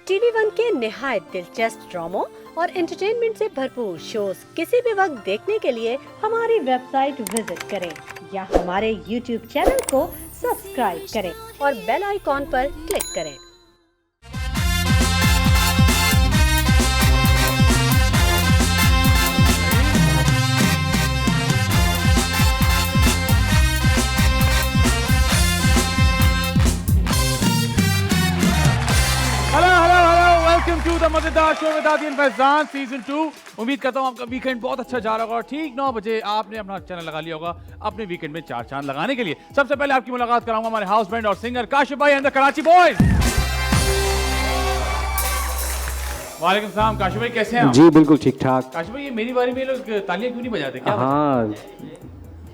TV one के निहायत दिलचस्प ड्रामों और एंटरटेनमेंट से भरपूर शोज किसी भी वक्त देखने के लिए हमारी वेबसाइट विजिट करें या हमारे यूट्यूब चैनल को सब्सक्राइब करें और बेल आइकॉन पर क्लिक करें। वेलकम टू द मजेदार शो विद आदि एंड फैजान सीजन 2। उम्मीद करता हूँ आपका वीकेंड बहुत अच्छा जा रहा होगा और ठीक 9 बजे आपने अपना चैनल लगा लिया होगा अपने वीकेंड में चार चांद लगाने के लिए। सबसे पहले आपकी मुलाकात कराऊंगा हमारे हाउस बैंड और सिंगर काशिफ भाई एंड द कराची बॉयज। वालेकुम सलाम। काशिफ भाई कैसे हैं आप? जी बिल्कुल ठीक ठाक। काशिफ भाई ये मेरी बारी में लोग तालियां क्यों नहीं बजाते?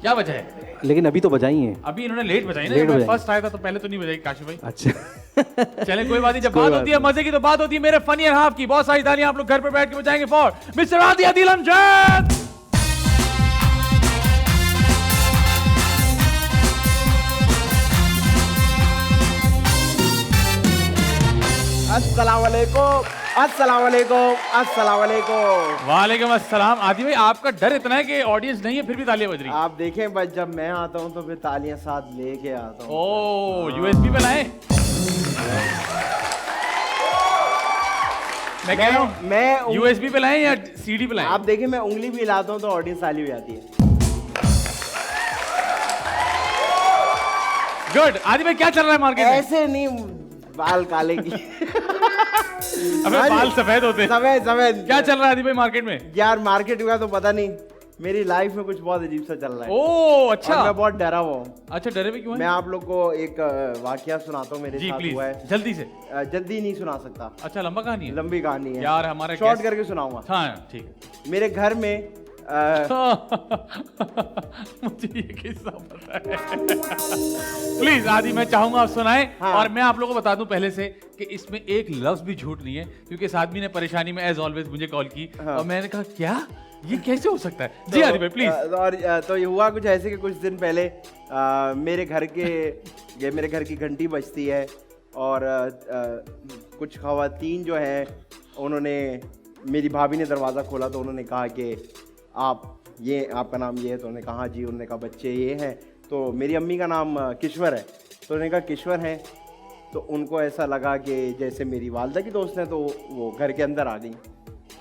क्या वजह है? लेकिन अभी तो बजाई हैं। अभी इन्होंने लेट बजाई ना, जब मैं फर्स्ट आया था तो पहले तो नहीं बजाई काशिफ भाई। अच्छा चले कोई बात नहीं, जब बात होती है मजे की तो बात होती है मेरे फनी एंड हाफ की। बहुत सारी तालियां आप लोग घर पे बैठ के बजाएंगे फॉर मिस्टर आदि अदील अमजद। अस्सलाम वालेकुम, अस्सलाम वालेकुम, अस्सलाम वालेकुम। वालेकुम अस्सलाम। आदि भाई आपका डर इतना है कि ऑडियंस नहीं है फिर भी तालियां बज रही हैं। आप देखें बस जब मैं आता हूँ तो फिर तालियां साथ लेके आता हूँ। ओह यूएसबी पे लाए। मैं कह रहा हूँ मैं यूएसबी पे लाए या सीडी पे लाए? आप देखें मैं उंगली भी हिलाता हूँ तो ऑडियंस ताली भी आती है। गुड। आदि भाई क्या चल रहा है मार्केट में? ऐसे नहीं बाल काले की अबे बाल सफेद होते हैं। सफेद सफेद। क्या चल रहा है आदि भाई मार्केट में? यार मार्केट का तो पता नहीं, मेरी लाइफ में कुछ बहुत अजीब सा चल रहा है। ओह अच्छा। और मैं बहुत डरा हुआ हूँ। अच्छा डरे भी क्यों मैं है? आप लोग को एक वाकया सुनाता हूँ, मेरे जी साथ प्लीज हुआ है। जल्दी से। जल्दी नहीं सुना सकता, अच्छा लंबा कहानी है? लंबी कहानी है यार हमारे शॉर्ट guest- करके सुनाऊंगा। हाँ ठीक है। मेरे घर में मुझे ये किस्सा पता है। प्लीज आदि मैं चाहूंगा आप सुनाएं। हाँ। और मैं आप लोगों को बता दूं पहले से कि इसमें एक लफ्ज भी झूठ नहीं है, क्योंकि इस आदमी ने परेशानी में एज ऑलवेज मुझे कॉल की। हाँ। और मैंने कहा क्या ये कैसे हो सकता है? जी आदि भाई प्लीज। और तो ये हुआ कुछ ऐसे कि कुछ दिन पहले मेरे घर की घंटी बजती है और कुछ खवातीन जो हैं उन्होंने, मेरी भाभी ने दरवाज़ा खोला तो उन्होंने कहा कि आपका नाम ये है? तो उन्होंने कहा जी। उन्होंने कहा बच्चे ये हैं? तो मेरी अम्मी का नाम किश्वर है, तो उन्होंने कहा किश्वर हैं। तो उनको ऐसा लगा कि जैसे मेरी वालदा की दोस्त हैं, तो वो घर के अंदर आ गई।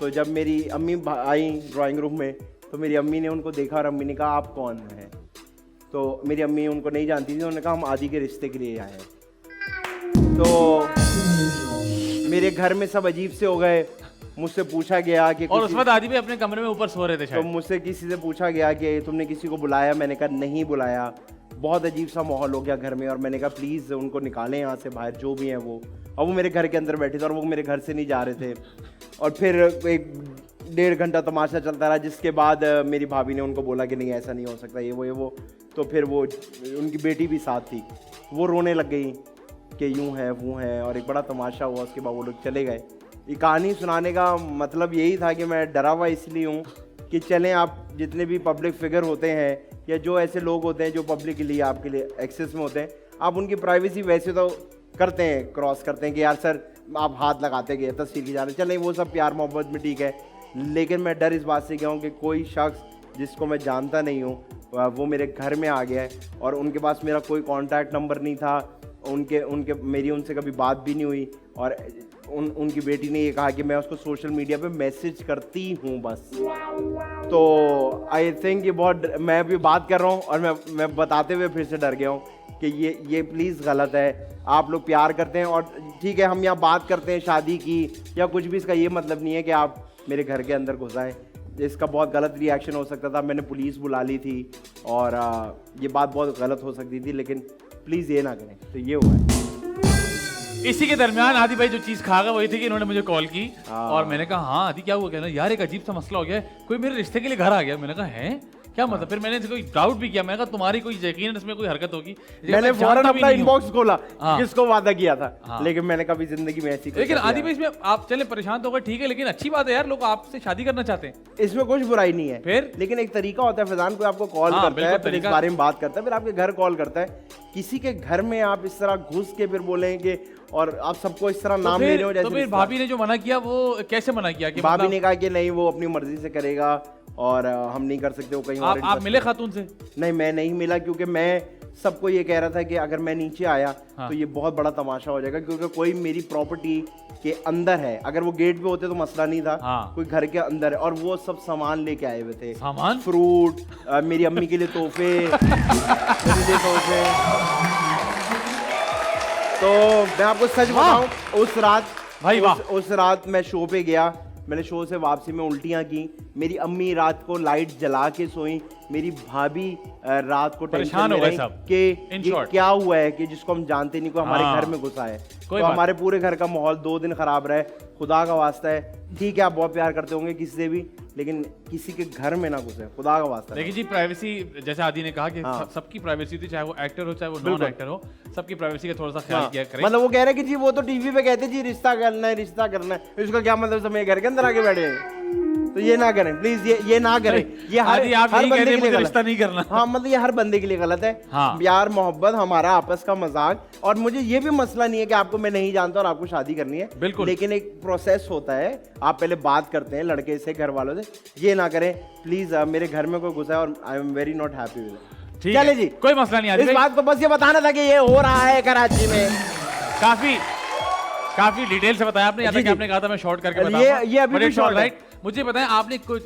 तो जब मेरी अम्मी आई ड्राइंग रूम में तो मेरी अम्मी ने उनको देखा और अम्मी ने कहा आप कौन हैं? तो मेरी अम्मी उनको नहीं जानती थी, उन्होंने कहा हम आदि के रिश्ते के लिए आए हैं। तो मेरे घर में सब अजीब से हो गए। मुझसे पूछा गया कि और उस वक्त आदि भाई अपने कमरे में ऊपर सो रहे थे तो शायद। मुझसे किसी से पूछा गया कि तुमने किसी को बुलाया? मैंने कहा नहीं बुलाया। बहुत अजीब सा माहौल हो गया घर में और मैंने कहा प्लीज़ उनको निकालें यहाँ से बाहर, जो भी हैं वो। और वो मेरे घर के अंदर बैठे थे और वो मेरे घर से नहीं जा रहे थे। और फिर 1-1.5 घंटा तमाशा चलता रहा, जिसके बाद मेरी भाभी ने उनको बोला कि नहीं ऐसा नहीं हो सकता, ये वो। तो फिर वो उनकी बेटी भी साथ थी, वो रोने लग गई कि यूँ है वो है, और एक बड़ा तमाशा हुआ। उसके बाद वो लोग चले गए। ये कहानी सुनाने का मतलब यही था कि मैं डरा हुआ इसलिए हूँ कि चलें आप जितने भी पब्लिक फिगर होते हैं या जो ऐसे लोग होते हैं जो पब्लिक के लिए आपके लिए एक्सेस में होते हैं, आप उनकी प्राइवेसी वैसे तो करते हैं, क्रॉस करते हैं कि यार सर आप हाथ लगाते गए तस्वीर की जाने, चलें वो सब प्यार मोहब्बत में ठीक है। लेकिन मैं डर इस बात से गया हूँ कि कोई शख्स जिसको मैं जानता नहीं हूँ वो मेरे घर में आ गया है और उनके पास मेरा कोई कॉन्टैक्ट नंबर नहीं था, मेरी उनसे कभी बात भी नहीं हुई। और उनकी बेटी ने ये कहा कि मैं उसको सोशल मीडिया पे मैसेज करती हूँ बस। तो आई थिंक ये बहुत, मैं भी बात कर रहा हूँ और मैं बताते हुए फिर से डर गया हूँ कि ये प्लीज़ गलत है। आप लोग प्यार करते हैं और ठीक है, हम यहाँ बात करते हैं शादी की या कुछ भी, इसका ये मतलब नहीं है कि आप मेरे घर के अंदर घुस आएँ। इसका बहुत गलत रिएक्शन हो सकता था। मैंने पुलिस बुला ली थी और ये बात बहुत गलत हो सकती थी, लेकिन प्लीज़ ये ना करें। तो ये हुआ है। इसी के दरमियान आदि भाई जो चीज खा गए वही थी कि इन्होंने मुझे कॉल की और मैंने कहा हाँ आदि क्या हुआ? कहना यार एक अजीब सा मसला हो गया है, कोई मेरे रिश्ते के लिए घर आ गया। मैंने कहा है क्या मतलब? फिर मैंने कोई डाउट भी किया, मैंने कहा तुम्हारी कोई यकीन इसमें कोई हरकत होगी। मैंने फौरन अपना इनबॉक्स खोला हाँ। किसको वादा किया था। हाँ। लेकिन मैंने कभी जिंदगी में ऐसी, लेकिन आदि भाई इसमें आप चले परेशान तो होगा ठीक है, लेकिन अच्छी बात है यार, लोग आपसे शादी करना चाहते हैं, इसमें कुछ बुराई नहीं है। फिर लेकिन एक तरीका होता है फैजान, कोई आपको कॉल हाँ, करता है, फिर इस बारे में बात करता है, फिर आपके घर कॉल करता है। किसी के घर में आप इस तरह घुस के फिर बोलें कि और आप सबको इस तरह नाम ले रहे हो तो जैसे फिर भाभी ने जो मना किया वो कैसे मना किया कि भाभी मतलब ने कहा कि नहीं वो अपनी मर्जी से करेगा और हम नहीं कर सकते, वो कहीं और आप मिले खातून से? नहीं, मैं नहीं मिला क्योंकि मैं सबको ये कह रहा था कि अगर मैं नीचे आया हाँ। तो ये बहुत बड़ा तमाशा हो जाएगा, क्योंकि कोई मेरी प्रॉपर्टी के अंदर है। अगर वो गेट पे होते तो मसला नहीं था। हाँ। कोई घर के अंदर है और वो सब सामान लेके आए हुए थे। सामान? फ्रूट, मेरी अम्मी के लिए तोहफे, मेरे लिए तोहफे। तो मैं आपको सच बताऊं, उस रात भाई वाह। उस रात मैं शो पे गया, मैंने शो से वापसी में उल्टियां की, मेरी अम्मी रात को लाइट जला के सोई, मेरी भाभी रात को परेशान टेंशन हो में गए रही सब। कि In ये short। क्या हुआ है कि जिसको हम जानते नहीं, कोई हमारे हाँ। घर में घुसा है। कोई तो बात हमारे पूरे घर का माहौल 2 दिन खराब रहा है। खुदा का वास्ता है, ठीक है आप बहुत प्यार करते होंगे किसी से भी, लेकिन किसी के घर में ना घुसे, खुदा का वास्ता है। देखिए जी, प्राइवेसी जैसे आदि ने कहा कि हाँ। सबकी प्राइवेसी थी, चाहे वो एक्टर हो चाहे वो नॉन बिल्कुल। एक्टर हो, सबकी प्राइवेसी का थोड़ा सा ख्याल हाँ, किया करें। मतलब वो कह रहे हैं कि जी वो तो टीवी पे कहते जी रिश्ता करना है, रिश्ता करना है, इसका क्या मतलब समय घर के अंदर आके बैठे हैं? तो ये ना करें प्लीज, ये ना करें। ये हर आदि, आप हर यही कह बंदे रहे हैं के लिए मुझे गलत। रिश्ता नहीं करना। हाँ, मतलब ये हर बंदे के लिए गलत है। हाँ। प्यार मोहब्बत हमारा आपस का मजाक, और मुझे ये भी मसला नहीं है कि आपको मैं नहीं जानता और आपको शादी करनी है, बिल्कुल। लेकिन एक प्रोसेस होता है, आप पहले बात करते हैं लड़के से, घर वालों से। ये ना करें प्लीज। मेरे घर में कोई घुसा है और I am very not happy with it. ठीक चले है, जी, कोई मसला नहीं। आदि इस भाई, बात को बस ये बताना था कि ये हो रहा है कराची में। काफी डिटेल से बताया आपने। जी, कि जी। आपने कहा था मैं शॉर्ट करके ये बताऊंगा, अभी but भी it's all short है। right। मुझे बताएं,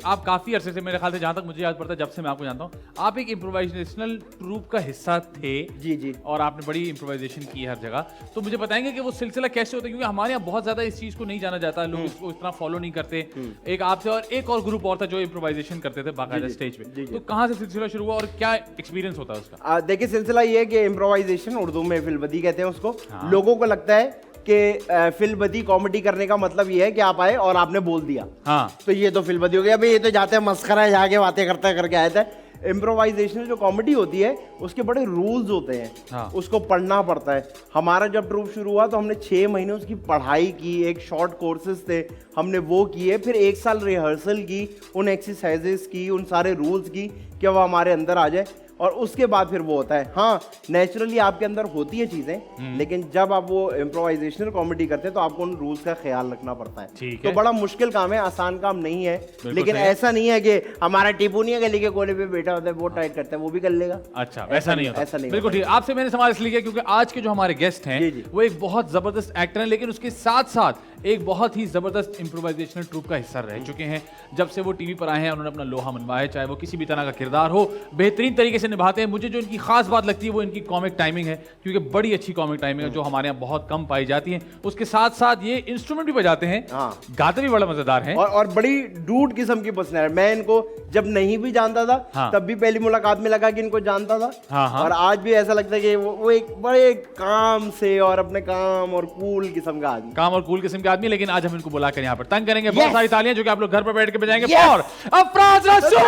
आप काफी अरसे से, मेरे ख्याल से जहां तक मुझे याद पड़ता है, जब से मैं आपको जानता हूं, आप एक इम्प्रोवाइजेशनल ट्रूप का हिस्सा थे। जी जी। और आपने बड़ी इम्प्रोवाइजेशन की है हर जगह। तो मुझे बताएंगे कि वो सिलसिला कैसे होता है, क्योंकि हमारे यहाँ बहुत ज्यादा इस चीज को नहीं जाना जाता, लोग इसको इतना फॉलो नहीं करते। एक आपसे और एक और ग्रुप और था जो इम्प्रोवाइजेशन करते थे बाकायदा स्टेज पे। तो कहाँ से सिलसिला शुरू हुआ और क्या एक्सपीरियंस होता है उसका? देखिए, सिलसिला ये है कि इम्प्रोवाइजेशन, उर्दू में फिल्मबदी कहते हैं उसको। हाँ। लोगों को लगता है कि फिल्मबदी कॉमेडी करने का मतलब ये है कि आप आए और आपने बोल दिया, हाँ, तो ये तो फिल्मबदी हो गया। भाई ये तो जाते हैं मस्खरा है, जाके बातें करते करके आए थे। इम्प्रोवाइजेशनल जो कॉमेडी होती है उसके बड़े रूल्स होते हैं। हाँ। उसको पढ़ना पड़ता है। हमारा जब ट्रूप शुरू हुआ तो हमने 6 महीने उसकी पढ़ाई की, एक शॉर्ट कोर्सेज थे हमने वो किए, फिर 1 साल रिहर्सल की, उन एक्सरसाइजेस की, उन सारे रूल्स की कि वो हमारे अंदर आ जाए, और उसके बाद फिर वो होता है। हाँ, नेचुरली आपके अंदर होती है चीजें, लेकिन जब आप वो इम्प्रोवाइजेशनल कॉमेडी करते हैं तो आपको उन रूल्स का ख्याल रखना पड़ता है। ठीक तो है। बड़ा मुश्किल काम है, आसान काम नहीं है। लेकिन सही है। ऐसा नहीं है कि हमारा टिपू नहीं है गली के कोने पे बैठा होता है, वो टाइट करता है, वो भी कर लेगा। अच्छा, वैसा नहीं होता। ऐसा नहीं बिल्कुल होता। ठीक। आपसे मैंने सवाल इसलिए किया क्योंकि आज के जो हमारे गेस्ट हैं जी, जी। वो एक बहुत जबरदस्त एक्टर हैं, लेकिन उसके साथ साथ एक बहुत ही जबरदस्त इम्प्रोवाइजेशनल ट्रूप का हिस्सा रह चुके हैं। जब से वो टीवी पर आए हैं उन्होंने अपना लोहा मनवाया है, चाहे वो किसी भी तरह का किरदार हो, बेहतरीन तरीके से निभाते हैं। मुझे जो इनकी खास बात लगती है वो इनकी कॉमिक टाइमिंग है, क्योंकि बड़ी अच्छी कॉमिक टाइमिंग है जो हमारे यहाँ बहुत कम पाई जाती है। उसके साथ साथ ये इंस्ट्रूमेंट भी बजाते हैं, हाँ। गाते भी बड़ा मजेदार हैं। और बड़ी डूड किस्म की पर्सनैलिटी। मैं इनको जब नहीं भी जानता था, हाँ। तब भी पहली मुलाकात में लगा कि इनको जानता था। हाँ, हाँ। और आज भी ऐसा लगता है कि वो एक बड़े काम से और अपने काम और कूल किस्म का आदमी। काम और कूल किस्म के आदमी। लेकिन आज हम इनको बुलाकर यहाँ पर तंग करेंगे। Yes! बहुत सारी तालियां जो कि आप लोग घर पर बैठ के बजाएंगे Yes! फॉर अफराज रसूल।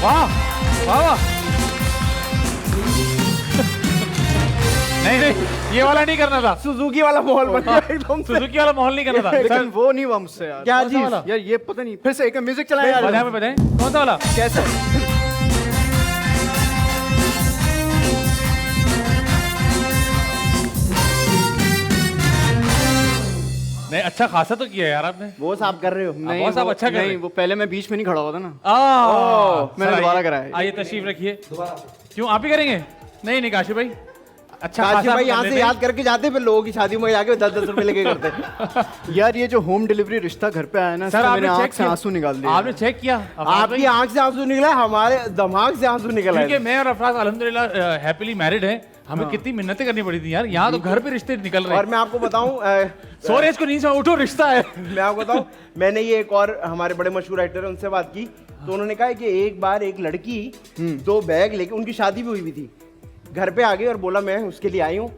वाह वाह वाह। नहीं नहीं, ये वाला नहीं करना था। सुजुकी वाला माहौल बन गया एकदम से। सुजुकी वाला माहौल नहीं करना था। लेकिन वो नहीं हुआ मुझसे यार। क्या कौन सा चीज? वाला? यार ये पता नहीं, फिर से एक म्यूजिक चलाएं यार। बजाएं बजाएं। कौन सा वाला? कैसे? नहीं, अच्छा खासा तो किया यार आपने। वो साफ कर रहे हो? नहीं बहुत साहब वो- अच्छा कर रहे नहीं, हैं। वो पहले मैं बीच में नहीं खड़ा हुआ था ना। मैंने मैंने दोबारा कराया। आइए तशरीफ रखिए। क्यों, आप ही करेंगे? नहीं नहीं, काशी भाई अच्छा काशी खासा भाई कर यहाँ से लेते हैं। याद करके जाते, फिर लोगों की शादी में जाके 10-10 रुपए लेके करते। यार ये जो होम डिलीवरी रिश्ता घर पे आया ना, सर इसमें आपने मैंने चेक आंख से किया? आंसू निकाल दिए। आपने चेक किया? आपकी आंख से आंसू निकला, हमारे दिमाग से आंसू निकला क्योंकि है। मैं और अफराज अल्हम्दुलिल्लाह हैप्पीली मैरिड हैं। हमें कितनी मिन्नतें करनी पड़ी थी यार, यहाँ तो घर पे रिश्ते निकल रहे और हैं। मैं आपको बताऊं, सोरे इसको नीचे उठो, रिश्ता है। मैं आपको बताऊं, मैंने ये एक और हमारे बड़े मशहूर एक्टर है उनसे बात की, तो उन्होंने कहा कि एक बार एक लड़की 2 बैग लेके, उनकी शादी भी हुई थी, घर पे आ गई और बोला मैं उसके लिए आई हूँ।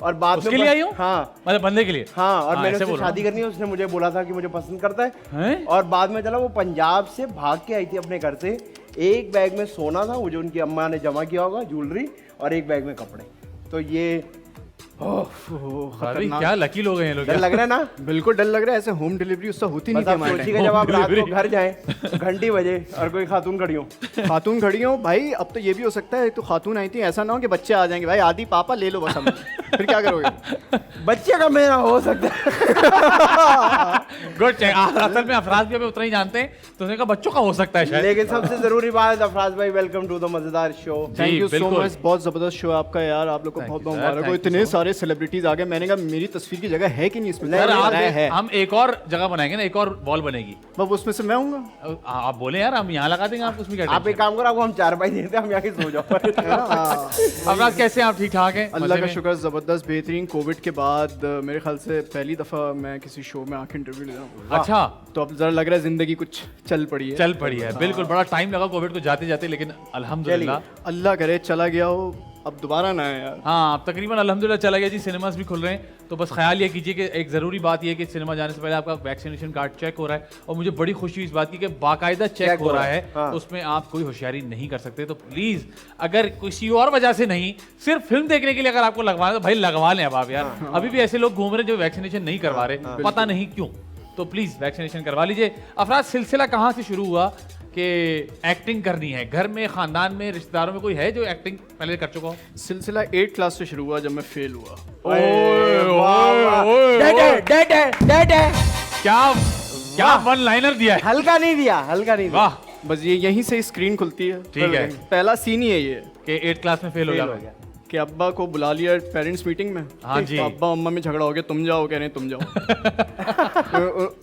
और बाद उसके लिए आई हूँ? हाँ मतलब बंदे के लिए? हाँ, और मैंने ऐसे उससे बोल रहा शादी करनी है, उसने मुझे बोला था कि मुझे पसंद करता है। हैं? और बाद में चला वो पंजाब से भाग के आई थी अपने घर से। एक बैग में सोना था, वो जो उनकी अम्मा ने जमा किया होगा, ज्वेलरी, और एक बैग में कपड़े। तो ये अरे क्या लकी लोग हैं ये लोग डर लग रहा है ना? बिल्कुल डर लग रहा है, ऐसे होम डिलीवरी उससे होती नहीं बस थी आप हमारे सोचिएगा time। जब आप रात को डिलीवरी। घर जाएं, घंटी बजे और कोई खातून खड़ी हो। खातून खड़ी हो भाई, अब तो ये भी हो सकता है तो खातून आई थी, ऐसा ना हो कि बच्चे आ जाएंगे भाई आदि पापा ले लो बस हमें। फिर क्या करोगे? बच्चे का मेरा हो सकता है। Good check. असल में अफराज भी हमें उतना ही जानते हैं, तो उसने कहा बच्चों का हो सकता है शायद। लेकिन सबसे जरूरी बात, अफराज भाई वेलकम टू द मजेदार शो। थैंक यू सो बिल्कुल। मच, बहुत जबरदस्त शो आपका यार, आप लोग को Thank बहुत you, बहुत sir. मुबारक हो। Thank you इतने so सारे सेलिब्रिटीज आ गए, मैंने कहा मेरी तस्वीर की जगह है कि नहीं इसमें? सर आप है। हम एक और जगह बनाएंगे ना, एक और वॉल बनेगी। बस उसमें से मैं हूँगा। आप बोले यार हम यहाँ लगा देंगे, आप उसमें क्या आप एक काम करो, आपको हम 4 बाई देते हैं, हम यहाँ ही सो जाओ। अफराज कैसे हैं आप? ठीक ठाक हैं? अल्लाह मजे का में? शुक्र, जबरदस्त बेहतरीन। कोविड के बाद मेरे ख्याल से पहली दफा मैं किसी शो में आके इंटरव्यू ले रहा हूँ, अच्छा तो अब जरा लग रहा है जिंदगी कुछ चल पड़ी है। चल पड़ी है, बिल्कुल। बड़ा टाइम लगा कोविड को जाते जाते, लेकिन अल्हम्दुलिल्लाह। अल्लाह करे चला गया हो, अब दोबारा ना है यार। हाँ, अब तकरीबन अल्हम्दुलिल्लाह चला गया जी। सिनेमास भी खुल रहे हैं, तो बस ख्याल ये कीजिए कि एक ज़रूरी बात ये है कि सिनेमा जाने से पहले आपका वैक्सीनेशन कार्ड चेक हो रहा है। और मुझे बड़ी खुशी हुई इस बात की कि बाकायदा चेक हो रहा है, हाँ। उसमें आप कोई होशियारी नहीं कर सकते। तो प्लीज़, अगर किसी और वजह से नहीं, सिर्फ फिल्म देखने के लिए अगर आपको लगवाना है तो भाई लगवा लें अब आप यार। अभी भी ऐसे लोग घूम रहे हैं जो वैक्सीनेशन नहीं करवा रहे, पता नहीं क्यों। तो प्लीज़ वैक्सीनेशन करवा लीजिए। अफराज, सिलसिला कहाँ से शुरू हुआ कि एक्टिंग करनी है? घर में, खानदान में, रिश्तेदारों में कोई है जो एक्टिंग पहले कर चुका हो? सिलसिला 8 क्लास से शुरू हुआ जब मैं फेल हुआ। क्या वन लाइनर दिया है। हल्का नहीं दिया, हल्का नहीं दिया। वाह, बस ये यहीं से स्क्रीन खुलती है। ठीक है। पहला सीन ही है ये कि 8 क्लास में फेल हो Fail हो गया। गया। कि अब्बा को बुला लिया पेरेंट्स मीटिंग में। हाँ जी। तो अब्बा अम्मा में झगड़ा हो गया, तुम जाओ, कह रहे हैं तुम जाओ।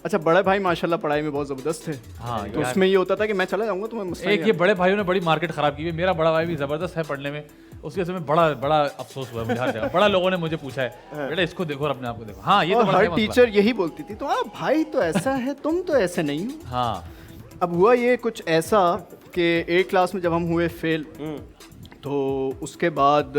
अच्छा, बड़े भाई माशाल्लाह पढ़ाई में बहुत जबरदस्त थे। हाँ तो यार। उसमें ये होता था कि मैं चला जाऊंगा, तुम्हें मसला एक नहीं ये है। बड़े भाइयों ने बड़ी मार्केट खराब की हुई है। मेरा बड़ा भाई भी जबरदस्त है पढ़ने में, उसके वजह से मैं बड़ा बड़ा अफसोस हुआ है मुझे हर जगह। बड़ा लोगों ने मुझे पूछा है, बेटा इसको देखो और अपने आप को देखो। हाँ, ये तो और बड़ा हर सही मसला है। टीचर यही बोलती थी, तुम्हारा भाई तो ऐसा है, तुम तो ऐसे नहीं हो। हाँ, अब हुआ ये कुछ ऐसा कि 8 क्लास में जब हम हुए फेल, तो उसके बाद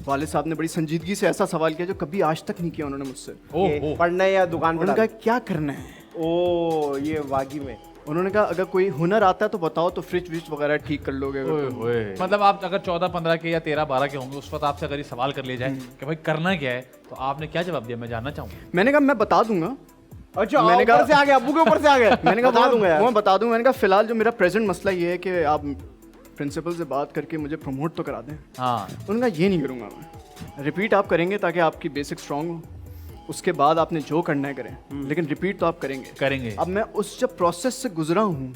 वाले साहब ने बड़ी संजीदगी से ऐसा सवाल किया जो कभी आज तक नहीं किया उन्होंने मुझसे। ओह पढ़ना है या दुकान पर उन्होंने कहा डालना? क्या करना है? ओ, ये वागी में उन्होंने कहा अगर कोई हुनर आता है तो बताओ, तो फ्रिज विज वगैरह ठीक कर लोगे अगर ओए तुम। होए। मतलब आप अगर 14-15 के या 13-12 के होंगे, उस वक्त आपसे अगर ये सवाल कर लिया जाए कि भाई करना क्या है, तो आपने क्या जवाब दिया? मैं जानना चाहूंगा। मैंने कहा मैं बता दूंगा। अच्छा, मैंने ऊपर कहा- से आ गया, अब्बू के ऊपर से आ गया। मैंने कहा बता दूंगा यार। मैं बता दूंगा। मैंने कहा फिलहाल जो मेरा प्रेजेंट मसला ये है कि आप प्रिंसिपल से बात करके मुझे प्रमोट तो करा दें। हाँ, उन्होंने कहा ये नहीं करूँगा मैं, रिपीट आप करेंगे ताकि आपकी बेसिक स्ट्रांग हो, उसके बाद आपने जो करना है करें, लेकिन रिपीट तो आप करेंगे। करेंगे। अब मैं उस जब प्रोसेस से गुजरा हूँ,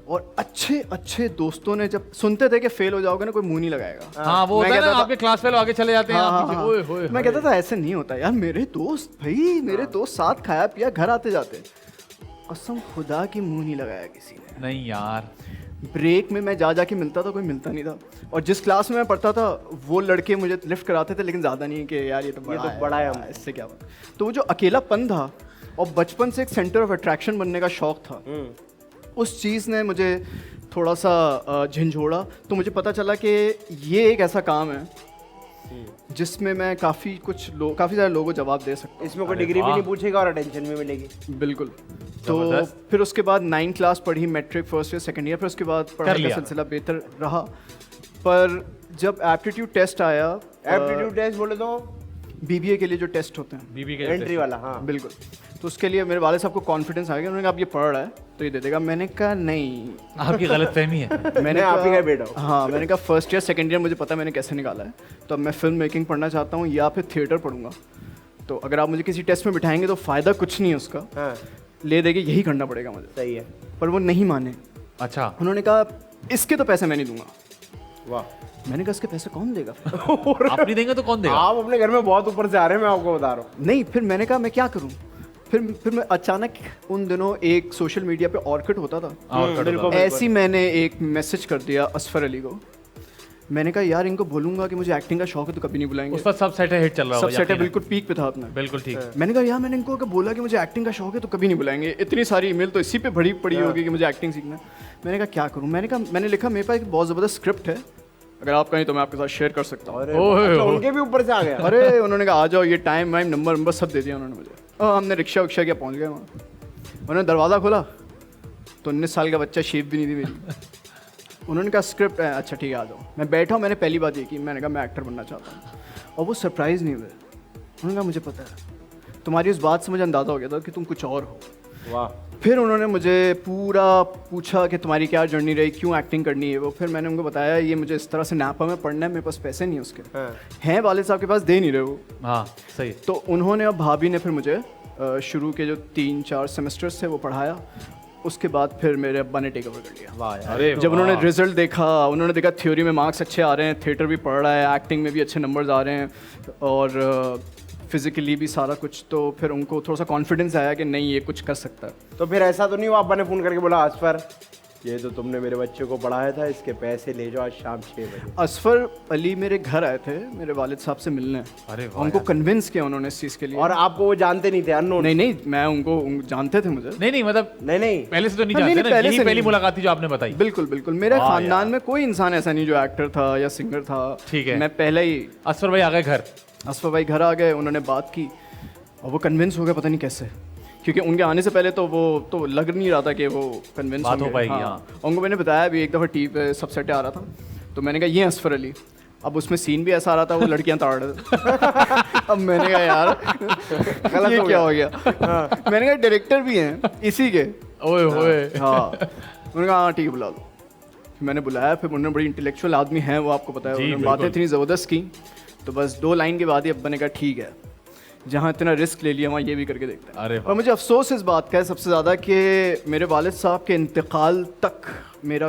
और अच्छे अच्छे दोस्तों ने जब सुनते थे कि फेल हो जाओगे ना, कोई मुंह नहीं लगाएगा। हाँ, वो मैं होता है ना, कहता था- आपके क्लास फेलो आगे चले जाते हैं। हाँ, आप हाँ, पीछे, हाँ। ओए होए मैं कहता था ऐसे नहीं होता यार, मेरे दोस्त भाई, मेरे दोस्त साथ खाया पिया घर आते जाते, कसम खुदा की मुंह नहीं लगाया किसी ने। नहीं यार, ब्रेक में मैं जा जाके मिलता था, कोई मिलता नहीं था। और जिस क्लास में मैं पढ़ता था वो लड़के मुझे लिफ्ट कराते थे, लेकिन ज़्यादा नहीं कि यार ये तो बड़ा है हम। इससे क्या बात। तो वो जो अकेलापन था और बचपन से एक सेंटर ऑफ अट्रैक्शन बनने का शौक था, उस चीज़ ने मुझे थोड़ा सा झंझोड़ा। तो मुझे पता चला कि ये एक ऐसा काम है जिसमें मैं काफ़ी सारे लोगों को जवाब दे सकता हूँ। इसमें कोई अरे डिग्री भी वाह। नहीं पूछेगा और अटेंशन भी मिलेगी। बिल्कुल। तो जबरदस्त। फिर उसके बाद 9 क्लास पढ़ी, matric first year second year, फिर उसके बाद पढ़ाई का लिया। सिलसिला बेहतर रहा। पर जब एप्टीट्यूड टेस्ट आया, एप्टीट्यूड टेस्ट बोले तो बीबीए के लिए जो टेस्ट होते हैं, बीबी के एंट्री वाला, हाँ। बिल्कुल, तो उसके लिए मेरे वाले साहब को कॉन्फिडेंस आ गया। उन्होंने कहा आप ये पढ़ रहा है तो ये दे देगा। मैंने कहा नहीं। आपकी गलत फहमी है। मैंने आप ही कहा का बेटा हूँ। हाँ, मैंने कहा फर्स्ट ईयर सेकंड ईयर मुझे पता है मैंने कैसे निकाला है, तो अब मैं फिल्म मेकिंग पढ़ना चाहता हूँ या फिर थिएटर पढ़ूंगा। तो अगर आप मुझे किसी टेस्ट में बिठाएंगे तो फ़ायदा कुछ नहीं है उसका, हाँ, ले देके यही करना पड़ेगा मुझे। सही है। पर वो नहीं माने। अच्छा, उन्होंने कहा इसके तो पैसे मैं नहीं दूंगा। वाह, मैंने कहा इसके पैसे कौन देगा? आप नहीं देंगे तो कौन देगा? आप अपने घर में बहुत ऊपर से आ रहे हैं, मैं आपको बता रहा हूँ। नहीं, फिर मैंने कहा मैं क्या करूं? फिर मैं अचानक उन दिनों एक सोशल मीडिया पे ऑर्किड होता था, बिल्कुल। ऐसी मैंने एक मैसेज कर दिया असफर अली को। मैंने कहा यार इनको बोलूंगा कि मुझे एक्टिंग का शौक है तो कभी नहीं बुलाएंगे। उस वक्त सब सेट हिट चल रहा सब होगा, सेट है, यकीनन। बिल्कुल पीक पे था अपना। बिल्कुल ठीक। मैंने कहा यार मैंने इनको अगर बोला कि मुझे एक्टिंग का शौक है तो कभी नहीं बुलाएंगे, इतनी सारी ईमेल तो इसी पे भरी पड़ी होगी कि मुझे एक्टिंग सीखना है। मैंने कहा क्या करूं? मैंने लिखा मेरे पास एक बहुत ज़बरदस्त स्क्रिप्ट है, अगर आप कहें तो मैं आपके साथ शेयर कर सकता हूँ। अच्छा, उनके भी ऊपर से आ गया। अरे उन्होंने कहा आ जाओ, ये टाइम वाइम नंबर सब दे दिया उन्होंने मुझे। हमने रिक्शा उक्शा किया, पहुंच गए वहाँ। उन्होंने दरवाज़ा खोला तो 19 साल का बच्चा, शेप भी नहीं थी मेरी। उन्होंने कहा स्क्रिप्ट है, अच्छा ठीक है आ जाओ। मैं बैठा हूँ, मैंने पहली बात ये की, मैंने कहा मैं एक्टर बनना चाहता हूँ। और वो सरप्राइज़ नहीं हुए। उन्होंने कहा मुझे पता है, तुम्हारी उस बात से मुझे अंदाज़ा हो गया था कि तुम कुछ और हो। वाह। फिर उन्होंने मुझे पूरा पूछा कि तुम्हारी क्या जर्नी रही, क्यों एक्टिंग करनी है वो। फिर मैंने उनको बताया ये मुझे इस तरह से नापा में पढ़ना है, मेरे पास पैसे नहीं है उसके। हाँ। हैं वालिद साहब के पास, दे नहीं रहे वो। हाँ सही। तो उन्होंने और भाभी ने फिर मुझे शुरू के जो 3-4 सेमेस्टर्स थे वो पढ़ाया। उसके बाद फिर मेरे अब्बा ने टेक ओवर कर लिया। वाह यार। अरे जब उन्होंने वाह। रिजल्ट देखा, उन्होंने देखा थ्योरी में मार्क्स अच्छे आ रहे हैं, थिएटर भी पढ़ रहा है, एक्टिंग में भी अच्छे नंबर्स आ रहे हैं और फिजिकली भी सारा कुछ, तो फिर उनको थोड़ा सा कॉन्फिडेंस आया कि नहीं ये कुछ कर सकता है। तो फिर ऐसा तो नहीं हुआ अब्बा ने फोन करके बोला असफर ये तो तुमने मेरे बच्चे को पढ़ाया था, इसके पैसे ले जाओ आज शाम 6 बजे। असफर अली मेरे घर आए थे मेरे वालिद साहब से मिलने। अरे वाह उनको यार। कन्विंस किया उन्होंने इस चीज़ के लिए। और आपको वो जानते नहीं थे, अननोन? नहीं नहीं, मैं उनको जानते थे मुझे। नहीं मतलब नहीं नहीं। पहले से तो नहीं हाँ, नहीं, जानते नहीं, ना, पहले यही से पहली नहीं। मुलाकात थी जो आपने बताई। बिल्कुल बिल्कुल, मेरे वाह खानदान यार। में कोई इंसान ऐसा नहीं जो एक्टर था या सिंगर था। ठीक है। मैं पहले ही असफर भाई आ गए घर। असफर भाई घर आ गए, उन्होंने बात की और वो कन्विंस हो गए, पता नहीं कैसे, क्योंकि उनके आने से पहले तो वो तो लग नहीं रहा था कि वो कन्विंस बात हो पाएगी, हाँ। उनको मैंने बताया अभी एक दफ़ा टीवी पे सब सेट आ रहा था, तो मैंने कहा ये असफर अली। अब उसमें सीन भी ऐसा आ रहा था, वो लड़कियां ताड़ रहे थे। अब मैंने कहा यार ये क्या हो गया। मैंने कहा डायरेक्टर भी हैं इसी के। ओए होए। हाँ, उन्होंने कहा हाँ ठीक है बुला लो। फिर मैंने बुलाया, फिर उन्होंने बड़ी इंटेलेक्चुअल आदमी हैं वो, आपको पता है, जी, उन्होंने बिल्कुल। बातें इतनी ज़बरदस्त की, तो बस 2 लाइन के बाद ही अब्बा ने कहा ठीक है, जहाँ इतना रिस्क ले लिया वहाँ ये भी करके देखते हैं। अरे और मुझे अफसोस इस बात का है सबसे ज़्यादा कि मेरे वालिद साहब के इंतकाल तक मेरा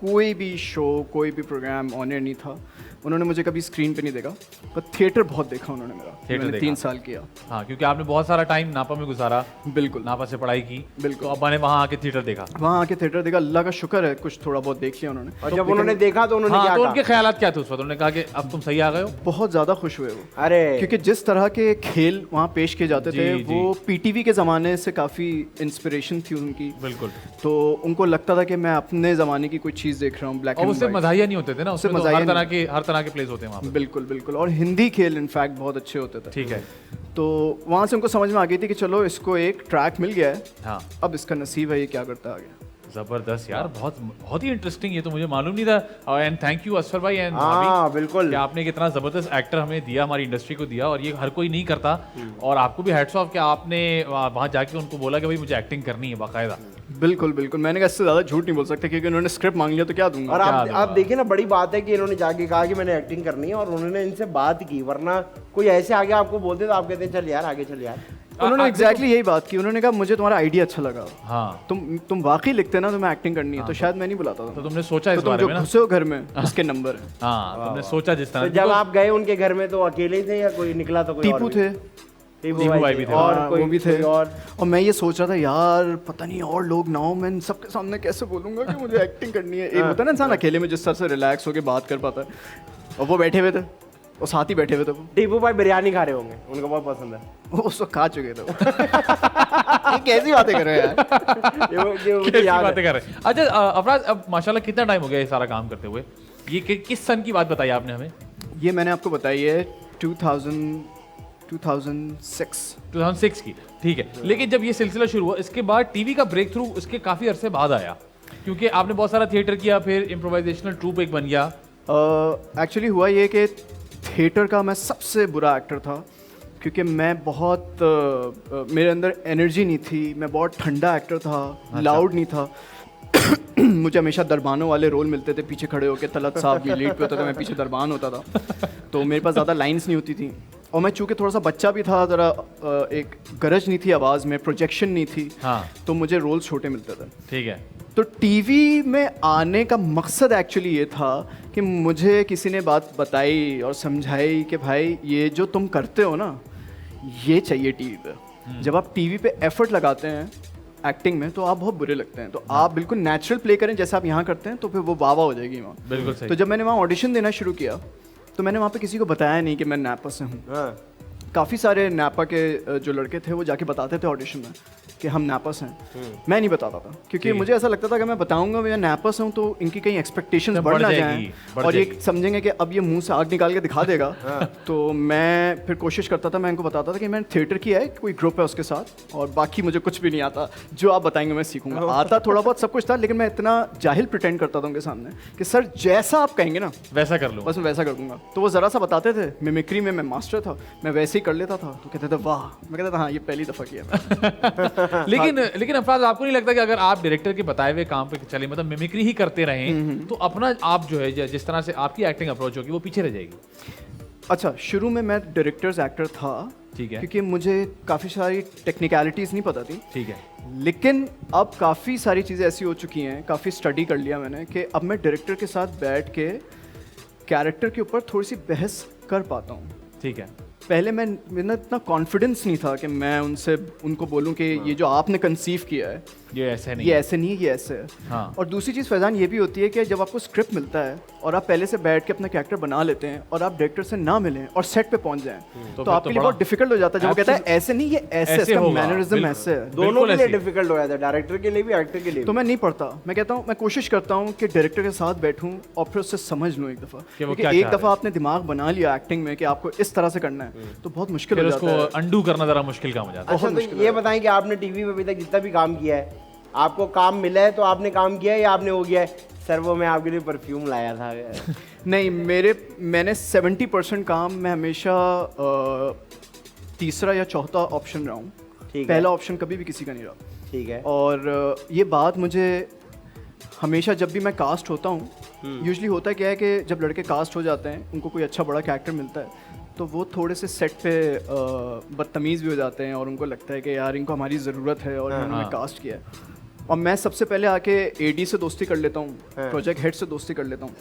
कोई भी शो, कोई भी प्रोग्राम ऑन एयर नहीं था। उन्होंने मुझे कभी स्क्रीन पे नहीं देखा, पर थिएटर बहुत देखा उन्होंने मेरा। थिएटर मैंने देखा। 3 साल किया। हाँ क्योंकि आपने बहुत सारा टाइम नापा में गुजारा, बिल्कुल। नापा से पढ़ाई की, बिल्कुल। तो अब्बा ने वहाँ आके थिएटर देखा। वहाँ आके थिएटर देखा, अल्लाह का शुक्र है कुछ थोड़ा बहुत देख लिया उन्होंने। और जब उन्होंने देखा तो उन्होंने हाँ क्या तो कहा? उनके ख्यालात क्या थे उस वक्त? उन्होंने कहा कि अब तुम सही आ गए हो। बहुत ज़्यादा खुश हुए वो, अरे क्योंकि जिस तरह के खेल वहाँ पेश किए जाते जी, थे जी। वो पीटीवी के ज़माने से काफ़ी इंस्पिरेशन थी उनकी। बिल्कुल। तो उनको लगता था कि मैं अपने ज़माने की कोई चीज़ देख रहा हूँ, ब्लैक और एंड उससे वाइट। मज़ाहिया नहीं होते थे ना, उससे उसमें तो मज़ाहिया हर तरह के प्लेस होते हैं वहाँ पे। बिल्कुल बिल्कुल, और हिंदी खेल इनफैक्ट बहुत अच्छे होते थे। ठीक है। तो वहाँ से उनको समझ में आ गई थी कि चलो इसको एक ट्रैक मिल गया है, हाँ अब इसका नसीब है ये क्या करता है आगे। जबरदस्त यार, बहुत बहुत ही इंटरेस्टिंग, ये तो मुझे मालूम नहीं था। एंड थैंक यू असफर भाई एंड हाँ बिल्कुल। कि आपने एक इतना जबरदस्त एक्टर हमें दिया, हमारी इंडस्ट्री को दिया, और ये हर कोई नहीं करता। और आपको भी हैट्स ऑफ कि आपने वहाँ जाके उनको बोला कि भाई मुझे एक्टिंग करनी है बाकायदा। बिल्कुल बिल्कुल, मैंने कहा इससे ज़्यादा झूठ नहीं बोल सकते, क्योंकि उन्होंने स्क्रिप्ट मांग लिया तो क्या दूंगा। और क्या आप दूंगा? देखिए ना, बड़ी बात है कि इन्होंने जाके कहा कि मैंने एक्टिंग करनी है और उन्होंने इनसे बात की, वरना कोई ऐसे आगे आपको बोलते तो आप कहते हैं चल यार आगे चल यार। उन्होंने देखो- एग्जैक्टली यही बात की, उन्होंने कहा मुझे तुम्हारा आइडिया अच्छा लगा, हाँ तुम वाकई लिखते ना, तुम्हें एक्टिंग करनी है, तो शायद मैं नहीं बुलाता तो था। तुमने सोचा तो इस तुम बारे जो में ना। घुसे हो घर में इसके नंबर है। हाँ तुमने सोचा जिस तो तरह। जब आप गए उनके घर में तो अकेले ही थे या कोई निकला तो कोई और टीपू भी? थे, टीपू भाई भी थे। और हाँ, कोई वो भी थे। कोई और? और मैं ये सोच रहा था यार पता नहीं और लोग ना हो, मैं इन सबके सामने कैसे बोलूंगा कि मुझे एक्टिंग करनी है। एक होता है ना इंसान अकेले में जिस तरह से रिलैक्स होकर बात कर पाता है, और वो बैठे हुए थे, और साथ ही बैठे हुए थे वो टीपू भाई बिरयानी खा रहे होंगे, उनको बहुत पसंद है। वो उसको खा चुके थे वो। ये कैसी बातें कर रहे हैं यार। ये मुझे कैसी याद बातें है। कर रहे हैं। अच्छा अफराज, अब माशाल्लाह कितना टाइम हो गया ये सारा काम करते हुए? ये किस सन की बात बताई आपने हमें? ये मैंने आपको बताई है 2006। 2006 की, ठीक है। लेकिन जब ये सिलसिला शुरू हुआ, इसके बाद टीवी का ब्रेक थ्रू उसके काफ़ी अरसे बाद आया, क्योंकि आपने बहुत सारा थिएटर किया, फिर इम्प्रोवाइजेशनल ट्रूप एक बन गया। एक्चुअली हुआ ये कि थिएटर का मैं सबसे बुरा एक्टर था, क्योंकि मैं बहुत मेरे अंदर एनर्जी नहीं थी, मैं बहुत ठंडा एक्टर था, लाउड नहीं था। मुझे हमेशा दरबानों वाले रोल मिलते थे, पीछे खड़े होकर तलत साहब भी लीड पे होता था, मैं पीछे दरबान होता था, तो मेरे पास ज़्यादा लाइंस नहीं होती थी। और मैं चूँकि थोड़ा सा बच्चा भी था, ज़रा एक गरज नहीं थी आवाज़ में, प्रोजेक्शन नहीं थी, हाँ तो मुझे रोल छोटे मिलते थे। ठीक है। तो टीवी में आने का मकसद एक्चुअली ये था कि मुझे किसी ने बात बताई और समझाई कि भाई ये जो तुम करते हो ना, ये चाहिए टीवी पे। जब आप टीवी पे एफर्ट लगाते हैं एक्टिंग में तो आप बहुत बुरे लगते हैं, तो आप बिल्कुल नेचुरल प्ले करें जैसे आप यहाँ करते हैं, तो फिर वो वाह हो जाएगी वहाँ। बिल्कुल सही। तो जब मैंने वहाँ ऑडिशन देना शुरू किया तो मैंने वहाँ पे किसी को बताया नहीं कि मैं नापा से हूँ। हाँ। काफ़ी सारे नापा के जो लड़के थे वो जाके बताते थे ऑडिशन में कि हम नैपस हैं, मैं नहीं बताता था क्योंकि मुझे ऐसा लगता था कि मैं बताऊंगा मैं नैपस हूँ तो इनकी कहीं एक्सपेक्टेशंस बढ़ ना जाएं और ये समझेंगे कि अब ये मुंह से आग निकाल के दिखा देगा। तो मैं फिर कोशिश करता था, मैं इनको बताता था कि मैंने थिएटर किया है, कोई ग्रुप है उसके साथ, और बाकी मुझे कुछ भी नहीं आता, जो आप बताएंगे मैं सीखूंगा। आता थोड़ा बहुत सब कुछ था, लेकिन मैं इतना जाहिल प्रिटेंड करता था उनके सामने कि सर जैसा आप कहेंगे ना वैसा कर लो, बस मैं वैसा कर दूंगा। तो वो ज़रा सा बताते थे, मिमिक्री में मैं मास्टर था, मैं वैसे ही कर लेता था। तो कहते थे वाह, मैं कहता था हाँ ये पहली दफ़ा किया मैंने। लेकिन अफराज, आपको नहीं लगता कि अगर आप डायरेक्टर के बताए हुए काम पे चले, मतलब मिमिक्री ही करते रहें, तो अपना आप जो है जिस तरह से आपकी एक्टिंग अप्रोच होगी वो पीछे रह जाएगी? अच्छा, शुरू में मैं डायरेक्टर्स एक्टर था, ठीक है, क्योंकि मुझे काफ़ी सारी टेक्निकलिटीज़ नहीं पता थी, ठीक है, लेकिन अब काफ़ी सारी चीज़ें ऐसी हो चुकी हैं, काफ़ी स्टडी कर लिया मैंने कि अब मैं डायरेक्टर के साथ बैठ के कैरेक्टर के ऊपर थोड़ी सी बहस कर पाता हूँ। ठीक है। पहले मेरा इतना कॉन्फिडेंस नहीं था कि मैं उनको बोलूं कि ये जो आपने कंसीव किया है ये ऐसे नहीं, ये ऐसे नहीं है, ये ऐसे है। हाँ। और दूसरी चीज़ फैजान ये भी होती है कि जब आपको स्क्रिप्ट मिलता है और आप पहले से बैठ के अपना कैरेक्टर बना लेते हैं और आप डायरेक्टर से ना मिलें और सेट पे पहुंच जाएं, तो आपके लिए बहुत डिफिकल्ट हो जाता है जब वो कहता है ऐसे नहीं, ये ऐसे, इसका मैनरिज्म ऐसे है। दोनों के लिए डिफिकल्ट हो जाता है, डायरेक्टर के लिए भी, एक्टर के लिए। तो मैं नहीं पढ़ता, मैं कहता हूँ, मैं कोशिश करता हूँ कि डायरेक्टर के साथ बैठूं और फिर उससे समझ लूँ एक दफ़ा, क्योंकि एक दफ़ा आपने दिमाग बना लिया एक्टिंग में कि आपको इस तरह से करना है तो बहुत मुश्किल हो जाता है, उसको अंडू करना ज़रा मुश्किल काम हो जाता है। अच्छा, तो ये बताएं कि आपने टीवी पे अभी तक जितना भी काम किया है, आपको काम मिला है तो आपने काम किया है या आपने वो किया है सर वो मैं आपके लिए परफ्यूम लाया था? नहीं, मैंने 70% काम मैं हमेशा तीसरा या चौथा ऑप्शन रहा हूँ, पहला ऑप्शन कभी भी किसी का नहीं रहा। ठीक है। और ये बात मुझे हमेशा जब भी मैं कास्ट होता हूँ, यूजली होता क्या है कि जब लड़के कास्ट हो जाते हैं, उनको कोई अच्छा बड़ा कैरेक्टर मिलता है, तो वो थोड़े से सेट पे बदतमीज़ भी हो जाते हैं और उनको लगता है कि यार इनको हमारी ज़रूरत है और इन्होंने हमें कास्ट किया है। और मैं सबसे पहले आके एडी से दोस्ती कर लेता हूँ, प्रोजेक्ट हेड से दोस्ती कर लेता हूँ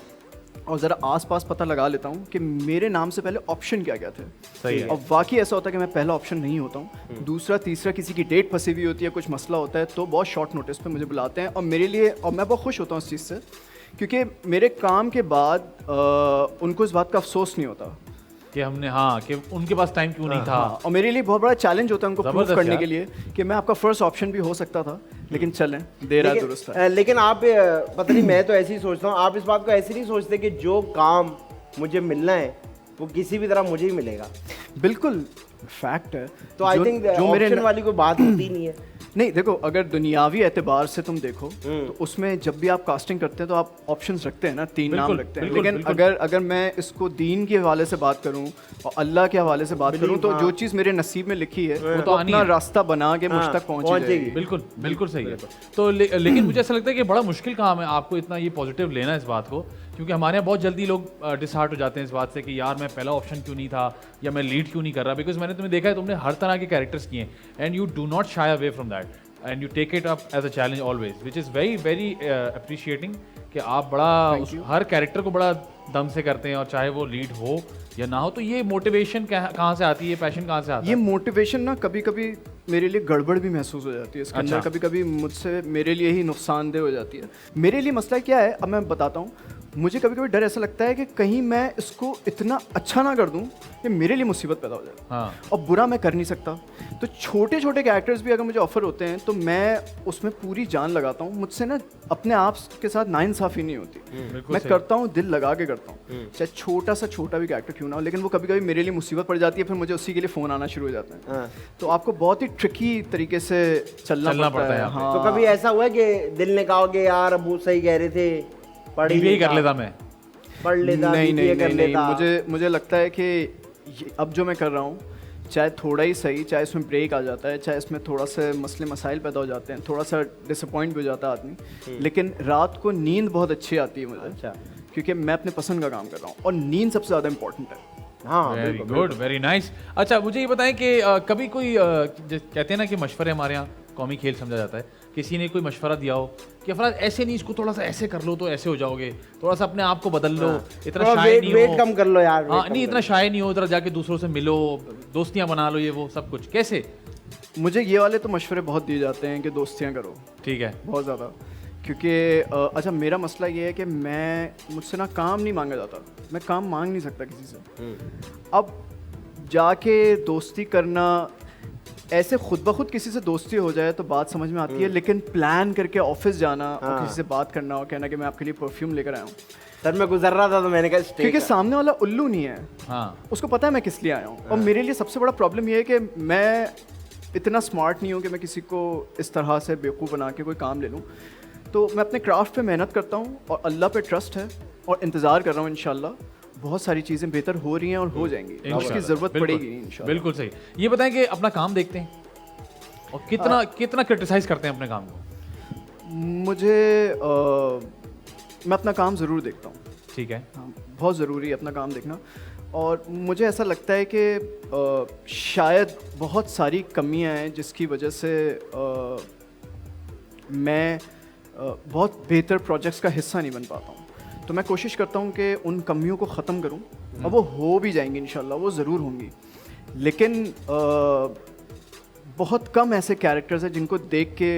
और ज़रा आसपास पता लगा लेता हूँ कि मेरे नाम से पहले ऑप्शन क्या क्या थे। सही है। और वाकई ऐसा होता है कि मैं पहला ऑप्शन नहीं होता हूँ, दूसरा तीसरा किसी की डेट फंसी हुई होती है, कुछ मसला होता है, तो बहुत शॉर्ट नोटिस पे मुझे बुलाते हैं और मेरे लिए, और मैं बहुत खुश होता हूँ इस चीज़ से, क्योंकि मेरे काम के बाद उनको इस बात का अफसोस नहीं होता कि हमने, हाँ, कि उनके पास टाइम क्यों नहीं था। हाँ, और मेरे लिए बहुत बड़ा चैलेंज होता है उनको प्रूव करने के लिए कि मैं आपका फर्स्ट ऑप्शन भी हो सकता था, लेकिन चलें, देर है दुरुस्त है। लेकिन आप पता नहीं, मैं तो ऐसे ही सोचता हूँ, आप इस बात को ऐसे नहीं सोचते कि जो काम मुझे मिलना है वो किसी भी तरह मुझे ही मिलेगा? बिल्कुल फैक्ट है। तो आई थिंक जो मेरे वाली कोई बात होती नहीं है। नहीं, देखो, अगर दुनियावी एतबार से तुम देखो तो उसमें जब भी आप कास्टिंग करते हैं तो आप ऑप्शंस रखते हैं ना, 3 नाम रखते हैं, लेकिन अगर मैं इसको दीन के हवाले से बात करूं और अल्लाह के हवाले से बात करूं तो जो चीज़ मेरे नसीब में लिखी है वो तो अपना रास्ता बना के मुझ तक पहुंचेगी। बिल्कुल बिल्कुल सही है। तो लेकिन मुझे ऐसा लगता है कि बड़ा मुश्किल काम है आपको इतना ये पॉजिटिव लेना इस बात को, क्योंकि हमारे यहाँ बहुत जल्दी लोग डिसहार्ट हो जाते हैं इस बात से कि यार मैं पहला ऑप्शन क्यों नहीं था या मैं लीड क्यों नहीं कर रहा, बिकॉज मैंने तुम्हें देखा है तुमने हर तरह के कैरेक्टर्स किए हैं and you do not shy away from that and you take it up as a challenge always, which is very very appreciating कि आप बड़ा हर कैरेक्टर को बड़ा दम से करते हैं, और चाहे वो लीड हो या ना हो। तो ये मोटिवेशन कहाँ से आती है, पैशन कहाँ से आता है? ये मोटिवेशन ना कभी कभी मेरे लिए गड़बड़ भी महसूस हो जाती है इसके अंदर, कभी कभी मुझसे मेरे लिए ही नुकसानदेह हो जाती है। मेरे लिए मसला क्या है, अब मैं बताता हूँ। मुझे कभी कभी डर ऐसा लगता है कि कहीं मैं इसको इतना अच्छा ना कर दूं कि मेरे लिए मुसीबत पैदा हो जाए। हाँ। और बुरा मैं कर नहीं सकता, तो छोटे छोटे कैरेक्टर्स भी अगर मुझे ऑफर होते हैं तो मैं उसमें पूरी जान लगाता हूँ। मुझसे ना अपने आप के साथ नाइंसाफ़ी नहीं होती, मैं करता हूँ, दिल लगा के करता हूँ, चाहे छोटा भी कैरेक्टर क्यों ना हो, लेकिन वो कभी कभी मेरे लिए मुसीबत पड़ जाती है, फिर मुझे उसी के लिए फ़ोन आना शुरू हो जाता है। तो आपको बहुत ही ट्रिकी तरीके से चलना पड़ता है। हाँ। तो कभी ऐसा हुआ कि दिल ने कहा कि यार अबू सही कह रहे थे, पढ़ कर लेता, मैं पढ़ लेता, नहीं, मुझे लगता है कि अब जो मैं कर रहा हूँ, चाहे थोड़ा ही सही, चाहे इसमें ब्रेक आ जाता है, चाहे इसमें थोड़ा सा मसले मसाइल पैदा हो जाते हैं, थोड़ा सा डिसअपॉइंट भी हो जाता है आदमी, लेकिन रात को नींद बहुत अच्छी आती है मुझे। अच्छा। क्योंकि मैं अपने पसंद का काम कर रहा हूँ और नींद सबसे ज़्यादा इंपॉर्टेंट है। हाँ, वेरी गुड, वेरी नाइस। अच्छा, मुझे ये बताएं कि कभी कोई कहते हैं ना कि मशवरे हमारे यहाँ कौमी खेल समझा जाता है, किसी ने कोई मशवरा दिया हो कि अफराज ऐसे नहीं, इसको थोड़ा सा ऐसे कर लो तो ऐसे हो जाओगे, थोड़ा सा अपने आप को बदल लो, इतना शाय नहीं हो, वेट कम कर लो यार, हाँ नहीं, इतना शाय नहीं हो, इधर जाके दूसरों से मिलो, दोस्तियां बना लो, ये वो सब कुछ कैसे? मुझे ये वाले तो मशवरे बहुत दिए जाते हैं कि दोस्तियां करो। ठीक है। बहुत ज़्यादा, क्योंकि अच्छा, मेरा मसला ये है कि मुझसे ना काम नहीं मांगा जाता, मैं काम मांग नहीं सकता किसी से। अब जाके दोस्ती करना ऐसे खुद ब खुद किसी से दोस्ती हो जाए तो बात समझ में आती है, लेकिन प्लान करके ऑफिस जाना और किसी से बात करना और कहना कि मैं आपके लिए परफ्यूम लेकर आया हूँ, सर मैं गुजर रहा था तो मैंने कहा स्टे क्योंकि सामने वाला उल्लू नहीं है, हाँ उसको पता है मैं किस लिए आया हूँ। और मेरे लिए सबसे बड़ा प्रॉब्लम ये है कि मैं इतना स्मार्ट नहीं हूँ कि मैं किसी को इस तरह से बेवकूफ़ बना के कोई काम ले लूँ। तो मैं अपने क्राफ्ट पे मेहनत करता हूँ और अल्लाह पे ट्रस्ट है और इंतज़ार कर रहा हूँ। इंशाल्लाह बहुत सारी चीज़ें बेहतर हो रही हैं और हो जाएंगी, उसकी इंशाल्लाह, ज़रूरत बिल्कुल, पड़ेगी इंशाल्लाह। बिल्कुल सही। ये बताएं कि अपना काम देखते हैं और कितना क्रिटिसाइज करते हैं अपने काम को? मैं अपना काम ज़रूर देखता हूँ, ठीक है, हाँ, बहुत ज़रूरी है अपना काम देखना। और मुझे ऐसा लगता है कि शायद बहुत सारी कमियां हैं जिसकी वजह से मैं बहुत बेहतर प्रोजेक्ट्स का हिस्सा नहीं बन पाता हूँ। तो मैं कोशिश करता हूँ कि उन कमियों को ख़त्म करूँ और वो हो भी जाएंगी इंशाल्लाह, वो ज़रूर होंगी। लेकिन बहुत कम ऐसे कैरेक्टर्स हैं जिनको देख के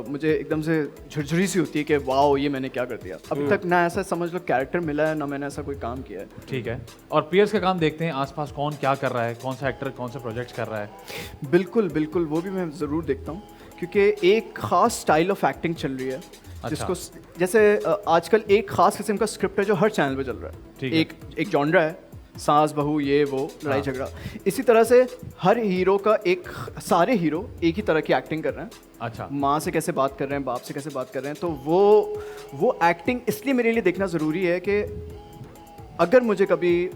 मुझे एकदम से झुरझुरी सी होती है कि वाओ ये मैंने क्या कर दिया। अभी तक ना ऐसा समझ लो कैरेक्टर मिला है, ना मैंने ऐसा कोई काम किया है। ठीक है। और पीयर्स का काम देखते हैं, आसपास कौन क्या कर रहा है, कौन सा एक्टर कौन सा प्रोजेक्ट कर रहा है? बिल्कुल बिल्कुल, वो भी मैं ज़रूर देखता हूँ, क्योंकि एक ख़ास स्टाइल ऑफ एक्टिंग चल रही है। जिसको जैसे आजकल एक ख़ास किस्म का स्क्रिप्ट है जो हर चैनल पे चल रहा है। एक जॉनरा है, सास बहू ये वो लड़ाई झगड़ा। इसी तरह से हर हीरो का सारे हीरो एक ही तरह की एक्टिंग कर रहे हैं। अच्छा, माँ से कैसे बात कर रहे हैं, बाप से कैसे बात कर रहे हैं। तो वो एक्टिंग इसलिए मेरे लिए देखना ज़रूरी है कि अगर मुझे कभी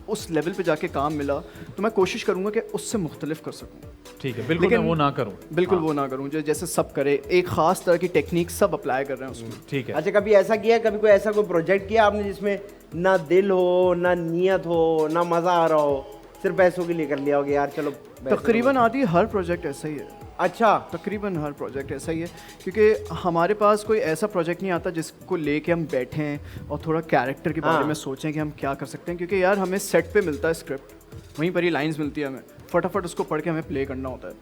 उस लेवल पे जाके काम मिला तो मैं कोशिश करूँगा कि उससे मुख्तलिफ कर सकूँ। ठीक है, बिल्कुल मैं वो ना करूँ, बिल्कुल वो ना करूँ जो जैसे सब करे, एक ख़ास तरह की टेक्निक सब अप्लाई कर रहे हैं उसमें। ठीक है। अच्छा, कभी ऐसा किया है, कभी कोई ऐसा कोई प्रोजेक्ट किया आपने जिसमें ना दिल हो, ना नीयत हो, ना मज़ा आ रहा हो, सिर्फ पैसों के लिए कर लिया होगा यार चलो? तकरीबन आदि हर प्रोजेक्ट ऐसा ही है। अच्छा, तकरीबन हर प्रोजेक्ट ऐसा ही है, क्योंकि हमारे पास कोई ऐसा प्रोजेक्ट नहीं आता जिसको लेके हम बैठें और थोड़ा कैरेक्टर के बारे में सोचें कि हम क्या कर सकते हैं। क्योंकि यार हमें सेट पे मिलता है स्क्रिप्ट, वहीं पर ही लाइंस मिलती है, हमें फटाफट उसको पढ़ के हमें प्ले करना होता है।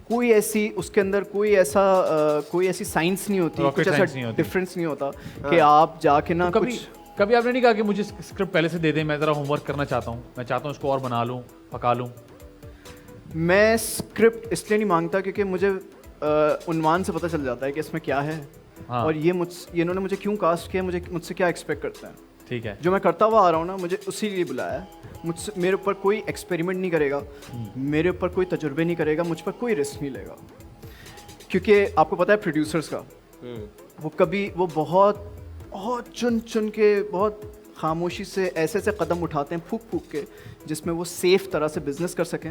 कोई ऐसी उसके अंदर कोई ऐसी साइंस नहीं होती, कुछ ऐसा डिफरेंस नहीं होता कि आप जाके ना कभी आपने नहीं कहा कि मुझे स्क्रिप्ट पहले से दे दें, मैं ज़रा होमवर्क करना चाहता हूँ, मैं चाहता हूँ इसको और बना लूँ, पका लूँ? मैं स्क्रिप्ट इसलिए नहीं मांगता क्योंकि मुझे उन्वान से पता चल जाता है कि इसमें क्या है। हाँ। और ये इन्होंने मुझे क्यों कास्ट किया, मुझसे क्या एक्सपेक्ट करते हैं। ठीक है। जो मैं करता हुआ आ रहा हूँ ना, मुझे उसी लिए बुलाया है। मुझसे मेरे ऊपर कोई एक्सपेरिमेंट नहीं करेगा, मेरे ऊपर कोई तजुर्बे नहीं करेगा, मुझ पर कोई रिस्क नहीं लेगा। क्योंकि आपको पता है प्रोड्यूसर्स का वो बहुत चुन के बहुत खामोशी से ऐसे कदम उठाते हैं, फूक के, जिसमें वो सेफ तरह से बिजनेस कर सकें।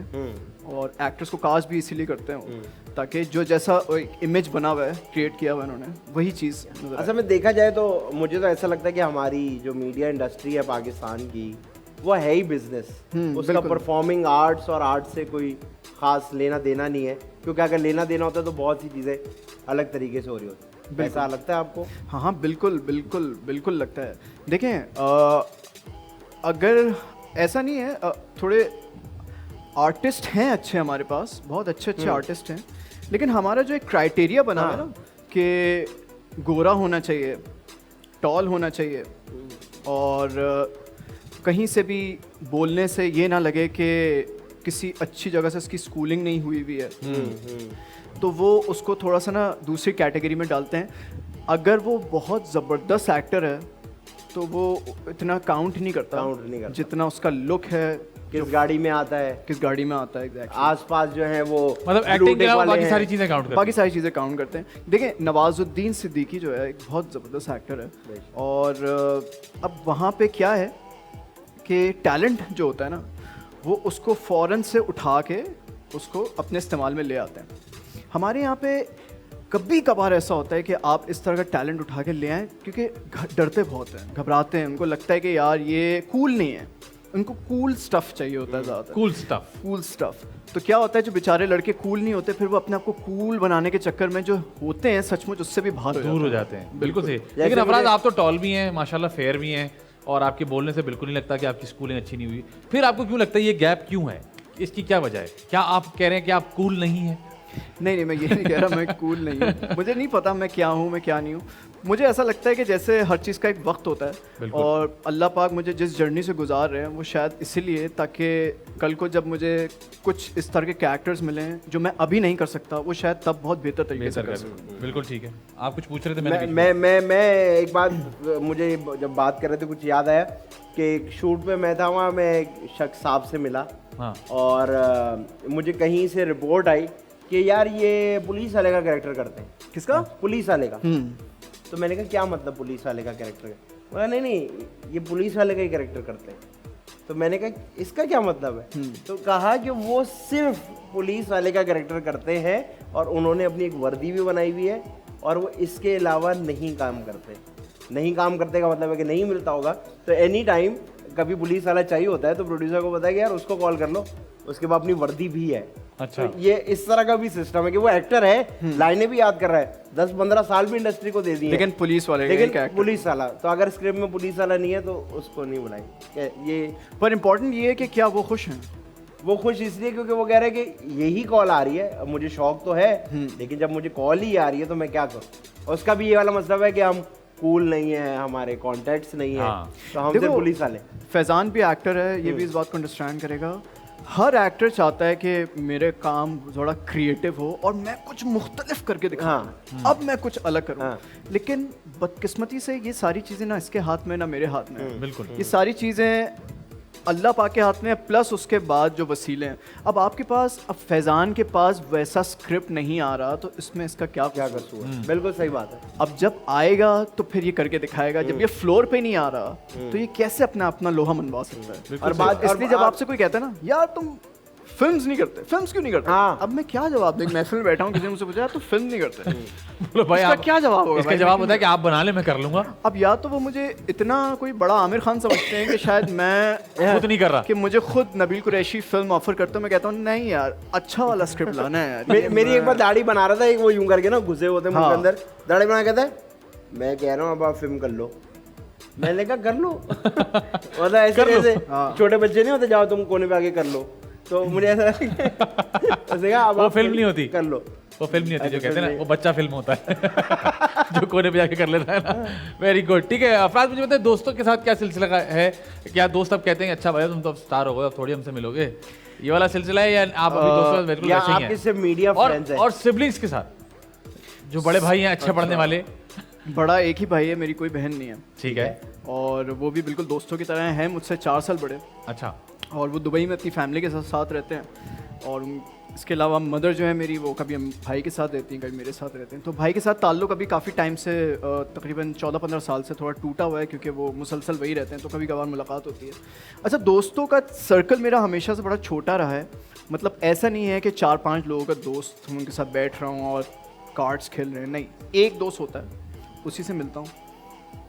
और एक्टर्स को कास्ट भी इसीलिए करते हैं ताकि जो जैसा इमेज बना हुआ है, क्रिएट किया हुआ है उन्होंने, वही चीज़ नजर आए। असल में देखा जाए तो मुझे तो ऐसा लगता है कि हमारी जो मीडिया इंडस्ट्री है पाकिस्तान की, वो है ही बिजनेस। उसका परफॉर्मिंग आर्ट्स और आर्ट से कोई खास लेना देना नहीं है, क्योंकि अगर लेना देना होता है तो बहुत सी चीज़ें अलग तरीके से हो रही होती। ऐसा लगता है आपको? हाँ, बिल्कुल लगता है। देखें, अगर ऐसा नहीं है, थोड़े आर्टिस्ट हैं अच्छे हमारे पास, बहुत अच्छे आर्टिस्ट हैं, लेकिन हमारा जो एक क्राइटेरिया बना है ना कि गोरा होना चाहिए, टॉल होना चाहिए, और कहीं से भी बोलने से ये ना लगे कि किसी अच्छी जगह से इसकी स्कूलिंग नहीं हुई हुई है, तो वो उसको थोड़ा सा ना दूसरी कैटेगरी में डालते हैं। अगर वो बहुत ज़बरदस्त एक्टर है तो वो इतना काउंट नहीं करता जितना उसका लुक है, किस गाड़ी में आता है, एग्जैक्टली। आसपास जो है वो मतलब एक्टिंग के अलावा बाकी सारी चीज़ें काउंट करते हैं। देखिए, नवाजुद्दीन सिद्दीकी जो है एक बहुत ज़बरदस्त एक्टर है, और अब वहाँ पे क्या है कि टैलेंट जो होता है ना, वो उसको फ़ौरन से उठा के उसको अपने इस्तेमाल में ले आते हैं। हमारे यहाँ पे कभी कभार ऐसा होता है कि आप इस तरह का टैलेंट उठा के ले आएँ, क्योंकि डरते बहुत हैं, घबराते हैं, उनको लगता है कि यार ये कूल नहीं है, उनको कूल स्टफ चाहिए होता है ज़्यादा। Cool stuff. तो क्या होता है, जो बेचारे लड़के कूल नहीं होते, फिर वो अपने आप को कूल बनाने के चक्कर में जो होते हैं सचमुच उससे भी बाहर दूर हो जाते हैं। बिल्कुल सही। लेकिन अफराज, आप तो टॉल भी हैं, माशाल्लाह फेयर भी हैं, और आपके बोलने से बिल्कुल नहीं लगता कि आपकी स्कूलिंग अच्छी नहीं हुई। फिर आपको क्यों लगता है ये गैप क्यों है, इसकी क्या वजह है? क्या आप कह रहे हैं कि आप कूल नहीं हैं? नहीं, मैं ये नहीं कह रहा मैं कूल नहीं हूँ। मुझे नहीं पता मैं क्या हूँ, मैं क्या नहीं हूँ, मुझे ऐसा लगता है कि जैसे हर चीज़ का एक वक्त होता है बिल्कुल। और अल्लाह पाक मुझे जिस जर्नी से गुजार रहे हैं वो शायद इसीलिए ताकि कल को जब मुझे कुछ इस तरह के कैरेक्टर्स मिलें जो मैं अभी नहीं कर सकता वो शायद तब बहुत बेहतर तरीके से बेहतर कर कर सकूँ। बिल्कुल ठीक है। आप कुछ पूछ रहे थे, मैं मैंने मैं मैं मैं एक बात, मुझे जब बात कर रहे थे कुछ याद आया कि एक शूट पे मैं था, वहाँ मैं एक शख्स साहब से मिला हाँ और मुझे कहीं से रिपोर्ट आई कि यार ये पुलिस वाले का कैरेक्टर करते हैं। किसका? पुलिस वाले का। तो मैंने कहा क्या मतलब पुलिस वाले का कैरेक्टर? बोला नहीं नहीं ये पुलिस वाले का ही कैरेक्टर करते हैं। तो मैंने कहा इसका क्या मतलब है? तो कहा कि वो सिर्फ पुलिस वाले का कैरेक्टर करते हैं और उन्होंने अपनी एक वर्दी भी बनाई हुई है और वो इसके अलावा नहीं काम करते। नहीं काम करते का मतलब है कि नहीं मिलता होगा, तो एनी टाइम कभी पुलिस वाला चाहिए होता है तो प्रोड्यूसर को बताया कि यार उसको कॉल कर लो, उसके बाद अपनी वर्दी भी है। अच्छा। तो ये इस तरह का भी सिस्टम है कि वो एक्टर है, लाइनें भी याद कर रहा है, 10-15 साल भी इंडस्ट्री को दे दी है, लेकिन पुलिस वाले का लेकिन character। पुलिस वाला, तो अगर स्क्रिप्ट में पुलिस वाला नहीं है तो उसको नहीं बुलाएं। ये पर इम्पोर्टेंट ये है कि क्या वो खुश हैं? वो खुश इसलिए क्योंकि वो कह रहे हैं कि यही कॉल आ रही है, अब मुझे शौक तो है लेकिन जब मुझे कॉल ही आ रही है तो मैं क्या करूँ। और उसका भी ये वाला मतलब है कि हम कूल नहीं है, हमारे कॉन्टैक्ट्स नहीं है, हाँ। तो हम देखो, सिर्फ पुलिस वाले। फैज़ान भी एक्टर है, ये भी इस बात को अंडरस्टैंड करेगा। हर एक्टर चाहता है कि मेरे काम थोड़ा क्रिएटिव हो और मैं कुछ मुख्तलिफ करके दिखाऊं। हाँ। अब मैं कुछ अलग करूं। हाँ। लेकिन बदकिस्मती से ये सारी चीज़ें ना इसके हाथ में ना मेरे हाथ में है। बिल्कुल। ये सारी चीज़ें अल्लाह पाक के हाथ में है, प्लस उसके बाद जो वसीले हैं। अब आपके पास, अब फैज़ान के पास वैसा स्क्रिप्ट नहीं आ रहा तो इसमें इसका क्या क्या कसूर है? बिल्कुल सही बात है। अब जब आएगा तो फिर ये करके दिखाएगा। जब ये फ्लोर पे नहीं आ रहा तो ये कैसे अपना लोहा मनवा सकता है? बिल्कुल और बात इसलिए जब आपसे कोई कहता है ना यार तुम फिल्म्स नहीं करते, फिल्म्स क्यों नहीं करते? हाँ। अब मैं क्या जवाब दूं? महफिल में बैठा हूँ, किसी ने मुझसे पूछा यार तू फिल्म नहीं करते, बोलो भाई इसका आप क्या जवाब होगा? इसका भाई, जवाब मैं होता है कि आप बना ले, मैं कर लूंगा। अब या तो वो मुझे इतना कोई बड़ा आमिर खान समझते हैं कि शायद मैं खुद नहीं कर रहा। कि मुझे खुद नबील कुरैशी फिल्म ऑफर करता हूँ, मैं कहता हूँ नहीं यार अच्छा वाला स्क्रिप्ट लाना है यार। मेरी एक बार दाढ़ी बना रहा था, एक वो यूं करके ना घुसे होते मुंह के हाँ। अंदर, दाढ़ी बना कहता है मैं कह रहा हूँ अब आप फिल्म कर लो। मैंने कहा कर लो। मतलब ऐसे ऐसे छोटे बच्चे नहीं होते जाओ तुम कोने पे आके कर लो, तो मुझे ऐसा लगा अब वो आप फिल्म नहीं होती, कर लो। वो फिल्म नहीं होती जो अच्छा, कहते हैं ना, फिल्म वो बच्चा फिल्म होता है जो कोने पे जाके कर लेता है ना। Very good. ठीक है अफराज, मुझे बताए दोस्तों के साथ क्या सिलसिला है? क्या दोस्त अब कहते हैं अच्छा भैया तुम तो अब स्टार हो गए, अब थोड़ी हमसे मिलोगे, ये वाला सिलसिला है, या आप अभी दोस्तों के साथ बिल्कुल या वैसे ही आपके हैं? सिर्फ मीडिया फ्रेंड्स हैं? और सिबलिंग्स के साथ जो बड़े भाई हैं अच्छे पढ़ने वाले? बड़ा एक ही भाई है, मेरी कोई बहन नहीं है। ठीक है। और वो भी बिल्कुल दोस्तों की तरह हैं, मुझसे 4 साल बड़े। अच्छा। और वो दुबई में अपनी फैमिली के साथ रहते हैं। और इसके अलावा मदर जो है मेरी, वो कभी हम भाई के साथ रहती हैं, कभी मेरे साथ रहते हैं। तो भाई के साथ ताल्लुक़ अभी काफ़ी टाइम से, तकरीबन 14-15 साल से थोड़ा टूटा हुआ है, क्योंकि वो मुसलसल वही रहते हैं, तो कभी कभार मुलाकात होती है। अच्छा, दोस्तों का सर्कल मेरा हमेशा से बड़ा छोटा रहा है। मतलब ऐसा नहीं है कि 4-5 लोगों का दोस्त हूँ उनके साथ बैठ रहा हूँ और कार्ड्स खेल रहे हैं, नहीं। एक दोस्त होता है, उसी से मिलता हूँ,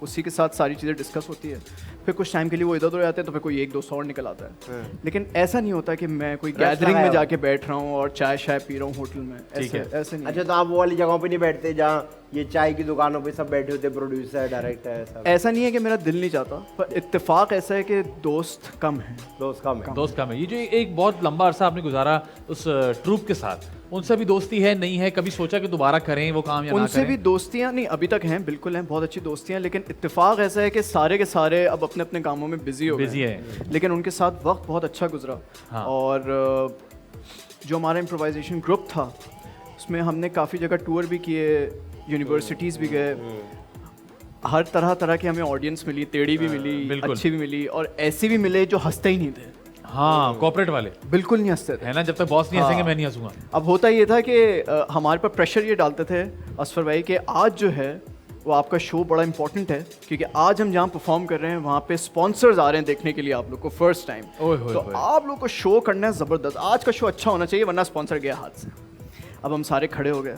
उसी के साथ सारी चीज़ें डिस्कस होती है। फिर कुछ टाइम के लिए वो इधर उधर आते हैं तो फिर कोई एक दोस्त और निकल आता है। लेकिन ऐसा नहीं होता कि मैं कोई गैदरिंग में जाके बैठ रहा हूँ और चाय शाय पी रहा हूँ होटल में। ठीक है। ऐसे नहीं। अच्छा, तो आप वो वाली जगहों पे नहीं बैठते जहाँ ये चाय की दुकानों पे सब बैठे होते, प्रोड्यूसर डायरेक्टर सब? ऐसा नहीं है कि मेरा दिल नहीं चाहता, पर इत्तेफाक ऐसा है कि दोस्त कम हैं। दोस्त कम है। दोस्त कम है। ये जो एक बहुत लंबा अरसा आपने गुजारा उस ट्रूप के साथ, उनसे भी दोस्ती है नहीं है? कभी सोचा कि दोबारा करें वो काम या ना उनसे करें? भी दोस्तियाँ नहीं अभी तक हैं, बिल्कुल हैं, बहुत अच्छी दोस्तियाँ। लेकिन इत्तेफाक ऐसा है कि सारे के सारे अब अपने अपने कामों में बिजी हो गए बिजी हैं। है। लेकिन उनके साथ वक्त बहुत अच्छा गुजरा। हाँ। और जो हमारा इम्प्रोवाइजेशन ग्रुप था उसमें हमने काफ़ी जगह टूर भी किए, यूनिवर्सिटीज़ भी गए। हर तरह तरह की हमें ऑडियंस मिली, टेढ़ी भी मिली, बिल्कुल। अच्छी भी मिली, और ऐसी भी मिले जो हंसते ही नहीं थे, हाँ, कॉर्पोरेट वाले बिल्कुल नहीं हंसते थे। है ना, जब तक बॉस नहीं हाँ। हंसेंगे मैं नहीं हंसूंगा। अब होता ये था कि हमारे पर प्रेशर ये डालते थे असफर भाई कि आज जो है वो आपका शो बड़ा इंपॉर्टेंट है, क्योंकि आज हम जहाँ परफॉर्म कर रहे हैं वहाँ पे स्पॉन्सर्स आ रहे हैं देखने के लिए आप लोग को फर्स्ट टाइम। ओए होए तो होए। आप लोग को शो करना है ज़बरदस्त, आज का शो अच्छा होना चाहिए वरना स्पॉन्सर गया हाथ से। अब हम सारे खड़े हो गए,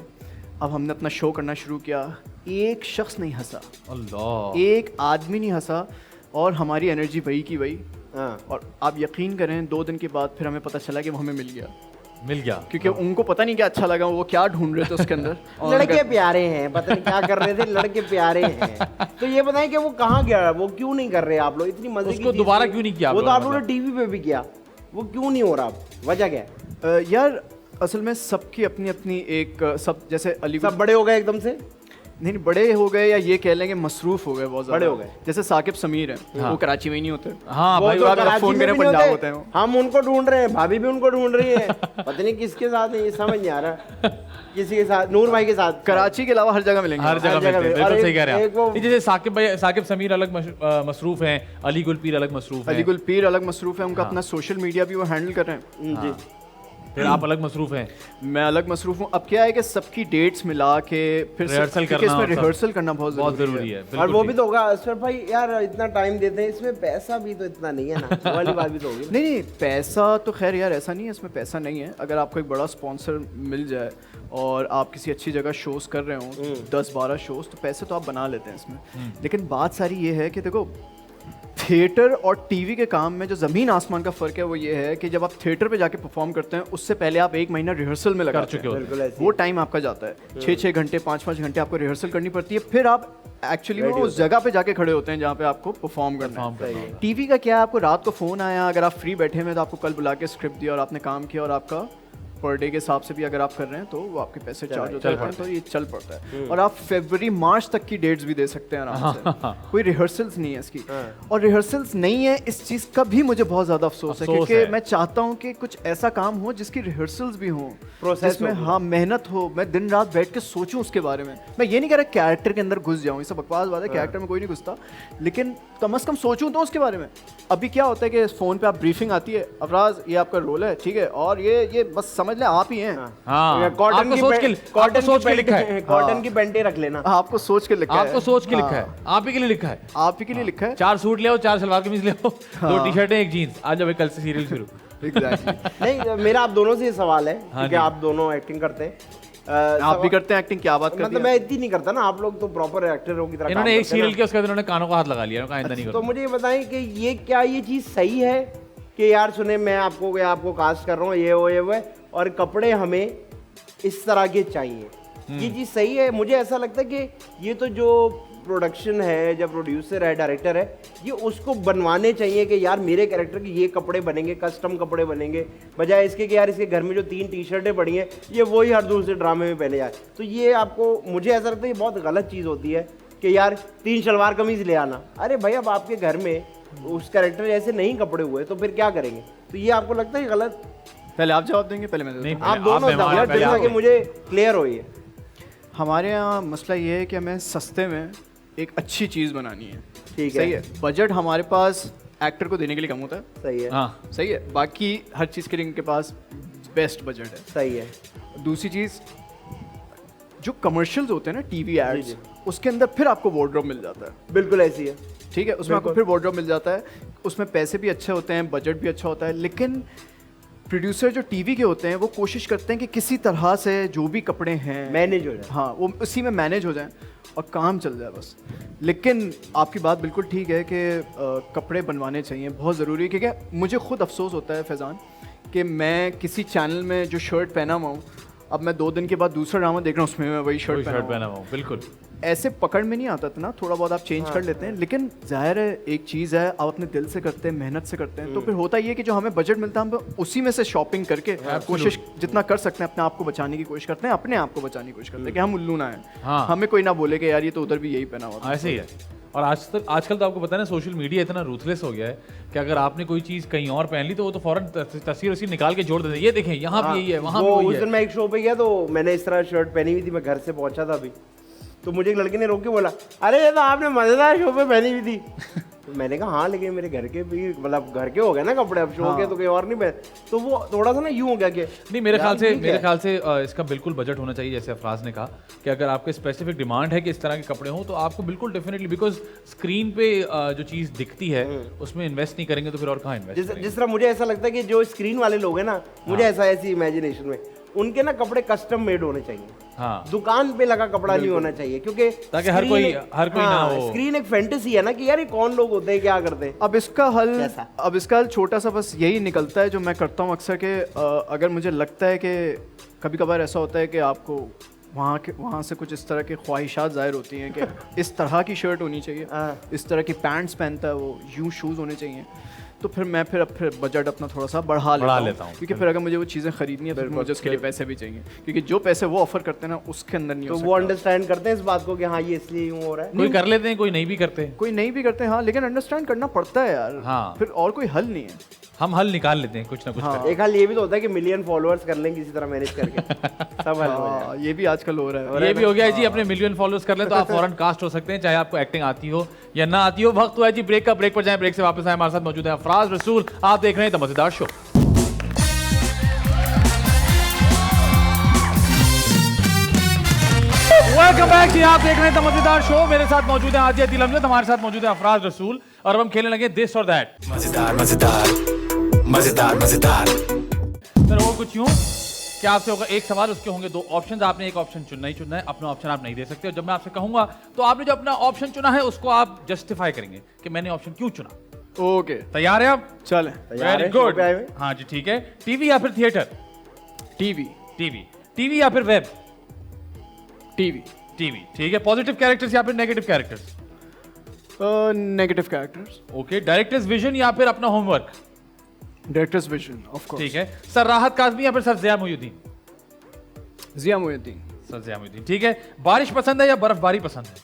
अब हमने अपना शो करना शुरू किया। एक शख्स नहीं हंसा, अल्लाह। एक आदमी नहीं हंसा, और हमारी एनर्जी वही की वही। हाँ। और आप यकीन करें 2 दिन के बाद फिर हमें पता चला कि वो हमें मिल गया, मिल गया क्योंकि उनको पता नहीं क्या अच्छा लगा, वो क्या ढूंढ रहे थे उसके अंदर। और लड़के प्यारे हैं, पता नहीं क्या कर रहे थे, लड़के प्यारे हैं। तो ये बताएं कि वो कहाँ गया, वो क्यों नहीं कर रहे आप लोग? इतनी मजे की उसको चीज़ दोबारा थी। क्यों नहीं किया आप वो तो लोगों आप ने? लोगों ने टीवी पे भी किया, वो क्यों नहीं हो रहा? वजह क्या है? यार असल में सबकी अपनी अपनी एक सब, जैसे अली सब बड़े हो गए एकदम से? नहीं बड़े हो गए या ये कह लेंगे मसरूफ हो गए बहुत ज़्यादा। बड़े हो गए। जैसे साकिब समीर है, वो कराची में ही नहीं होते। हाँ वो भाई तो अगर आप कराची फोन में करें भी नहीं पंजाब होते। होते हैं वो। हम उनको ढूंढ रहे हैं, भाभी भी उनको ढूंढ रही है, पता नहीं किसके साथ है, ये समझ नहीं आ रहा। किसी के साथ, नूर भाई के साथ। कराची के अलावा हर जगह मिलेंगे। हर जगह जगह मिलते हैं, पे। और बिल्कुल सही एक- कह रहे हैं एक वो- आप। जैसे साकिब समीर अलग मसरूफ हैं, अली गुल पीर अलग मसरूफ हैं, अली गुल पीर अलग मसरूफ है, उनका अपना सोशल मीडिया भी वो हैंडल कर रहे हैं। जी। फिर आप अलग मसरूफ हैं। मैं अलग मसरूफ हूँ। अब क्या है कि सबकी डेट्स मिला के फिर Rehearsal क्योंकि करना इसमें और सब। रिहर्सल करना बहुत बहुत ज़रूरी जरूरी है। है और बिल्कुल वो भी ठीक। तो होगा असफर भाई, यार इतना टाइम देते हैं, इसमें पैसा भी तो इतना नहीं है ना, वो वाली बात भी तो होगी ना। नहीं पैसा तो खैर यार ऐसा नहीं है, इसमें पैसा नहीं है। अगर आपको एक बड़ा स्पॉन्सर मिल जाए और आप किसी अच्छी जगह शोज़ कर रहे हो 10-12 शोज़, तो पैसे तो आप बना लेते हैं इसमें। लेकिन बात सारी ये है कि देखो थिएटर और टीवी के काम में जो ज़मीन आसमान का फ़र्क है वो ये है कि जब आप थिएटर पे जाके परफॉर्म करते हैं उससे पहले आप 1 महीना रिहर्सल में लगाते चुके हैं। होते बिल्कुल ऐसे वो टाइम आपका जाता है 6-6 घंटे 5-5 घंटे आपको रिहर्सल करनी पड़ती है, फिर आप एक्चुअली Ready उस जगह पे जाके खड़े होते हैं जहाँ पे आपको परफॉर्म करना Perform है। करना है। टीवी का क्या है, आपको रात को फ़ोन आया, अगर आप फ्री बैठे हुए हैं तो आपको कल बुला के स्क्रिप्ट दिया और आपने काम किया और आपका पर डे के हिसाब से भी अगर आप कर रहे हैं तो वो आपके पैसे चार्ज होते हैं, तो ये चल पड़ता है। और आप फरवरी मार्च तक की डेट्स भी दे सकते हैं आराम से। कोई रिहर्सल्स नहीं है इसकी, और रिहर्सल्स नहीं है इस चीज़ का भी मुझे बहुत ज़्यादा अफसोस है, अफसोस क्योंकि है। मैं चाहता हूँ कि कुछ ऐसा काम हो जिसकी रिहर्सल्स भी हों, Process जिसमें हो। हाँ मेहनत हो, मैं दिन रात बैठ के सोचूं उसके बारे में। मैं ये नहीं कह रहा कैरेक्टर के अंदर घुस जाऊं, ये सब बकवास बात है, कैरेक्टर में कोई नहीं घुसता, लेकिन कम से कम सोचूं तो उसके बारे में। अभी क्या होता है कि फ़ोन पे आप ब्रीफिंग आती है, अफराज ये आपका रोल है, ठीक है, और ये बस समझ लें आप ही हैं। हाँ कॉटन आपको की सोच के कॉटन सोच के लिखा है, कॉटन की पेंटे रख लेना। आपको सोच के लिखा है, आपको सोच के लिखा हाँ, है, आप ही के लिए लिखा है। आप ही के लिए लिखा है। 4 सूट ले आओ, 4 सलवार कमीज ले आओ, 2 टी शर्टें, 1 जीन्स, आज अब कल से सीरियल शुरू। एग्जैक्टली। नहीं, मेरा आप दोनों से ये सवाल है, हाँ क्योंकि जी। आप दोनों एक्टिंग करते हैं। आप भी करते हैं एक्टिंग, क्या बात कर मतलब मैं इतनी नहीं करता ना, आप लोग तो प्रॉपर एक्टरों की तरह काम इन्होंने एक करते हैं सीरियल ना। किया, उसके बाद इन्होंने कानों का हाथ लगा लिया, कहा आइंदा नहीं तो करूंगा। मुझे ये बताएं कि ये क्या ये चीज़ सही है कि यार सुने मैं आपको कास्ट कर रहा हूँ, ये वो है, और कपड़े हमें इस तरह के चाहिए, ये चीज़ सही है? मुझे ऐसा लगता है कि ये तो जो प्रोडक्शन है, जब प्रोड्यूसर है, डायरेक्टर है, ये उसको बनवाने चाहिए कि यार मेरे कैरेक्टर के ये कपड़े बनेंगे, कस्टम कपड़े बनेंगे, बजाय इसके कि यार इसके घर में जो 3 टी शर्टें पड़ी हैं ये वही हर दूसरे ड्रामे में पहने जाए। तो ये आपको, मुझे ऐसा लगता है ये बहुत गलत चीज़ होती है कि यार 3 शलवार कमीज ले आना। अरे भाई अब आपके घर में उस कैरेक्टर जैसे नहीं कपड़े हुए तो फिर क्या करेंगे? तो ये आपको लगता है गलत? पहले आप जवाब देंगे, पहले मैं देता नहीं, हूँ। आप दोनों मेहमान हैं, पहले जैसा आप कि हैं। मुझे क्लियर हो ये। हमारे यहाँ मसला ये है कि हमें सस्ते में एक अच्छी चीज़ बनानी है। ठीक है। सही है, बजट हमारे पास एक्टर को देने के लिए कम होता है, सही है। हाँ सही है, बाकी हर चीज़ के लिए इनके पास बेस्ट बजट है। सही है। दूसरी चीज़, जो कमर्शियल्स होते हैं ना टीवी एड्स, जी। उसके अंदर फिर आपको वार्डरोब मिल जाता है। बिल्कुल ऐसी है। ठीक है, उसमें आपको फिर वार्डरोब मिल जाता है, उसमें पैसे भी अच्छे होते हैं, बजट भी अच्छा होता है। लेकिन प्रोड्यूसर जो टीवी के होते हैं वो कोशिश करते हैं कि किसी तरह से जो भी कपड़े हैं मैनेज हो जाए। हाँ वो उसी में मैनेज हो जाए और काम चल जाए बस। लेकिन आपकी बात बिल्कुल ठीक है कि कपड़े बनवाने चाहिए, बहुत ज़रूरी है, क्योंकि मुझे खुद अफसोस होता है फैज़ान कि मैं किसी चैनल में जो शर्ट पहना हुआ हूँ, अब मैं 2 दिन के बाद दूसरा ड्रामा देख रहा हूँ उसमें मैं वही कोई शर्ट शर्ट पहना पहना हुआ, बिल्कुल। ऐसे पकड़ में नहीं आता था ना, थोड़ा बहुत आप चेंज कर लेते हैं। लेकिन जाहिर है एक चीज़ है, आप अपने दिल से करते हैं, मेहनत से करते हैं, तो फिर होता ये है कि जो हमें बजट मिलता है हम उसी में से शॉपिंग करके कोशिश जितना कर सकते हैं अपने आप को बचाने की कोशिश करते हैं, अपने आप को बचाने की कोशिश करते हैं कि हम उल्लू ना आए, हाँ। हमें कोई ना बोले कि यार ये तो उधर भी यही पहना हुआ था। ऐसे ही है। और आजकल तो आपको पता है ना, सोशल मीडिया इतना रूथलेस हो गया है कि अगर आपने कोई चीज़ कहीं और पहन ली तो वो तो फौरन तस्वीर उसी निकाल के जोड़ देते हैं, ये देखें यहाँ भी यही है, वहाँ भी वो वही उस है। दिन मैं एक शो पे गया तो मैंने इस तरह शर्ट पहनी हुई थी, मैं घर से पहुंचा था अभी, तो मुझे एक लड़के ने रोक के बोला, अरे ये तो आपने मजेदार शो पे पहनी हुई थी। तो मैंने कहा हाँ, लेकिन मेरे घर के भी, मतलब घर के हो गए ना कपड़े, अब शो के तो कोई और नहीं पहन। तो वो थोड़ा सा ना यूं हो गया कि नहीं, मेरे यार, ठीक है। ख्याल से इसका बिल्कुल बजट होना चाहिए, जैसे अफराज ने कहा कि अगर आपके स्पेसिफिक डिमांड है कि इस तरह के कपड़े हों तो आपको बिल्कुल डेफिनेटली, बिकॉज स्क्रीन पे जो चीज़ दिखती है उसमें इन्वेस्ट नहीं करेंगे तो फिर और कहाँ इन्वेस्ट जिस तरह मुझे ऐसा लगता है कि जो स्क्रीन वाले लोग हैं ना, मुझे ऐसा ऐसी इमेजिनेशन में उनके ना कपड़े कस्टम मेड होने चाहिए। हाँ, दुकान पे लगा कपड़ा नहीं होना चाहिए, क्योंकि ताकि हर कोई ना हो। स्क्रीन एक फैंटेसी है ना कि यार ये कौन लोग होते हैं, क्या करते हैं। अब इसका हल कैसा? छोटा सा बस यही निकलता है जो मैं करता हूँ अक्सर के, अगर मुझे लगता है कि कभी कभार ऐसा होता है कि आपको वहाँ से कुछ इस तरह की ख्वाहिशात ज़ाहिर होती हैं कि इस तरह की शर्ट होनी चाहिए, इस तरह की पैंट्स पहनता है वो, यूँ शूज़ होने चाहिए, तो फिर मैं फिर बजट अपना थोड़ा सा बढ़ा लेता हूँ क्योंकि फिर अगर मुझे वो चीज़ें खरीदनी है तो फिर मुझे उसके लिए पैसे भी चाहिए क्योंकि जो पैसे वो ऑफर करते हैं ना उसके अंदर नहीं तो हो वो सकता। अंडरस्टैंड करते हैं इस बात को कि हाँ ये इसलिए यूं हो रहा है। कोई कर लेते हैं, कोई नहीं भी करते। कोई नहीं भी करते हैं हाँ, लेकिन अंडरस्टैंड करना पड़ता है यार। हाँ। फिर और कोई हल नहीं है। हम हल निकाल लेते हैं कुछ ना कुछ करके। एक हाल ये भी तो होता है कि मिलियन फॉलोअर्स कर लें किसी तरह मैनेज करके, सब हल हो जाए। हाँ, ये भी आजकल हो रहा है। ये भी हो गया है जी, अपने मिलियन फॉलोअर्स कर ले तो आप फौरन कास्ट हो सकते हैं, चाहे आपको एक्टिंग आती हो या ना आती हो। वक्त हुआ है जी ब्रेक का, ब्रेक पर जाएं, ब्रेक से वापस आए। हमारे साथ मौजूद है अफराज रसूल, आप देख रहे हैं द मजेदार शो। वेलकम बैक जी, आप देख रहे हैं द मजेदार शो। मेरे साथ मौजूद है आदिया दिल अमजद, हमारे साथ मौजूद है अफराज रसूल और अब हम खेलने लगे दिस और दैट। मजेदार मजेदार मजेदार मजेदार। सर और कुछ यूं कि आपसे होगा एक सवाल, उसके होंगे दो ऑप्शंस, आपने एक ऑप्शन चुनना ही चुनना है, अपना ऑप्शन आप नहीं दे सकते। और जब मैं आपसे कहूंगा तो आपने जो अपना ऑप्शन चुना है उसको आप जस्टिफाई करेंगे कि मैंने ऑप्शन क्यों चुना। ओके तैयार है आप? चले। तैयार वेरी है? गुड। शो पे आए हुए? हाँ जी ठीक है। टीवी या फिर थिएटर? TV TV. टीवी या फिर वेब? टीवी टीवी ठीक है। पॉजिटिव कैरेक्टर्स या फिर negative characters? Negative characters. Okay. Directors vision या फिर अपना homework? Directors vision of course. ठीक है। सर राहत काज़मी या फिर सर जिया मोइनुद्दीन? जिया मोइनुद्दीन। सर जिया मोइनुद्दीन ठीक है। बारिश पसंद है या बर्फबारी पसंद है?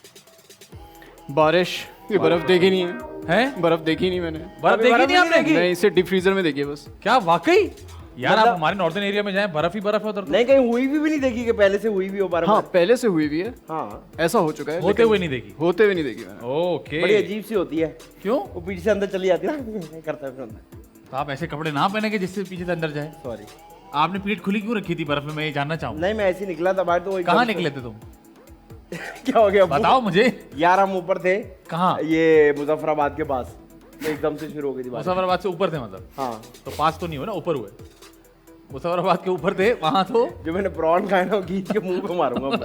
बारिश। ये बर्फ देखी नहीं है। हैं? बर्फ देखी नहीं मैंने। बर्फ देखी नहीं आपने? नहीं, इसे डीप फ्रीजर में देखी है बस। क्या वाकई यार, आप मतलब- हमारे नॉर्दर्न एरिया में जाएं बर्फ ही बर्फ है उधर तो। नहीं कहीं हुई भी नहीं देखी कि पहले से हुई भी हो बार हाँ पहले से हुई भी है। हाँ ऐसा हो चुका है होते लेकिन हुए नहीं देखी? होते हुए नहीं देखी मैंने। ओके। बड़ी अजीब सी होती है, क्यों? वो पीछे से अंदर चली जाती है ना, करता है फिर अंदर। तो आप ऐसे कपड़े ना पहने के जिससे पीछे से अंदर जाए। सॉरी, आपने पीठ खुली क्यों रखी थी बर्फ में, मैं ये जानना चाहूँ। नहीं मैं ऐसे ही निकला था बाहर तो वही कहाँ निकले थे तुम? क्या हो गया बताओ मुझे। यार हम ऊपर थे। कहाँ? ये मुजफ्फराबाद के पास, तो एकदम से शुरू हो गई थी बात। मुजफ्फराबाद से ऊपर थे मतलब? हाँ तो पास तो नहीं हुए ना, ऊपर हुए। मुजफ्फराबाद के ऊपर थे वहां तो। जो मैंने प्रॉन खाया ना वो खींच के मुंह पे मारूंगा।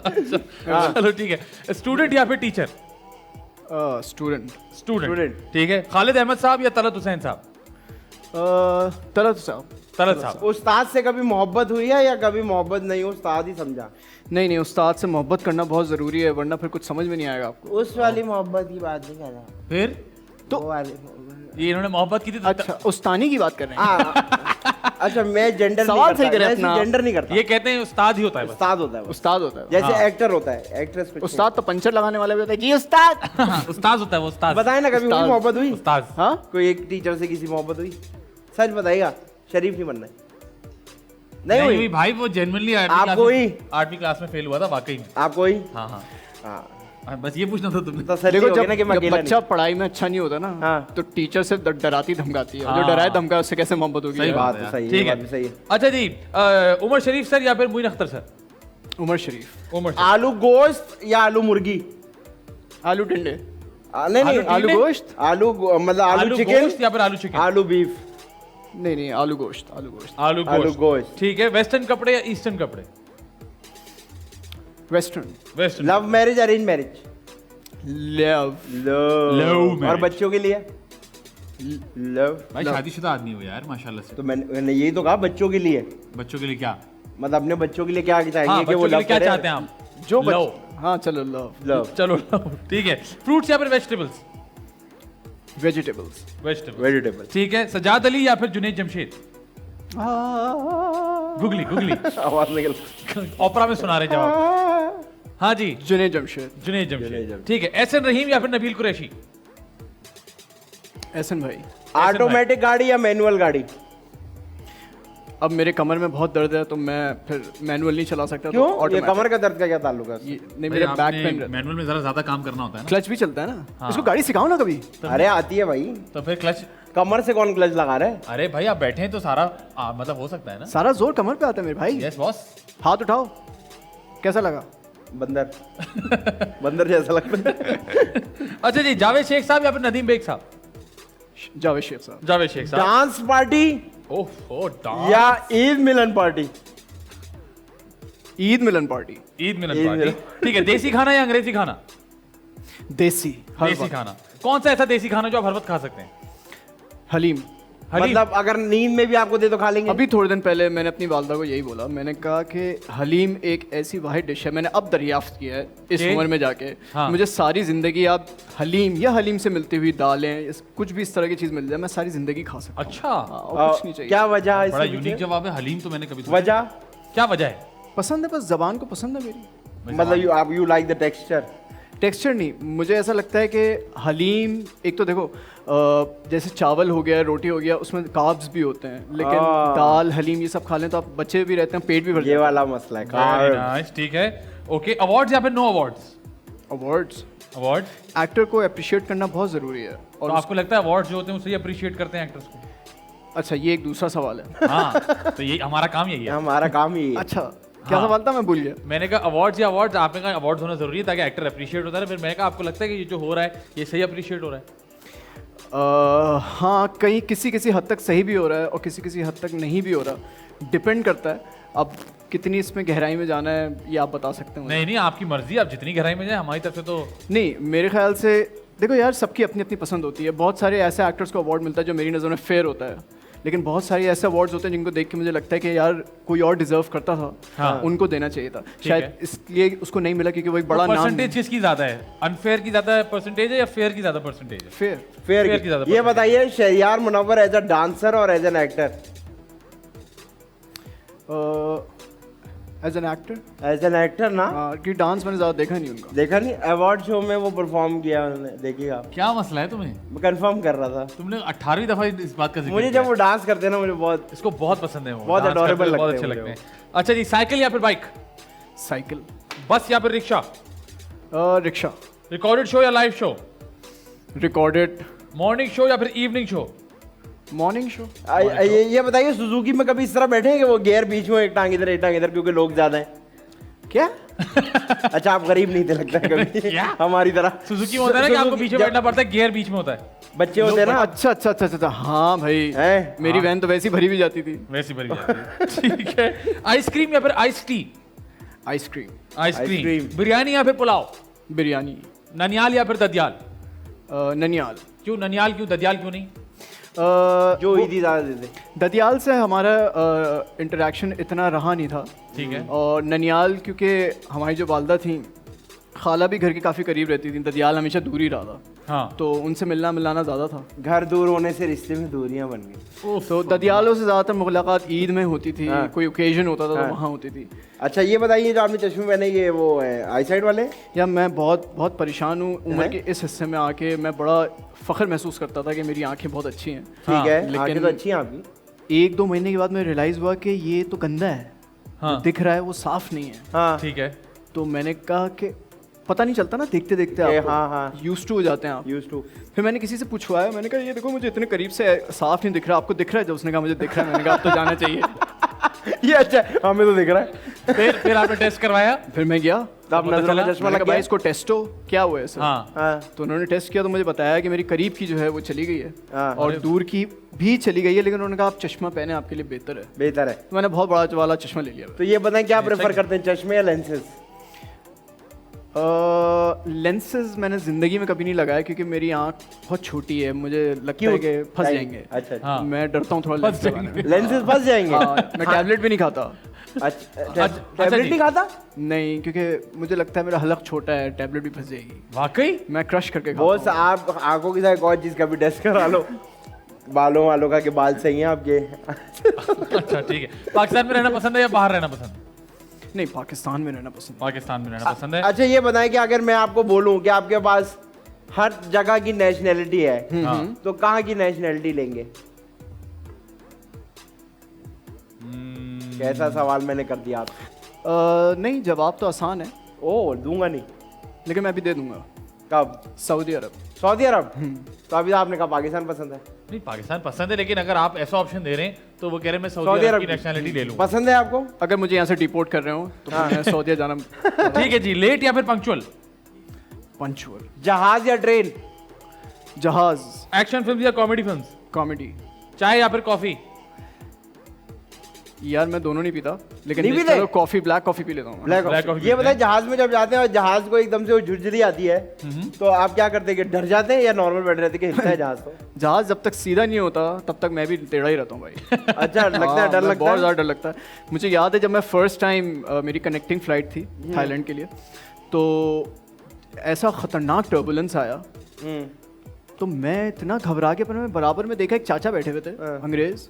चलो ठीक है। स्टूडेंट या फिर टीचर? स्टूडेंट। स्टूडेंट ठीक है। खालिद अहमद साहब या तलत हुसैन साहब? तलत साहब। तलत साहब। उस्ताद से कभी मोहब्बत हुई है या कभी मोहब्बत नहीं, उस्ताद ही समझा। नहीं नहीं, उस्ताद से मोहब्बत करना बहुत ज़रूरी है वरना फिर कुछ समझ में नहीं आएगा आपको। उस वाली मोहब्बत की बात नहीं कर रहा, फिर तो वो वाली मोहब्बत। ये इन्होंने मोहब्बत की थी तो अच्छा उस्तानी की बात कर रहे हैं। हाँ अच्छा, मैं जेंडर सवाल सही करे अपना। जेंडर नहीं करता। ये कहते हैं उस्ताद ही होता है बस। उस्ताद होता है वो। उस्ताद होता है। जैसे हाँ। एक्टर होता है, एक्ट्रेस कुछ उस्ताद तो पंचर लगाने वाला भी होता है जी उस्ताद। उस्ताद होता है वो, उस्ताद। बताए ना, कभी हुई उस्ताद। मोहब्बत हुई? उस्ताद। हाँ कोई एक टीचर से किसी मोहब्बत हुई? सच बताइएगा, शरीफ नहीं बनना है। नहीं नहीं हुई? हुई भाई, वो जेन्युइनली आपको हुई? 8वीं क्लास में फेल हुआ था वाकई में। आपको हुई? हाँ हाँ हाँ हाँ, बस ये पूछना था तुमने। तसल्ली देखो हो गई जब ना कि मैं जब अकेला बच्चा नहीं। पढ़ाई में अच्छा नहीं होता ना हाँ। तो टीचर से डराती धमकाती है। हाँ। जो डराए धमकाए उससे कैसे मोहब्बत होगी सही यार? बात बात है तो यार। सही है, ठीक बात तो सही है। अच्छा जी, उमर शरीफ सर या फिर मुइन अख्तर सर? उमर शरीफ। उमर शरीफ। आलू गोश्त या आलू मुर्गी? आलू टिंडे। नहीं नहीं, आलू गोश्त। मतलब आलू चिकन गोश्त या फिर आलू चिकन? आलू बीफ? नहीं नहीं, आलू गोश्त। आलू गोश्त। आलू आलू गोश्त गोश्त। ठीक है। वेस्टर्न कपड़े या ईस्टर्न कपड़े? Western. Western. Love marriage arrange marriage? Love. Love. और marriage। बच्चों के लिए? लव। भाई शादीशुदा आदमी हो यार माशाल्लाह से। तो मैंने यही तो कहा, बच्चों के लिए। बच्चों के लिए क्या? मतलब अपने बच्चों के लिए क्या चाहेंगे हाँ, कि बच्चों वो के लिए लव क्या करें? चाहते हैं आप? जो लव। हाँ चलो लव। लव। चलो ठीक है। फ्रूट्स या फिर वेजिटेबल्स? वेजिटेबल्स। Vegetables vegetable. ठीक है। सजाद अली या फिर जुनैद जमशेद? गुगली गुगली आवाज निकल। ओपरा में सुना रहे जवाब। हाँ जी, जुनैद जमशेद। जुनैद जुनैद जमशेद जमशेद। ठीक है। एहसन रहीम या फिर नबील कुरैशी? एहसन भाई। ऑटोमेटिक गाड़ी या मैनुअल गाड़ी? अब मेरे कमर में बहुत दर्द है तो मैं फिर मैनुअल नहीं चला सकता। क्यों? तो ये automatic। कमर का दर्द का क्या ताल्लुक है? नहीं मेरे बैक पेन। मैनुअल में जरा ज्यादा काम करना होता है ना, क्लच भी चलता है ना। हाँ। इसको गाड़ी सिखाओ ना कभी। अरे आती है भाई, तो फिर क्लच। कमर से कौन क्लच लगा रहा है? अरे भाई आप बैठे हैं तो सारा मतलब हो सकता है ना। सारा जोर कमर पे आता है मेरे भाई। Yes boss. हाथ उठाओ। कैसा लगा? बंदर। बंदर जैसा लगता है। अच्छा जी, जावेद शेख साहब या फिर नदीम बेग साहब? जावेद शेख साहब। जावेद शेख साहब। डांस पार्टी ओह डांस या ईद मिलन पार्टी? ईद मिलन पार्टी। ईद मिलन ईद पार्टी मिलन। ठीक है। देसी खाना या अंग्रेजी खाना? देसी। हर देसी वक्त। खाना। कौन सा ऐसा देसी खाना जो आप हर वक्त खा सकते हैं? हलीम। हलीम। मतलब अगर नींद में भी आपको दे तो खा लेंगे? अभी थोड़े दिन पहले मैंने अपनी वालदा को यही बोला, मैंने कहा कि हलीम एक ऐसी वाहिद डिश है, मैंने अब दरियाफ्त किया है इस कि? उम्र में जाके। हाँ। मुझे सारी ज़िंदगी आप हलीम या हलीम से मिलती हुई दालें कुछ भी इस तरह की चीज़ मिल जाए, मैं सारी ज़िंदगी खा सकता हूँ। अच्छा, हाँ, और कुछ नहीं चाहिए। क्या वजह है बड़ा इसके यूनिक पीछे? जवाब है। हलीम तो मैंने कभी सुना वजह? क्या वजह है? पसंद है, बस ज़बान को पसंद है मेरी। मतलब you like the texture? Texture नहीं, मुझे ऐसा लगता है कि हलीम एक तो देखो जैसे चावल हो गया, रोटी हो गया, उसमें कार्ब्स भी होते हैं, लेकिन दाल हलीम ये सब खा लें तो आप बच्चे भी रहते हैं, पेट भी भर ये जाता वाला मसला है। Very nice, ठीक है। ओके, अवार्ड्स या फिर नो अवार्ड्स? है। अवार्ड्स, अवार्ड एक्टर को अप्रिशिएट करना बहुत ज़रूरी है। और और आपको लगता है अवार्ड्स जो होते हैं उसे अप्रिशिएट करते हैं एक्टर्स को? अच्छा, ये एक दूसरा सवाल है। हाँ, तो ये हमारा काम यही है। हमारा काम ही है। अच्छा, क्या हाँ। सवाल था, मैं भूल गया। मैंने कहा अवार्ड्स या अवार्ड्स, आपने कहा अवार्ड्स होना जरूरी है ताकि एक्टर अप्रिशिएट होता है। फिर मैंने कहा आपको लगता है कि ये जो हो रहा है ये सही अप्रिशिएट हो रहा है? हाँ, कहीं किसी किसी हद तक सही भी हो रहा है और किसी किसी हद तक नहीं भी हो रहा, डिपेंड करता है। अब कितनी इसमें गहराई में जाना है ये आप बता सकते हैं मुझे। नहीं नहीं, आपकी मर्जी, आप जितनी गहराई में जाए, हमारी तरफ से तो। नहीं, मेरे ख्याल से देखो यार, सबकी अपनी अपनी पसंद होती है। बहुत सारे ऐसे एक्टर्स को अवार्ड मिलता है जो मेरी नज़र में फेयर होता है, लेकिन बहुत सारे ऐसे अवार्ड्स होते हैं जिनको देख के मुझे लगता है कि यार कोई और डिजर्व करता था, हाँ। उनको देना चाहिए था। है। शायद इसलिए उसको नहीं मिला क्योंकि वो एक बड़ा नाम। परसेंटेज किसकी ज्यादा है? अनफेयर की ज्यादा परसेंटेज है या फेयर की ज्यादा परसेंटेज है? फेयर। फेयर फेयर की ज्यादा ये percentage। बताइए, Shehriyar Munawar as a dancer और as an actor? As an actor, as an actor ना, कि डांस मैंने ज़्यादा देखा नहीं उनका। देखा नहीं? अवार्ड शो में वो परफॉर्म किया उन्होंने, देखिएगा। क्या मसला है तुम्हें? मैं कंफर्म कर रहा था। तुमने 18वीं दफा इस बात का जिक्र मुझे किया जब वो डांस करते हैं ना, मुझे बहुत इसको बहुत पसंद है। वो बहुत डांस करते adorable हुए बहुत लगते अच्छे हैं लगते मुझे हैं। अच्छा जी, साइकिल या फिर बाइक? साइकिल। बस या फिर रिक्शा? रिक्शा। रिकॉर्डेड शो या live show? Recorded. Morning show या फिर इवनिंग शो? Morning show. ये बताइए, सुजुकी में कभी इस तरह बैठे हैं कि वो गियर बीच में, एक टांग इधर एक टांग इधर, क्योंकि लोग ज्यादा हैं? क्या? अच्छा, आप गरीब नहीं थे लगता है कभी क्या? हमारी तरह। सुजुकी में होता है ना कि आपको बीच में बैठना पड़ता है, गियर बीच में होता है। बच्चे होते हैं ना, अच्छा अच्छा अच्छा अच्छा, हाँ भाई, हैं? मेरी वैन तो वैसी भरी भी जाती थी। वैसी भरी जाती है। ठीक है। आइसक्रीम या फिर ice tea? Ice cream. Ice cream. Ice cream. Biryani या फिर पुलाव? बिरयानी। ननियाल या फिर ददियाल? ननियाल। क्यों ननियाल, क्यों ददियाल क्यों नहीं? जो ईदी ज्यादा देते। ददियाल से हमारा इंटरेक्शन इतना रहा नहीं था। ठीक है। और ननियाल क्योंकि हमारी जो वालदा थी, खाला भी घर के काफ़ी करीब रहती थी, ददियाल हमेशा दूर ही रहा था, हाँ। तो उनसे मिलना मिलाना ज़्यादा था। घर दूर होने से रिश्ते में दूरियां बन गई। तो ददियालों से ज़्यादातर मुलाकात ईद में होती थी, हाँ। कोई ओकेजन होता था तो हाँ। वहाँ होती थी। अच्छा, ये बताइए, जो आपने चश्मे पहने, ये वो आई साइड वाले? या मैं बहुत बहुत परेशान हूँ उम्र हैं? के इस हिस्से में आके। मैं बड़ा फ़ख्र महसूस करता था कि मेरी आंखें बहुत अच्छी हैं। ठीक है, लेकिन- आंखें तो अच्छी हैं आपकी। 1-2 महीने के बाद मुझे रियलाइज़ हुआ कि ये तो गंदा है, हाँ। दिख रहा है वो साफ़ नहीं है। हाँ ठीक है। तो मैंने कहा कि पता नहीं चलता ना, देखते देखते ए, आप हाँ, हाँ। यूज्ड टू हो जाते हैं आप। Used to. फिर मैंने किसी से पूछवाया, मैंने कहा ये देखो मुझे इतने करीब से साफ नहीं दिख रहा, आपको दिख रहा है? जब उसने कहा मुझे दिख रहा है, मैंने कहा अब तो जाना चाहिए। ये अच्छा है, हमें तो दिख रहा है। फिर आपने टेस्ट करवाया? फिर मैं गया, तो आप पता नजरों में चला? चश्मा मैंने लग कहा गया? भाई इसको टेस्टो क्या हुआ है सर? हाँ। हाँ। तो उन्होंने टेस्ट किया तो मुझे बताया कि मेरी करीब की जो है वो चली गई है हाँ। और दूर की भी चली गई है, लेकिन उन्होंने कहा आप चश्मा पहने आपके लिए बेहतर है। बेहतर है। तो मैंने बहुत बड़ा वाला चश्मा ले लिया। तो ये बताएं, क्या प्रेफर करते हैं, चश्मे या लेंसेज? लेंसेज मैंने ज़िंदगी में कभी नहीं लगाया क्योंकि मेरी आँख बहुत छोटी है, मुझे लगता है कि फंस जाएंगे। अच्छा अच्छा। हाँ। मैं डरता हूँ थोड़ा लेंस लगाने में। लेंसेज फंस जाएंगे? हाँ, मैं टैबलेट भी नहीं खाता। अच्छा, अच्छा टैबलेट जी। नहीं खाता? नहीं, क्योंकि मुझे लगता है मेरा हलक छोटा है, टैबलेट भी फंस जाएगी। वाकई? मैं क्रश करके बहुत खाता हूँ। आप आंखों की साथ एक और चीज का भी टेस्ट करा लो, बालों वालों का, कि बाल सही हैं आपके? अच्छा ठीक है। पाकिस्तान में रहना पसंद है या बाहर रहना पसंद? नहीं, पाकिस्तान में रहना पसंद। पाकिस्तान में रहना पसंद है। अच्छा, ये बताएं कि अगर मैं आपको बोलूं कि आपके पास हर जगह की नेशनैलिटी है, हाँ। तो कहाँ की नेशनैलिटी लेंगे? कैसा सवाल मैंने कर दिया आपसे? नहीं, जवाब तो आसान है, ओ, दूंगा नहीं। लेकिन मैं अभी दे दूंगा। कब? सऊदी अरब। सऊदी अरब? तो अभी आपने कहा पाकिस्तान पसंद है। नहीं, पाकिस्तान पसंद है, लेकिन अगर आप ऐसा ऑप्शन दे रहे हैं तो वो कह रहे हैं मैं सऊदी सऊदी अरब अरब की नेशनैलिटी ले लूँ। पसंद है आपको? अगर मुझे यहाँ से डिपोर्ट कर रहे हो तो मैं सऊदी जाना। ठीक है जी। लेट या फिर पंक्चुअल? पंचुअल। जहाज या ट्रेन? जहाज। एक्शन फिल्म या कॉमेडी फिल्म? कॉमेडी। चाय या फिर कॉफी? यार मैं दोनों नहीं पीता, लेकिन नहीं नेस्ले पीते? कॉफी, ब्लैक कॉफी पी लेता हूँ मैं। Black Black coffee. coffee ये पीते बताए हैं? जहाज में जब जाते हैं और जहाज को एकदम से वो झुरझुरी आती है तो आप क्या करते हैं कि डर जाते हैं या नॉर्मल बैठ रहते हैं कि हिलता है जहाज तो? जहाज जब तक सीधा नहीं होता तब तक मैं भी टेढ़ा ही रहता हूँ भाई। अच्छा लगता है, हाँ, डर मैं लगता बहुत है। ज़्यादा डर लगता है। मुझे याद है जब मैं फर्स्ट टाइम मेरी कनेक्टिंग फ्लाइट थी थाईलैंड के लिए, तो ऐसा खतरनाक टर्बुलेंस आया, तो मैं इतना घबरा के, पर मैं बराबर में देखा एक चाचा बैठे हुए थे अंग्रेज,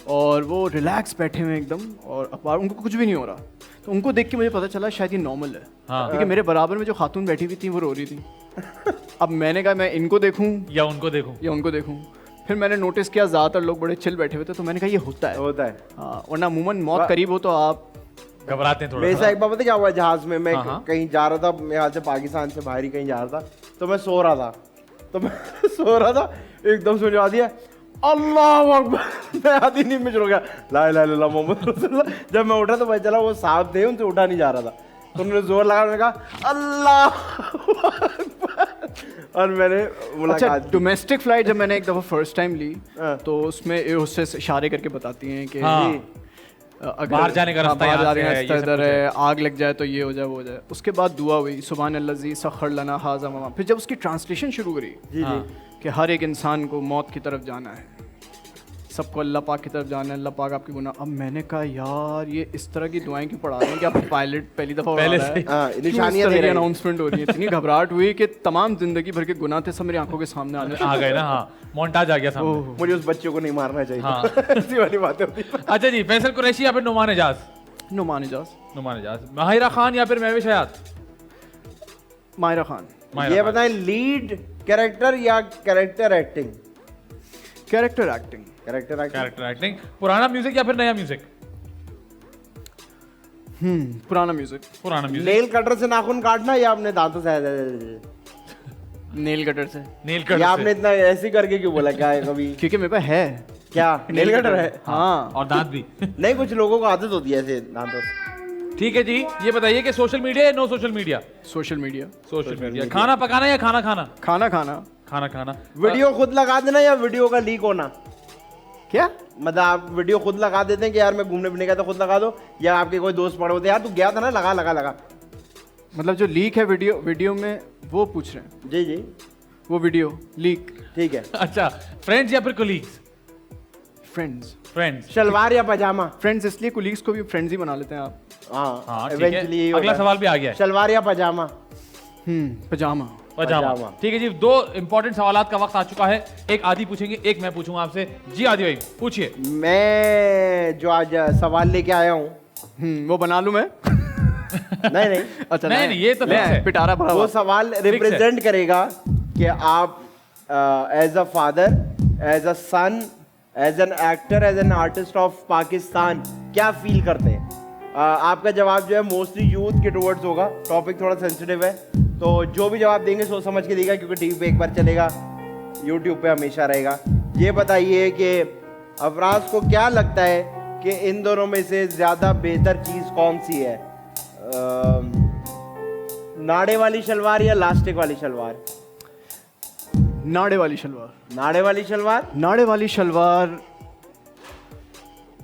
और वो रिलैक्स बैठे हुए एकदम, और अखबार उनको कुछ भी नहीं हो रहा। तो उनको देख के मुझे पता चला शायद ये नॉर्मल है, हाँ। क्योंकि मेरे बराबर में जो खातून बैठी हुई थी वो रो रही थी। अब मैंने कहा मैं इनको देखूं या उनको देखूं। या उनको देखूं। फिर मैंने नोटिस किया ज़्यादातर लोग बड़े चिल बैठे हुए थे, तो मैंने कहा ये होता है। होता है। हाँ, वरना अमूमन मौत करीब हो तो आप घबराते हैं थोड़ा मेरे सा। साथ एक बार पता क्या हुआ जहाज में, मैं हाँ। कहीं जा रहा था, मैं यहाँ से पाकिस्तान से बाहर ही कहीं जा रहा था, तो मैं सो रहा था, तो मैं सो रहा था, एकदम से मुझे याद दिया अल्लाह अकबर, मैं आधी नींद में चल गया, ला इलाहा इल्लल्लाह मुहम्मद रसूलुल्लाह। जब मैं उठा तो पता चला वो साहब थे, उनसे उठा नहीं जा रहा था, तो उन्होंने जोर लगा, मैंने कहा अल्लाह अकबर, और मैंने अच्छा, मुलाकात की। डोमेस्टिक फ्लाइट जब मैंने एक दफ़ा फर्स्ट टाइम ली, हाँ। तो उसमें एयर होस्टेस इशारे करके बताती हैं कि हाँ। जी, अगर बाहर जाने का हाँ, रास्ता बाहर यहाँ जाने से का है, रास्ता ये सब इधर कुछ है, आग लग जाए तो ये हो जाए वो हो जाए। उसके बाद दुआ हुई सुभान अल्लाज़ी सखर लना हाज़ा ममा। फिर जब उसकी ट्रांसलेशन शुरू करी जी हाँ। जी। कि हर एक इंसान को मौत की तरफ जाना है, सबको अल्लाह पाक की तरफ जाना है, अल्लाह पाक आपकी गुनाह। अब मैंने कहा यार ये इस तरह की दुआएं क्यों पढ़ा रहे हैं कि आप पायलट पहली दफ़ा पहले उड़ा रहा से है, हाँ, क्यों इस निशानियाँ तरह दे की रहे हैं। अनाउंसमेंट हो रही है। इतनी घबराहट हुई कि तमाम जिंदगी भर के गुनाह थे सब मेरी आंखों के सामने आने आ गए ना, हाँ, मोन्टाज आ गया सामने। ओह। मुझे उस बच्चे को नहीं मारना चाहिए हाँ। ऐसी वाली बातें होती हैं। अच्छा जी, फैसल कुरैशी या फिर नुमान एजाज? नुमान एजाज, नुमान एजाज। माहिरा खान या फिर महविश हयात? मायरा खान। माहिरा ये खान। बताएं लीड कैरेक्टर या character acting? Character acting. Character acting. Character acting. पुराना म्यूजिक या फिर नया म्यूजिक? पुराना म्यूजिक। पुराना म्यूजिक। नेल कटर से नाखून काटना या अपने दांतों से? नेल कटर से, नेल या कट आपने इतना ऐसे करके क्यों बोला? क्या है कभी क्योंकि मेरे पास है क्या नेल कटर है? हाँ। और दांत भी। नहीं, कुछ लोगों को आदत होती है ऐसे दांतों से। ठीक है जी, ये बताइए कि सोशल मीडिया या no social media? Social media. Social media. खाना पकाना या खाना खाना? खाना खाना। खाना खाना। वीडियो खुद लगा देना या वीडियो का लीक होना? क्या मतलब आप वीडियो खुद लगा देते हैं कि यार मैं घूमने फिरने गया था, खुद लगा दो, या आपके कोई दोस्त पड़े होते हैं यार तू गया था ना, लगा लगा लगा? मतलब जो लीक है वीडियो में वो पूछ रहे हैं? जी जी, वो वीडियो लीक। ठीक है। अच्छा, फ्रेंड्स या फिर कोलीग्स? फ्रेंड्स। फ्रेंड्स। शलवार या पजामा? फ्रेंड्स इसलिए कुलीग्स को भी फ्रेंड्स ही बना लेते हैं आप। हाँ, हाँ, ठीक eventually है। यही अगला होता है। सवाल भी आ गया है। शलवार या पजामा? पजामा। पजामा। पजामा। ठीक है जी, दो इंपॉर्टेंट सवालात का वक्त आ चुका है। एक आदि पूछेंगे, एक मैं पूछूंगा आपसे। जी आदि भाई पूछिए। मैं जो आज सवाल लेके आया हूँ वो बना लूं मैं? नहीं नहीं, अच्छा नहीं, नहीं, ये तो ले fix है। पिटारा भरा वो हुआ। सवाल रिप्रेजेंट करेगा कि आप as a father, as a son, as an actor, as an artist of Pakistan क्या फील करते हैं। आपका जवाब जो है मोस्टली यूथ के टुवर्ड्स होगा। टॉपिक थोड़ा सेंसिटिव है, तो जो भी जवाब देंगे सोच समझ के देगा, क्योंकि टीवी पे एक बार चलेगा, यूट्यूब पे हमेशा रहेगा। ये बताइए कि अफराज को क्या लगता है कि इन दोनों में से ज़्यादा बेहतर चीज़ कौन सी है, नाड़े वाली शलवार या लास्टिक वाली शलवार? नाड़े वाली शलवार। नाड़े वाली शलवार। नाड़े वाली शलवार।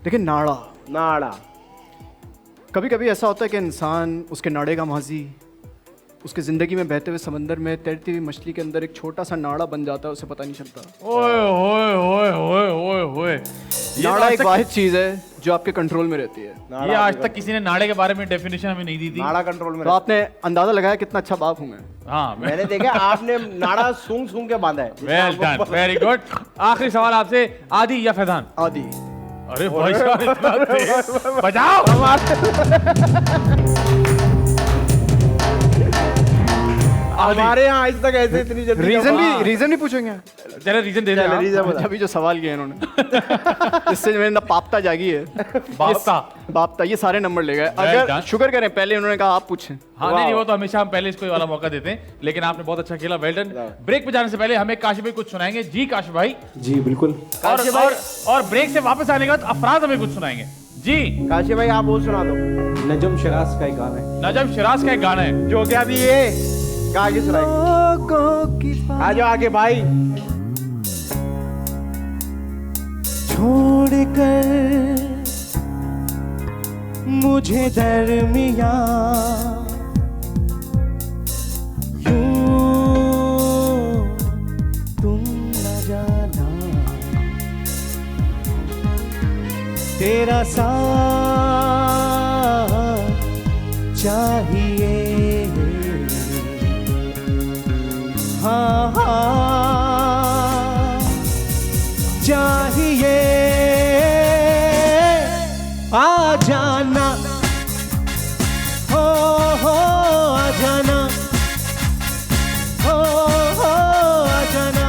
देखिए नाड़ा, नाड़ा। कभी कभी ऐसा होता है कि इंसान उसके नाड़े का माजी उसके ज़िंदगी में बहते हुए समंदर में तैरती हुई मछली के अंदर एक छोटा सा नाड़ा बन जाता है, उसे पता नहीं चलता। ओए होए होए होए होए होए। नाड़ा एक वाहिद चीज़ है जो आपके कंट्रोल में रहती है। ये आज तक किसी ने नाड़े के बारे में डेफिनेशन हमें नहीं दी थी। नाड़ा कंट्रोल में तो आपने अंदाजा लगाया कितना अच्छा बाप हूँ मैं। हाँ, मैंने देखा आपने नाड़ा सूंघ सूंघ के बांधा है। Well done, very good. आखिरी सवाल आपसे, आदि या फैजान? आदि। अरे भाई साहब, इतना तेज। बजाओ। हमारे यहाँ आज तक ऐसे इतनी जल्दी रीजन भी पूछेंगे? चलो रीजन दे दे आप। रीजन बता। अभी जो सवाल किए इन्होंने इससे मेरे ना पापता जागी है। बाप्ता। बापता ये सारे नंबर ले गए। Well अगर done. शुक्र करें पहले उन्होंने कहा आप पूछें। हाँ, नहीं वो तो हमेशा हम पहले इसको ये वाला मौका देते हैं, लेकिन आपने बहुत अच्छा खेला, वेल डन। ब्रेक पे जाने से पहले हमें काशिफ भाई कुछ सुनाएंगे। जी काशिफ भाई। जी बिल्कुल। और ब्रेक से वापस आने के बाद अफराज हमें कुछ सुनाएंगे। जी काशिफ भाई आप वो सुना दो, नजम शराज का एक गाना है। नजम शिराज का एक गाना है जो क्या भी ये गा के सुनाएंगे। आ जाओ आगे भाई। छोड़ कर मुझे दरमियां यूं तुम न जाना, तेरा साथ चाहिए, हाँ हाँ चाहिए, आ जाना, हो आ जाना, हो आ जाना।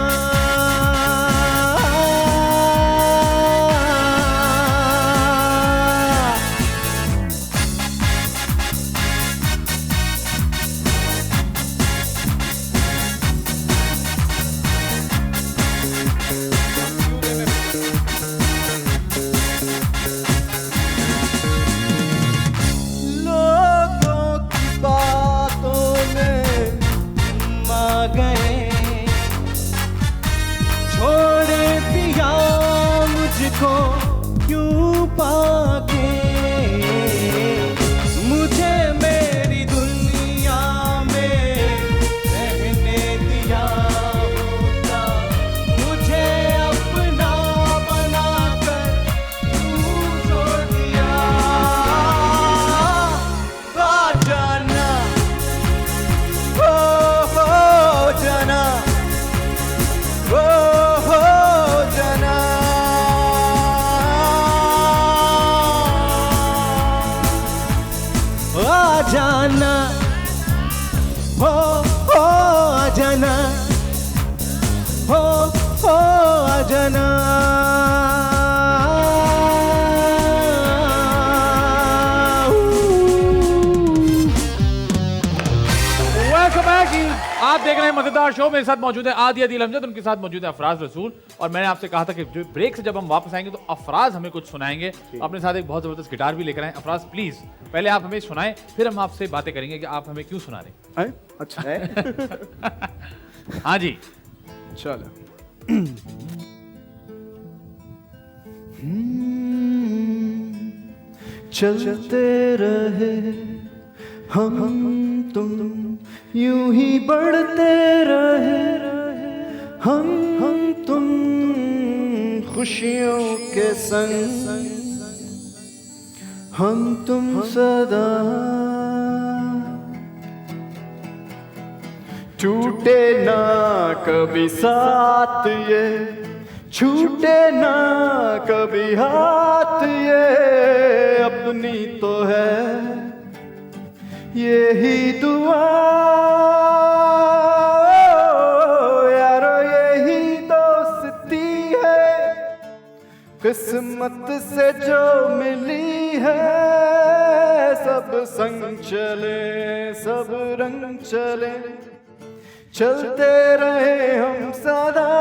लोगों की बातों में आ गए, छोड़ दिया मुझको क्यों पाके, मुझे मेरी दुनिया में रहने दिया होता, मुझे अपना बनाकर तू छोड़ दिया। आ जाना, हो जाना, हो जाना, आ जाना, हो आ जाना, हो आ जाना। Welcome back. आप देख रहे हैं मजेदार शो। मेरे साथ मौजूद है आदि अदील अमजद, उनके साथ मौजूद है अफराज रसूल। और मैंने आपसे कहा था कि ब्रेक से जब हम वापस आएंगे तो अफराज हमें कुछ सुनाएंगे। अपने साथ एक बहुत जबरदस्त गिटार भी लेकर आए। अफराज प्लीज पहले आप हमें सुनाएं, फिर हम आपसे बातें करेंगे कि आप हमें क्यों सुना रहे हैं? अच्छा हैं। हाँ जी चलो। चलते रहे हम तुम, यूं ही बढ़ते रहे हम तुम, खुशियों के संग हम तुम सदा, टूटे ना कभी साथ ये, छूटे ना कभी हाथ ये, अपनी तो है यही दुआ, यारो यही दोस्ती है, किस्मत से जो मिली है, सब संग चले सब रंग चले, चलते रहे हम सदा,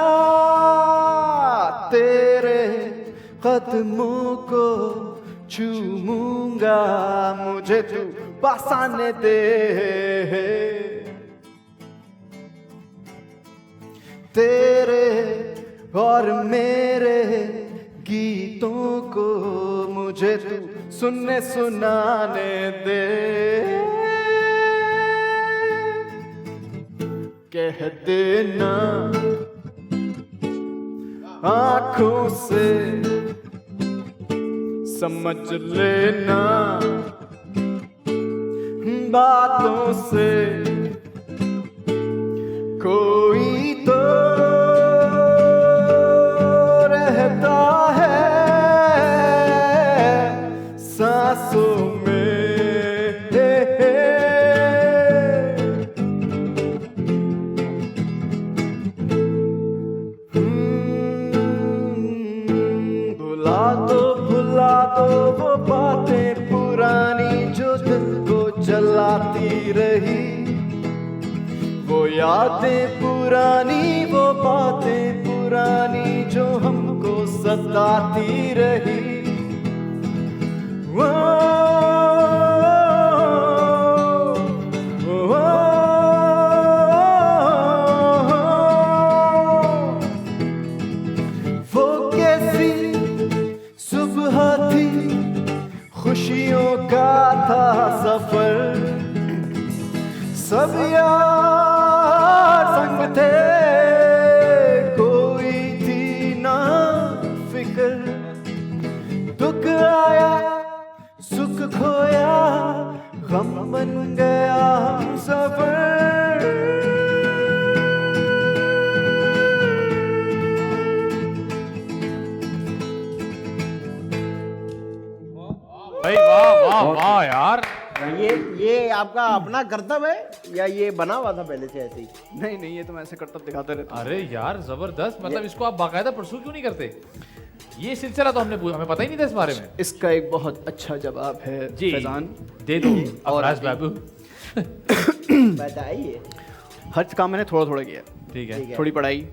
तेरे कदमों को चूमूंगा, मुझे तू बसाने दे, तेरे और मेरे गीतों को मुझे तू सुनने सुनाने दे, कह देना आंखों से, समझ लेना बातों से, कोई तो रहता है सांसों में, भुला दो वो बातें पुरानी जो दिल को जलाती रही, वो यादें पुरानी वो बातें पुरानी जो हमको सताती रही, वो कैसी सुबह थी खुशियों का था सफर, सब यार संग थे, कोई थी ना फिक्र, दुख आया सुख खोया, गम बन गया सफर। भाई वाह वाह वाह यार। ये आपका अपना कर्तव्य है या ये बना हुआ था पहले से ऐसे ही? नहीं नहीं, ये तो मैं ऐसे करतब दिखाता रहता हूँ। अरे यार जबरदस्त, मतलब इसको आप बाकायदा परसू क्यों नहीं करते? ये सिलसिला तो हमने हमें पता ही नहीं था इस बारे में। इसका एक बहुत अच्छा जवाब है जी फैजान। दे दो और अफराज बाबू। बताइए। हर काम मैंने थोड़ा थोड़ा किया, ठीक है। थोड़ी पढ़ाई,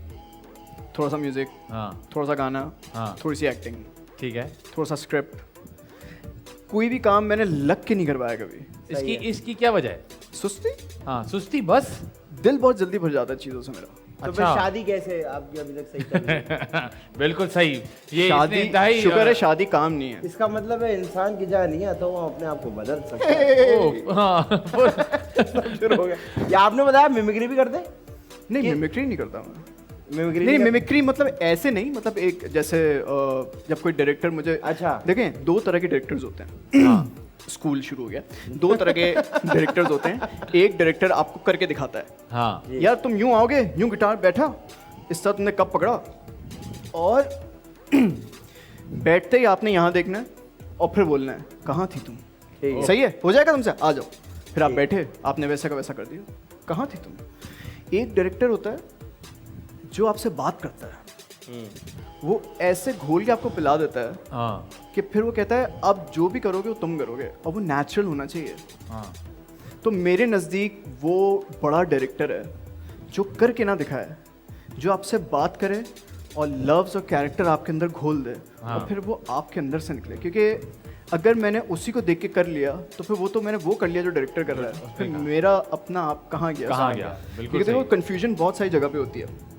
थोड़ा सा म्यूजिक, हाँ थोड़ा सा गाना, हाँ। थोड़ी सी एक्टिंग, ठीक है। थोड़ा सा स्क्रिप्ट। कोई भी काम मैंने लग के नहीं करवाया कभी। इसकी क्या वजह है? सुस्ती, हाँ सुस्ती बस। दिल बहुत जल्दी भर जाता है चीजों से मेरा। तो फिर शादी कैसे आपकी अभी तक सही चल रही है? बिल्कुल सही। ये शादी, इसने इंतहाई शुक्र है शादी काम नहीं है। इसका मतलब है इंसान की जगह नहीं है तो वो अपने आप को बदल सकता है। ओ, हाँ, शुरू हो गया। या आपने बताया मिमिक्री भी करते? नहीं, मिमिक्री नहीं करता मैं। मिमिक्री नहीं, मिमिक्री मतलब ऐसे नहीं, मतलब एक जैसे जब कोई डायरेक्टर मुझे, अच्छा। देखें दो तरह के डायरेक्टर्स होते हैं। स्कूल शुरू हो गया। दो तरह के डायरेक्टर्स होते हैं। एक डायरेक्टर आपको करके दिखाता है, हाँ यार तुम यूं आओगे, यूं गिटार बैठा, इस तरह तुमने कब पकड़ा, और बैठते ही आपने यहाँ देखना है और फिर बोलना है कहाँ थी तुम। ठीक है। सही है, हो जाएगा तुमसे, आ जाओ। फिर आप बैठे, आपने वैसा का वैसा कर दिया, कहाँ थी तुम। एक डायरेक्टर होता है जो आपसे बात करता है, वो ऐसे घोल के आपको पिला देता है हाँ कि फिर वो कहता है अब जो भी करोगे वो तुम करोगे, और वो नेचुरल होना चाहिए। हाँ। तो मेरे नज़दीक वो बड़ा डायरेक्टर है जो करके ना दिखाए, जो आपसे बात करे और लव्स और कैरेक्टर आपके अंदर घोल दे, हाँ। और फिर वो आपके अंदर से निकले। क्योंकि अगर मैंने उसी को देख के कर लिया तो फिर वो तो मैंने वो कर लिया जो डायरेक्टर कर रहा है, फिर मेरा अपना आप कहाँ गया, कहाँ गया? बिल्कुल क्योंकि देखो सही। कन्फ्यूजन बहुत सारी जगह पे होती है।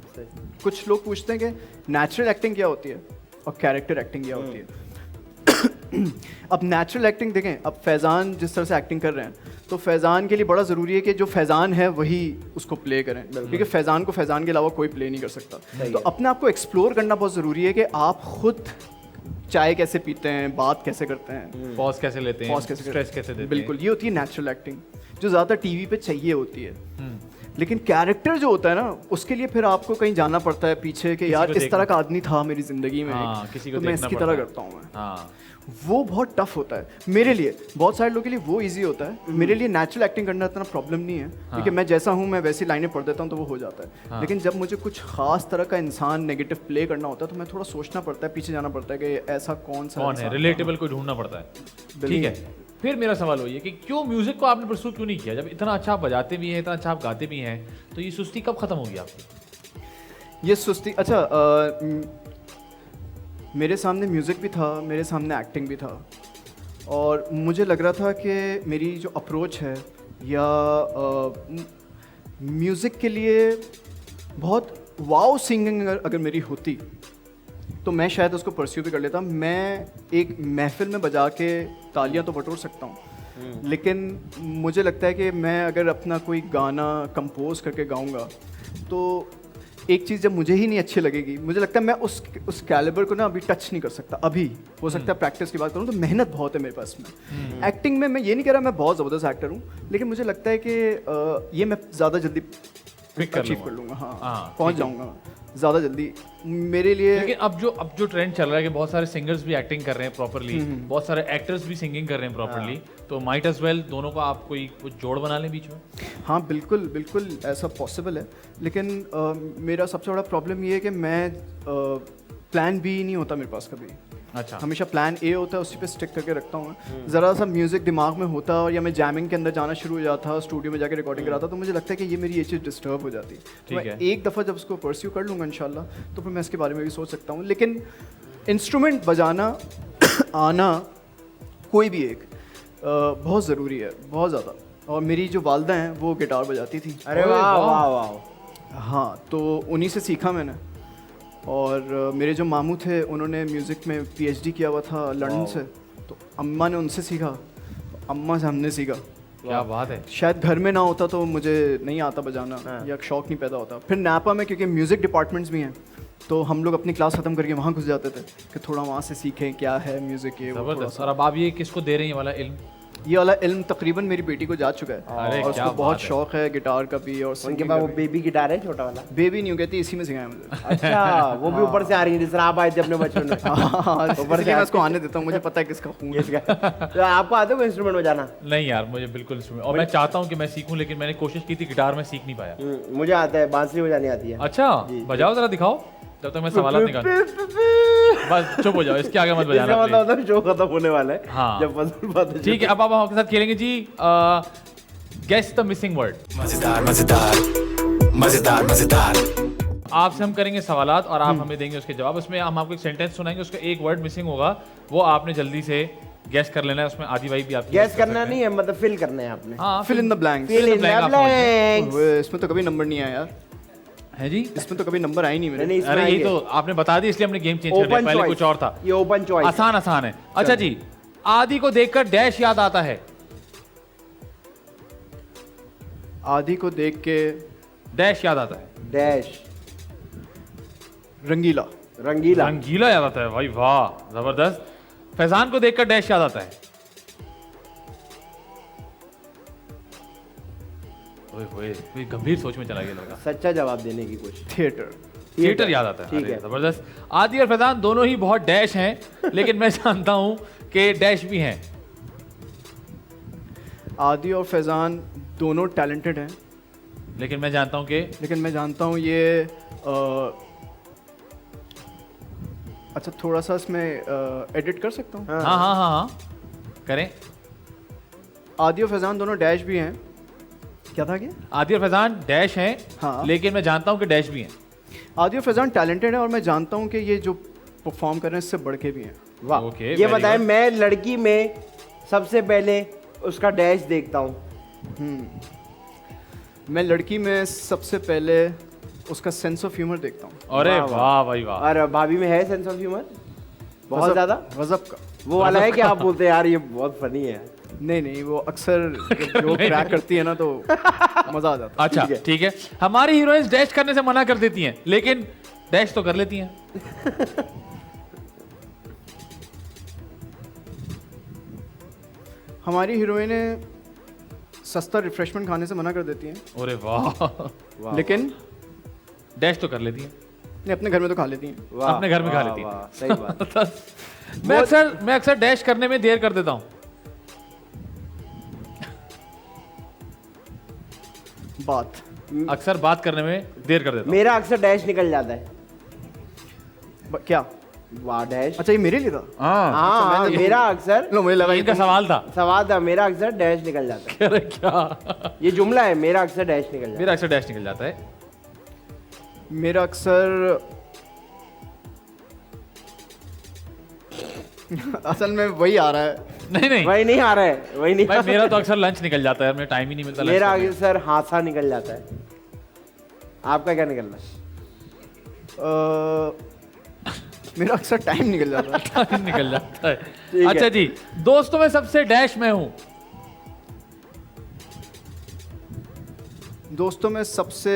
कुछ लोग पूछते हैं कि नेचुरल एक्टिंग क्या होती है और कैरेक्टर एक्टिंग क्या होती है। अब नेचुरल एक्टिंग देखें, अब फैज़ान जिस तरह से एक्टिंग कर रहे हैं, तो फैज़ान के लिए बड़ा ज़रूरी है कि जो फैज़ान है वही उसको प्ले करें, क्योंकि फैज़ान को फैज़ान के अलावा कोई प्ले नहीं कर सकता। तो अपने आप को एक्सप्लोर करना बहुत ज़रूरी है कि आप खुद चाय कैसे पीते हैं, बात कैसे करते हैं, पॉज कैसे लेते हैं, पॉज कैसे स्ट्रेस कैसे देते हैं। बिल्कुल, ये होती है नेचुरल एक्टिंग, जो ज़्यादातर टीवी पे चाहिए होती है। लेकिन कैरेक्टर जो होता है ना, उसके लिए फिर आपको कहीं जाना पड़ता है पीछे कि यार को इस तरह का आदमी था मेरी जिंदगी में, हाँ, किसी को तो मैं देखना इसकी पड़ता तरह है। करता हूँ मैं। हाँ वो बहुत टफ होता है मेरे लिए। बहुत सारे लोगों के लिए वो इजी होता है, मेरे लिए नेचुरल एक्टिंग करना इतना प्रॉब्लम नहीं है, क्योंकि मैं जैसा हूँ मैं वैसी लाइनें पढ़ देता हूँ तो वो हो जाता है। लेकिन जब मुझे कुछ खास तरह का इंसान नेगेटिव प्ले करना होता है तो मैं थोड़ा सोचना पड़ता है, पीछे जाना पड़ता है कि ऐसा कौन सा कौन है, इंसान- रिलेटेबल को ढूंढना पड़ता है। ठीक है, फिर मेरा सवाल वही है कि क्यों म्यूजिक को आपने परसू क्यों नहीं किया? जब इतना अच्छा आप बजाते भी हैं, इतना अच्छा आप गाते भी हैं, तो ये सुस्ती कब खत्म होगी आपकी? ये सुस्ती, अच्छा मेरे सामने म्यूज़िक भी था, मेरे सामने एक्टिंग भी था, और मुझे लग रहा था कि मेरी जो अप्रोच है या म्यूज़िक के लिए बहुत वाओ सिंगिंग अगर मेरी होती तो मैं शायद उसको परस्यू भी कर लेता। मैं एक महफिल में बजा के तालियां तो बटोर सकता हूँ, लेकिन मुझे लगता है कि मैं अगर अपना कोई गाना कंपोज करके गाऊंगा तो एक चीज़ जब मुझे ही नहीं अच्छी लगेगी, मुझे लगता है मैं उस कैलिबर को ना अभी टच नहीं कर सकता। अभी हो सकता है प्रैक्टिस की बात करूँ तो मेहनत बहुत है मेरे पास में। एक्टिंग में मैं ये नहीं कह रहा मैं बहुत ज़बरदस्त एक्टर हूँ, लेकिन मुझे लगता है कि ये मैं ज़्यादा जल्दी अचीव कर लूँगा। हाँ, पहुँच जाऊँगा ज़्यादा जल्दी मेरे लिए। लेकिन अब जो ट्रेंड चल रहा है कि बहुत सारे सिंगर्स भी एक्टिंग कर रहे हैं प्रॉपरली, बहुत सारे एक्टर्स भी सिंगिंग कर रहे हैं प्रॉपरली, तो माइट एज वेल दोनों का आप कोई कुछ जोड़ बना लें बीच में। हाँ बिल्कुल बिल्कुल ऐसा पॉसिबल है, लेकिन मेरा सबसे बड़ा प्रॉब्लम ये है कि मैं प्लान बी नहीं होता मेरे पास कभी। अच्छा, हमेशा प्लान ए होता है, उसी पे स्टिक करके रखता हूँ मैं। ज़रा सा म्यूज़िक दिमाग में होता और या मैं जैमिंग के अंदर जाना शुरू हो जाता, स्टूडियो में जाके रिकॉर्डिंग कराता, तो मुझे लगता है कि ये मेरी ये चीज़ डिस्टर्ब हो जाती। तो मैं एक दफ़ा जब उसको परस्यू कर लूँगा इंशाल्लाह तो फिर मैं इसके बारे में भी सोच सकता हूँ। लेकिन इंस्ट्रूमेंट बजाना आना कोई भी एक बहुत ज़रूरी है, बहुत ज़्यादा। और मेरी जो वालदा हैं वो गिटार बजाती थी। अरे वाह वाह वाह। हाँ, तो उन्हीं से सीखा मैंने। और मेरे जो मामू थे उन्होंने म्यूज़िक में पीएचडी किया हुआ था लंदन से, तो अम्मा ने उनसे सीखा, अम्मा से हमने सीखा। क्या बात है। शायद घर में ना होता तो मुझे नहीं आता बजाना या शौक नहीं पैदा होता। फिर नापा में क्योंकि म्यूज़िक डिपार्टमेंट्स भी हैं तो हम लोग अपनी क्लास ख़त्म करके वहाँ घुस जाते थे कि थोड़ा वहाँ से सीखें क्या है म्यूज़िक के। जबरदस्त। और अब आप ये किसको दे रही हैं वाला इल्म? ये वाला इल्म तकरीबन मेरी बेटी को जा चुका है अरे और क्या उसको बहुत बात है। शौक है गिटार का भी और उनके सिंगिंग पास का वो भी। बेबी गिटार है छोटा वाला। बेबी नहीं कहती, इसी में सिखाया मुझे। अच्छा वो भी ऊपर से आ रही है जिस तरह आप आए थे अपने बचपन में। हाँ, ऊपर से इसलिए मैं उसको आने देता हूँ, मुझे पता है किसका खून है। तो आपको आते हो इंस्ट्रूमेंट बजाना? नहीं यार, मुझे बिल्कुल इंस्ट्रूमेंट, और मैं चाहता हूँ कि मैं सीखूं, लेकिन मैंने कोशिश की थी, गिटार में सीख नहीं पाया। मुझे आता है, बांसुरी बजानी आती है। अच्छा, बजाओ जरा, दिखाओ, जब तक मैं सवाल निकाल। बस चुप हो जाओ, इसके आगे मत बजाना इसका please। मतलब शो खत्म होने वाला है। हाँ। जब फजल बात ठीक है, अब आप आपके साथ खेलेंगे जी गेस द मिसिंग वर्ड। मजेदार मजेदार मजेदार मजेदार। आपसे हम करेंगे सवालात और आप हमें देंगे उसके जवाब। उसमें हम आपको एक सेंटेंस सुनाएंगे, उसका एक वर्ड मिसिंग होगा, वो आपने जल्दी से गैस कर लेना है। उसमें आदि भाई भी आपकी गैस करना नहीं है, मतलब फिल करना है आपने। हाँ, fill in the blanks. Fill in the blank आप समझ blanks। इसमें तो कभी नंबर नहीं आया यार, है जी। इसमें तो कभी नंबर आया नहीं मेरे। नहीं, इसमें अरे ये आएंगे। तो आपने बता दी, इसलिए हमने गेम चेंज कर दिया, ओपन पहले चॉइस। कुछ और था। ये ओपन चॉइस। आसान आसान है। अच्छा जी, आदि को देखकर डैश याद आता है। आदि को देख के डैश याद आता है। डैश रंगीला। रंगीला। रंगीला याद आता है, भाई वाह, जबरदस्त। फैजान को देखकर डैश याद आता है। ओए होए, कोई गंभीर सोच में चला गया लड़का। सच्चा जवाब देने की कोशिश। थिएटर। थिएटर याद आता है। ठीक अरे, है। जबरदस्त। आदि और फैजान दोनों ही बहुत डैश हैं, लेकिन मैं जानता हूं कि डैश भी हैं। आदि और फैजान दोनों टैलेंटेड हैं, लेकिन मैं जानता हूं कि लेकिन मैं जानता हूँ ये अच्छा थोड़ा सा इसमें एडिट कर सकता हूँ। हाँ हाँ हाँ हाँ करें। आदि और फैजान दोनों डैश भी हैं। क्या था कि आदि और फैजान डैश हैं, हाँ। लेकिन मैं जानता हूं कि डैश भी हैं। आदि और फैजान टैलेंटेड हैं और मैं जानता हूँ कि ये जो परफॉर्म कर रहे हैं इससे बढ़ के भी हैं। वाह। Okay, ये very बताएं, good। मैं लड़की में सबसे पहले उसका डैश देखता हूँ। मैं लड़की में सबसे पहले उसका सेंस ऑफ ह्यूमर देखता हूँ। अरे वाह, वाह भाई वाह। और भाभी में है सेंस ऑफ ह्यूमर बहुत ज्यादा। गजब का। वो वाला है कि आप बोलते हैं यार ये बहुत फनी है। नहीं, वो अक्सर जो क्रैक करती है ना तो मजा आ जाता अच्छा ठीक है, हमारी हीरोइंस डैश करने से मना कर देती हैं, लेकिन डैश तो कर लेती हैं। है। हमारी हीरोइनें सस्ता रिफ्रेशमेंट खाने से मना कर देती हैं, अरे वाह। लेकिन डैश तो कर लेती हैं, नहीं अपने घर में तो खा लेती हैं। वाह, अपने घर में खा वाह, लेती हैं। वाह, सही बात। मैं अक्सर डैश करने में देर कर देता हूँ। बात अक्सर बात करने में देर कर देता हूँ। मेरा अक्सर डैश निकल जाता है। क्या? वाह डैश। अच्छा ये मेरे लिए था। हाँ मेरा अक्सर, लो मुझे लगा ये इनका सवाल था। सवाल था, मेरा अक्सर डैश निकल जाता है। अरे क्या, ये जुमला है, मेरा अक्सर डैश निकल जाता मेरा अक्सर डैश निकल जाता है। मेरा अक्सर असल में वही आ रहा है। नहीं नहीं है। वही नहीं आ रहा है, वही नहीं। भाई मेरा तो अक्सर लंच निकल जाता है, मुझे टाइम ही नहीं मिलता lunch मेरा करने अक्सर हादसा निकल जाता है। आपका क्या निकलना है? मेरा अक्सर टाइम निकल जाता है। का। टाइम निकल जाता है। है। अच्छा जी, दोस्तों में सबसे डैश मैं हूँ। दोस्तों में सबसे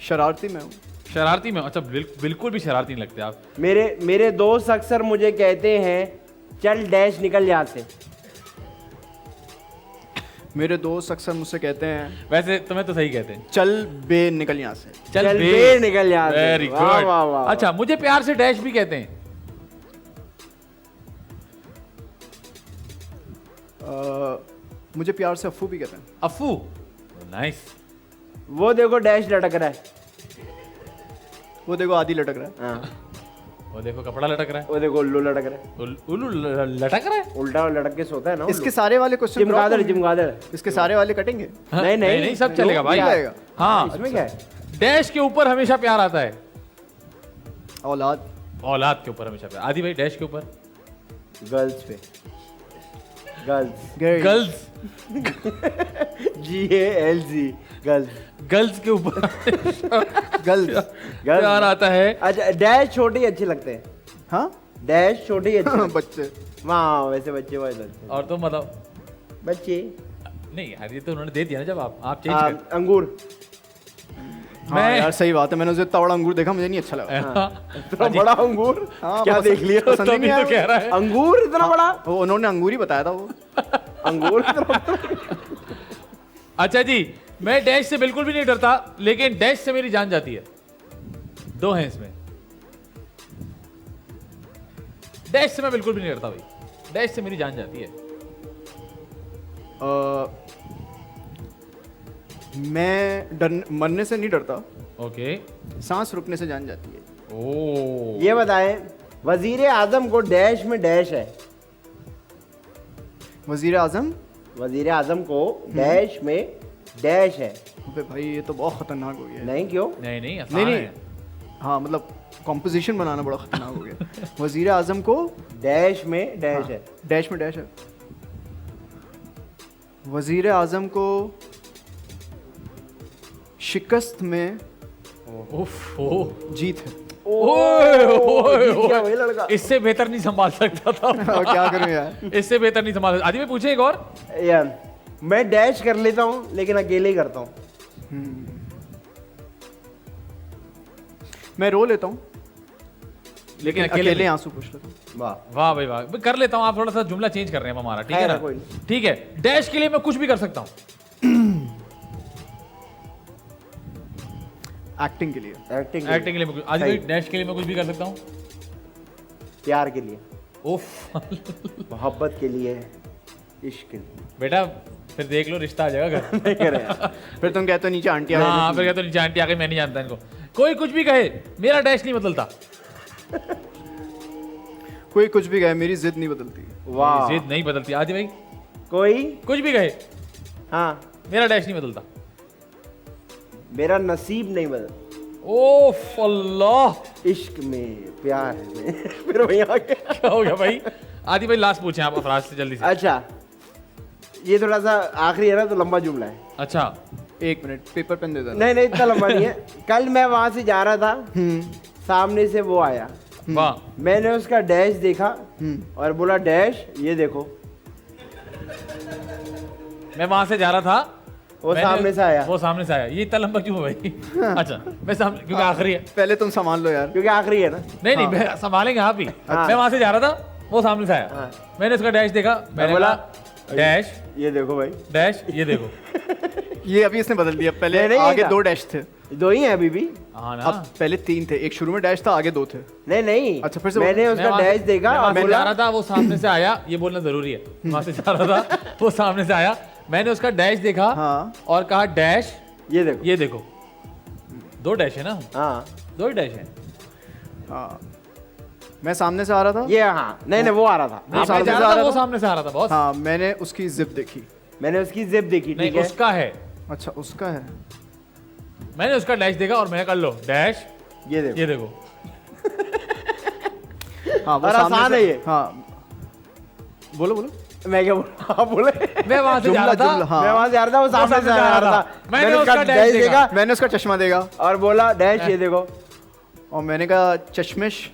शरारती मैं हूँ। शरारती में? अच्छा बिल्कुल भी शरारती नहीं लगते आप। मेरे दोस्त अक्सर मुझे कहते हैं चल डैश निकल यहाँ से। मेरे दोस्त अक्सर मुझसे कहते हैं वैसे तुम्हें तो सही कहते हैं, चल बे निकल यहाँ से। चल बे निकल यहाँ से। वेरी वाह, वाह, वाह, गुड। वाह। अच्छा, मुझे प्यार से डैश भी कहते हैं। मुझे प्यार से अफ्फू भी कहते हैं। अफू, नाइस। वो देखो डैश लटक रहा है। वो देखो आदि लटक रहा है। हाँ, वो देखो कपड़ा लटक रहा है। वो देखो उल्लू लटक रहा है। उल्लू लटक रहा है। उल्टा लटक के सोता है ना इसके सारे वाले क्वेश्चन चिमगादड़ चिमगादड़। इसके सारे वाले कटेंगे। नहीं नहीं नहीं सब चलेगा भाई। जाएगा। हाँ, इसमें क्या है? डैश के ऊपर हमेशा प्यार आता है। औलाद। औलाद के ऊपर हमेशा प्यार। आदि भाई डैश के ऊपर गर्ल्स पे। Girls. Girls. GALZ girls. Girls के ऊपर गर्ल्स। प्यार आता है। अच्छा डैश छोटे ही अच्छे लगते हैं। हाँ डैश छोटे ही अच्छे बच्चे। वाह वैसे बच्चे बहुत अच्छे और तुम बताओ। बच्चे नहीं यार, ये तो उन्होंने दे दिया ना जब आप चेंज कर। अंगूर हाँ यार सही बात है, मैंने उसे इतना बड़ा अंगूर देखा, मुझे नहीं अच्छा लगा। इतना बड़ा अंगूर हाँ, क्या पसंद- देख लिया पसंद ही तभी नहीं तो कह आया। रहा है। अंगूर इतना बड़ा वो उन्होंने अंगूर ही बताया था वो। अंगूर इतना बड़ा अच्छा जी, मैं डैश से बिल्कुल भी नहीं डरता, लेकिन डैश से मेरी जान जाती है। दो हैं इसमें। डैश से मैं बिल्कुल भी नहीं डरता भाई, डैश से मेरी जान जाती है। मैं मरने से नहीं डरता, ओके। सांस रुकने से जान जाती है। ओ ये बताएं वजीर आजम को डैश में डैश है। वजीर आजम। वजीर आजम को डैश में डैश है। अबे भाई ये तो बहुत खतरनाक हो गया। नहीं क्यों? नहीं नहीं, आसान नहीं नहीं, है। हाँ मतलब कॉम्पोजिशन बनाना बड़ा खतरनाक हो गया। वजीर आजम को डैश में डैश है। डैश में डैश है। वजीर आजम को शिकस्त में उफ, ओ जीत है। ओए, ओए, जीत गया ओए। वही लड़का। इससे बेहतर नहीं संभाल सकता था। और क्या करूं यार। इससे बेहतर नहीं संभाल सकता। आदि में पूछे एक और। यार मैं डैश कर लेता हूँ लेकिन अकेले ही करता हूँ। मैं रो लेता हूँ लेकिन अकेले आंसू पूछ लेता हूँ। वाह वाह भाई वाह, मैं कर लेता हूँ। आप थोड़ा सा जुमला चेंज कर रहे हैं हमारा, ठीक है है ना? ना, कोई नहीं। ठीक है, डैश के लिए मैं कुछ भी कर सकता हूँ। एक्टिंग के लिए। एक्टिंग एक्टिंग के लिए मैं कुछ, आदि भाई डैश के लिए मैं कुछ भी कर सकता हूँ। प्यार के लिए, उफ। मोहब्बत के लिए, इश्क के लिए। बेटा फिर देख लो, रिश्ता आ जाएगा घर। नहीं कह रहे यार। फिर तुम कहते हो नीचे आंटी आ हाँ, गई। फिर कहते नीचे आंटी आ गई, मैं नहीं जानता इनको। कोई कुछ भी कहे, मेरा डैश नहीं बदलता। कोई कुछ भी कहे मेरी जिद नहीं बदलती। वाह जिद नहीं बदलती। आदि भाई कोई कुछ भी कहे, हाँ मेरा डैश नहीं बदलता। मेरा नसीब नहीं बदल। ओफ अल्लाह, इश्क में, प्यार में। फिर वही आ गया। क्या हो गया भाई? आदि भाई लास्ट पूछे आप अफराज से जल्दी से। अच्छा ये थोड़ा सा आखिरी है ना, तो लंबा जुमला है। अच्छा, एक मिनट पेपर पेन दे देना। नहीं नहीं इतना लंबा नहीं है। कल मैं वहां से जा रहा था, सामने से वो आया, वाह। मैंने उसका डैश देखा और बोला डैश ये देखो। मैं वहां से जा रहा था, वो सामने से आया वो सामने से आया। ये इतना लंबा क्यों है भाई? अच्छा, मैं सामने, क्योंकि आखिरी है। पहले तुम संभाल लो यार। क्योंकि आखिरी है ना। नहीं नहीं, मैं संभालेंगे आप ही। हाँ। मैं वहां से जा रहा था, वो सामने से आया। हाँ। मैंने उसका डैश देखा, मैंने बोला, बोला डैश ये देखो भाई। डैश ये देखो। ये अभी इसने बदल दिया, पहले नहीं, आगे था। 2 डैश थे, दो ही है अभी भी। हाँ ना। अब पहले 3 थे। एक शुरू में डैश था, आगे 2 थे। नहीं नहीं अच्छा, फिर से मैंने मैं उसका वहां से- डैश देखा मैं और वहां से बोला जा रहा था, वो सामने से आया, ये बोलना जरूरी है। वहां से जा रहा था, वो सामने से आया, मैंने उसका डैश देखा हाँ। और कहा डैश ये देखो। ये देखो। 2 डैश है ना? हाँ 2 ही डैश है। हाँ मैं सामने से आ रहा था। ये हाँ नहीं नहीं वो आ रहा था। मैं सामने जा से रहा आ था, रहा वो था। सामने से आ रहा था बॉस। हाँ मैंने उसकी जिप देखी। मैंने उसकी जिप देखी, नहीं, ठीक है। उसका है। अच्छा उसका है। मैंने उसका डैश देखा और मैंने कर लो डैश ये देखो। ये देखो। हाँ वो और सामने आसान से- है ये। हाँ बोलो बोलो। मैं क्या बोला? आप बोले। मैं वहां से जा रहा था, जुमला, हाँ। मैं वहां से आ रहा था, वो सामने से आ रहा था। मैंने उसका डैश देखा। मैंने उसका चश्मा देखा और बोला डैश ये देखो। और मैंने कहा चश्मिश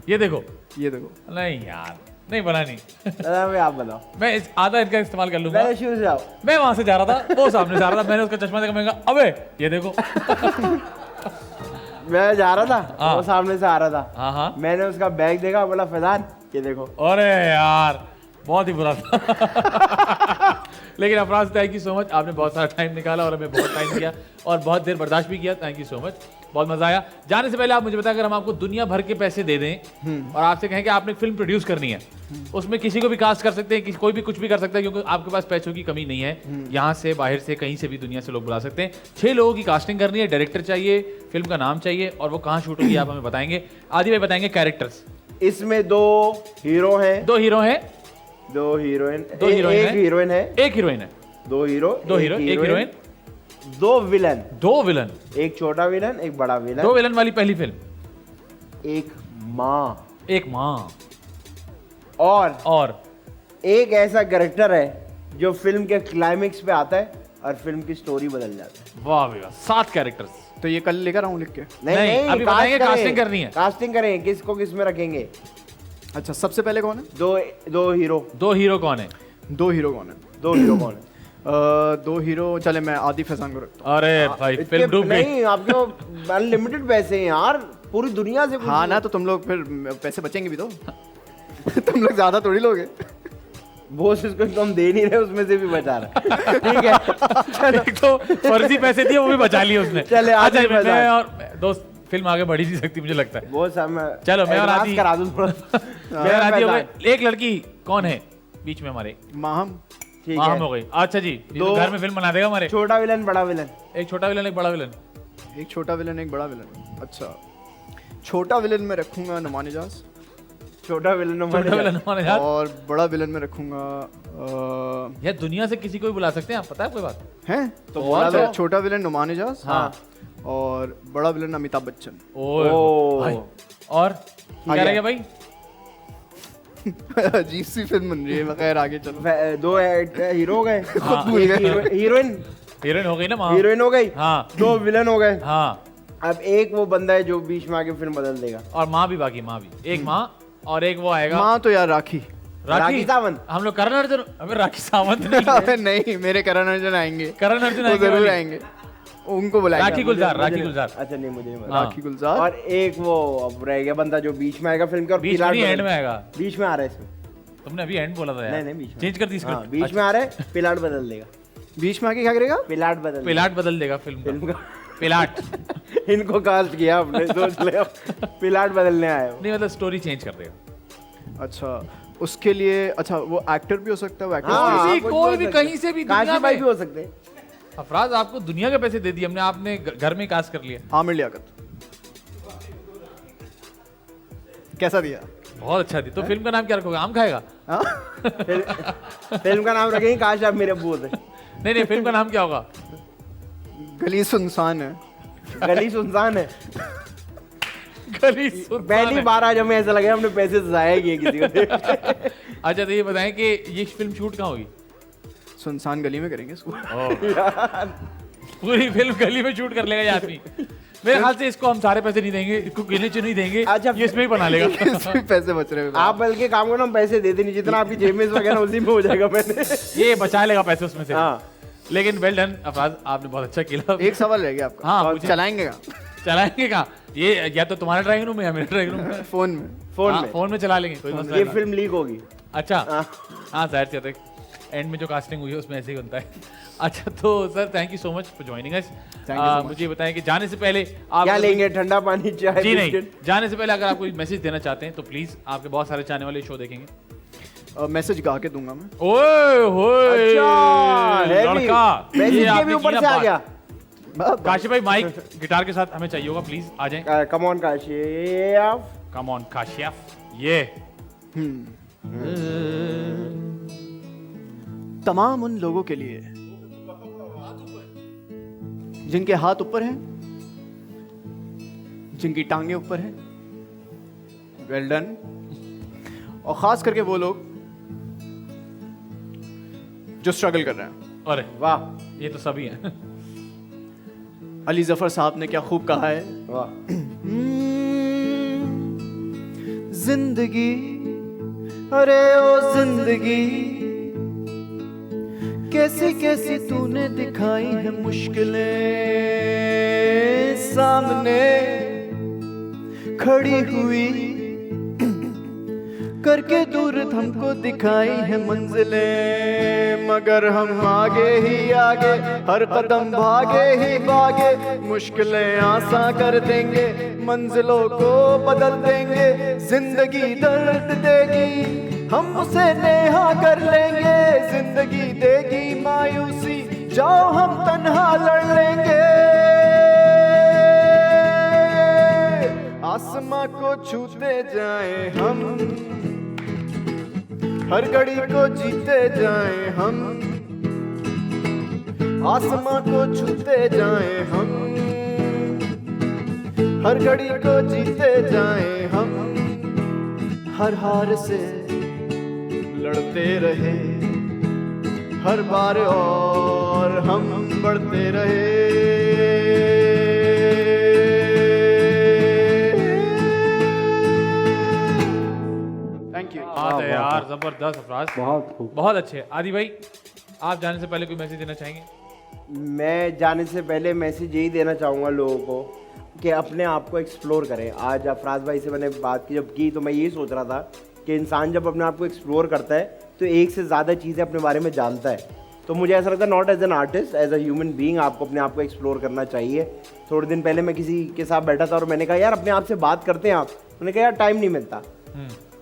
ये देखो। ये देखो। नहीं यार, नहीं बना नहीं। दादा मैं आप बताओ। मैं आधा इनका इस्तेमाल कर लूंगा। पहले शुरू से आओ। मैं वहां से जा रहा था, वो सामने से आ रहा था, मैंने उसका चश्मा देखा, मैंने कहा अबे ये देखो। मैं जा रहा था, हाँ। वो सामने से आ रहा था। हाँ हाँ। मैंने उसका बैग देखा, बोला फैजान ये देखो। अरे यार बहुत ही बुरा था। लेकिन Afraz thank you so much, आपने बहुत सारा टाइम निकाला और हमें बहुत टाइम दिया और बहुत देर बर्दाश्त भी किया। थैंक यू सो मच, बहुत मजा आया। जाने से पहले आप मुझे बताएं, अगर हम आपको दुनिया भर के पैसे दे दें और आपसे कहें कि आपने एक फिल्म प्रोड्यूस करनी है, उसमें किसी को भी कास्ट कर सकते हैं, कोई भी कुछ भी कर सकता है, क्योंकि आपके पास पैसों की कमी नहीं है। यहाँ से बाहर से कहीं से भी दुनिया से लोग बुला सकते हैं। 6 लोगों की कास्टिंग करनी है, डायरेक्टर चाहिए, फिल्म का नाम चाहिए और वो कहाँ शूट होगी आप हमें बताएंगे। आदि भाई बताएंगे कैरेक्टर्स। इसमें 2 हीरो हैं, 2 हीरो हैं, 2 हीरोइन, 2 हीरोइन एक हैं। हीरोइन है, 1 हीरोइन है, 2 hero, 2 hero, 1 heroine, 2 villain, 2 villain. एक छोटा विलन, एक बड़ा 2 विलन, विलन वाली पहली फिल्म। एक माँ, एक माँ और और एक ऐसा कैरेक्टर है जो फिल्म के क्लाइमेक्स पे आता है और फिल्म की स्टोरी बदल जाता है। वाह भाई वाह, 7 कैरेक्टर्स। तो ये कल लेकर आऊँ लिख के। नहीं, अभी बताएंगे, कास्ट casting करनी है। कास्टिंग करेंगे, किसको किस में रखेंगे। अच्छा, सबसे पहले कौन है? दो हीरो दो हीरो कौन है? दो हीरो कौन है? दो हीरो कौन है? दो हीरो, चले मैं आदिफ फैजान को रखता अरे भाई फिल्म डूब गई। नहीं, आपके अनलिमिटेड पैसे हैं यार, पूरी दुनिया से हूँ। हाँ ना, तो तुम लोग फिर पैसे बचेंगे भी तो। तुम लोग ज्यादा थोड़ी लोगे। बोस इसको तो हम दे नहीं रहे, उसमें से भी बचा रहा है। ठीक है, एक तो फर्जी पैसे दिए वो भी बचा लिए उसने। चले, आगे अच्छा, बढ़ा। मैं और दोस्त फिल्म आगे बढ़ ही नहीं सकती मुझे लगता है। बोस हम चलो, मैं और advance आदि- करा दूं थोड़ा। मैं और आदि हो गए। एक लड़की कौन है बीच में हमारे? माहम। ठीक हाँ, है, हम हो गई। अच्छा जी, ये तो दो- घर में फिल्म बना देगा हमारे। छोटा विलन बड़ा विलन। एक छोटा विलन एक बड़ा विलन। एक छोटा विलन एक बड़ा विलन। अच्छा, छोटा विलन में रखूंगा नुमान इजाज, छोटा विलन छोटा विलन हमारे यार। और बड़ा विलन में रखूंगा यार दुनिया से किसी को भी बुला सकते हैं आप, पता है कोई बात? हैं तो और बड़ा तो- छोटा विलन नुमान इजाज, हाँ। और बड़ा विलन अमिताभ बच्चन। ओह भाई। और क्या आगे। रह गया भाई? अजीब सी फिल्म बन रही है, खैर आगे चलो। दो हीरो हो गए, खुद भूल गए। हीरोइन हीरोइन हो गई ना माँ? हीरोइन हो गई, हाँ दो विलन हो गए। हाँ। अब एक वो बंदा है जो बीच में आके फिल्म बदल देगा। और माँ भी, बाकी माँ भी। एक माँ और एक वो आएगा माँ तो यार राखी। राखी सावंत। हम लोग करण अर्जुन, अबे राखी सावंत नहीं अबे नहीं, मेरे करण अर्जुन आएंगे, करण अर्जुन वो आएंगे जरूर वाली। आएंगे, उनको बुलाएंगे। राखी गुलजार, मुझे- राखी गुलजार। अच्छा नहीं, मुझे नहीं पता। हाँ। राखी गुलजार। और एक वो अब रह गया बंदा जो बीच में आएगा फिल्म के, और बीच में पिलाट नहीं, एंड बदल- में आएगा। बीच में आ रहा है इसमें। तुमने अभी एंड बोला था यार। नहीं, नहीं, बीच में। चेंज कर दी हाँ, इसको। बीच में आ रहा है, पिलाट बदल देगा। बीच में आके क्या करेगा? पिलाट बदल पिलाट बदल देगा फिल्म फिल्म का। का। पिलाट इनको कास्ट किया आपने, सोच ले अब पिलाट बदलने आए हो। नहीं, मतलब स्टोरी चेंज कर देगा। अच्छा, उसके लिए अच्छा वो एक्टर भी हो सकता है, वो एक्टर हाँ, कोई भी- कुछ कोई हो भी सकता है। कहीं से भी काशी दुनिया भाई में। भी हो सकते हैं। अफराज आपको दुनिया के पैसे दे दिए हमने, आपने घर में कास्ट कर लिया। आमिर लियाकत। कैसा दिया? बहुत अच्छा थी। तो फिल्म का नाम क्या रखोगे? आम खाएगा? हाँ? फिल्म का नाम रखेंगे काश आप मेरे अब्बू होते। नहीं नहीं, फिल्म का नाम क्या होगा? गली सुनसान है। गली सुनसान है। गली सुनसान पहली है। बार आज हमें ऐसा लगा हमने पैसे से जाया किए किसी को। अच्छा, तो ये बताएं कि ये फिल्म शूट कहाँ होगी? सुनसान गली में करेंगे इसको। पूरी फिल्म गली में शूट कर लेगा ये आदमी। मेरे ख्याल से इसको हम सारे पैसे नहीं देंगे, इसको गिने चुने ही देंगे। अच्छा, ये इसमें ही बना लेगा। इसमें पैसे बच रहे हैं। आप बल्कि काम करो, हम पैसे देते नहीं, जितना आपकी जेब में इस वगैरह उसी में हो जाएगा। मैंने ये बचा लेगा पैसे उसमें से। हाँ। लेकिन वेल डन अफराज, आपने बहुत अच्छा किया। एक सवाल रह गया आपका। हाँ, पूछिए। चलाएंगे कहाँ? चलाएंगे कहाँ? ये या तो तुम्हारा ड्राइंग रूम है या मेरा ड्राइंग रूम है। फोन में। फोन हाँ, में फोन में चला लेंगे, कोई मसला ये नहीं। फिल्म लीक होगी। अच्छा हाँ। हाँ, जाहिर सी बात है, एंड में जो कास्टिंग हुई है उसमें ऐसे ही बनता है। अच्छा, तो sir thank you so much for joining us. you so much. मुझे बताएं कि जाने से पहले आप क्या लेंगे? ठंडा पानी, चाय, जी नहीं, बिस्किट? जाने से पहले अगर आप कोई मैसेज देना चाहते हैं तो प्लीज, आपके बहुत सारे चाहने वाले शो देखेंगे। मैसेज गा के दूंगा मैं। ओए होए अच्छा, heavy। लड़का, मैसेज ये के आपने भी ऊपर किया से आ बात। गया। काशी भाई माइक गिटार के साथ हमें चाहिए होगा, प्लीज आ जाएं। Come on Kashif. Come on Kashif. ये तमाम उन लोगों के लिए जिनके हाथ ऊपर हैं, जिनकी टांगे ऊपर हैं, वेल डन। और खास करके वो लोग जो स्ट्रगल कर रहे हैं। अरे वाह ये तो सभी हैं। अली जफर साहब ने क्या खूब कहा है, वाह। जिंदगी, अरे ओ जिंदगी, कैसी कैसी तूने दिखाई है मुश्किलें, सामने खड़ी हुई करके दूर हमको दिखाई है मंजिलें, मगर हम आगे ही आगे, हर कदम भागे ही भागे, मुश्किलें आसान कर देंगे, मंजिलों को बदल देंगे, जिंदगी दर्द देगी हम उसे नेहा कर लेंगे, जिंदगी देगी मायूसी जाओ हम तन्हा लड़ लेंगे, आसमां को छूते जाए हम, हर घड़ी को जीते जाए हम, आसमां को छूते जाए हम, हर घड़ी को जीते जाए हम, हर हार से लड़ते रहे, हर बार और हम बढ़ते रहे, थैंक यू। बात है यार, जबरदस्त अफराज, बहुत खूब। बहुत अच्छे। आदि भाई, आप जाने से पहले कोई मैसेज देना चाहेंगे? मैं जाने से पहले मैसेज यही देना चाहूँगा लोगों को कि अपने आप को एक्सप्लोर करें। आज अफराज भाई से मैंने बात की जब की तो मैं यही सोच रहा था कि इंसान जब अपने आप को एक्सप्लोर करता है तो एक से ज़्यादा चीज़ें अपने बारे में जानता है। तो मुझे ऐसा लगता है not as an artist, as a human being आपको अपने आप को एक्सप्लोर करना चाहिए। थोड़े दिन पहले मैं किसी के साथ बैठा था और मैंने कहा यार अपने आप से बात करते हैं आप। मैंने कहा यार टाइम नहीं मिलता।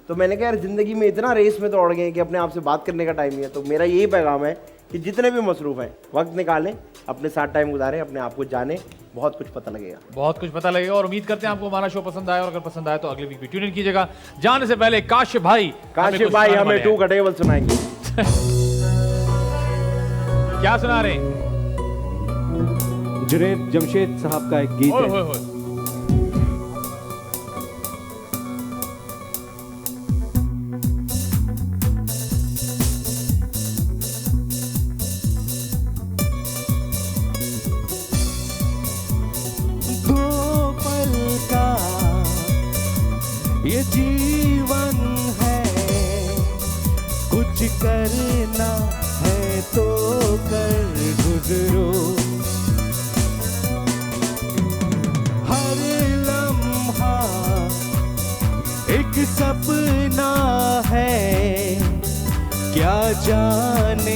तो मैंने कहा यार ज़िंदगी में इतना रेस में दौड़ गए हैं कि अपने आप से बात करने का टाइम नहीं है। तो मेरा यही पैगाम है कि जितने भी मसरूफ़ हैं वक्त निकालें, अपने साथ टाइम गुजारें, अपने आप को जानें, बहुत कुछ पता लगेगा। बहुत कुछ पता लगेगा और उम्मीद करते हैं आपको हमारा शो पसंद आया, और अगर पसंद आया तो अगले वीक भी ट्यून इन कीजिएगा। जाने से पहले काशिफ भाई हमें टू कटेबल सुनाएंगे। क्या सुना रहे हैं? जुनैद जमशेद साहब का एक गीत ओए है। होए होए। दो पल का ये जीवन है, कुछ करना है तो कर गुजरो। हर लम्हा एक सपना है, क्या जाने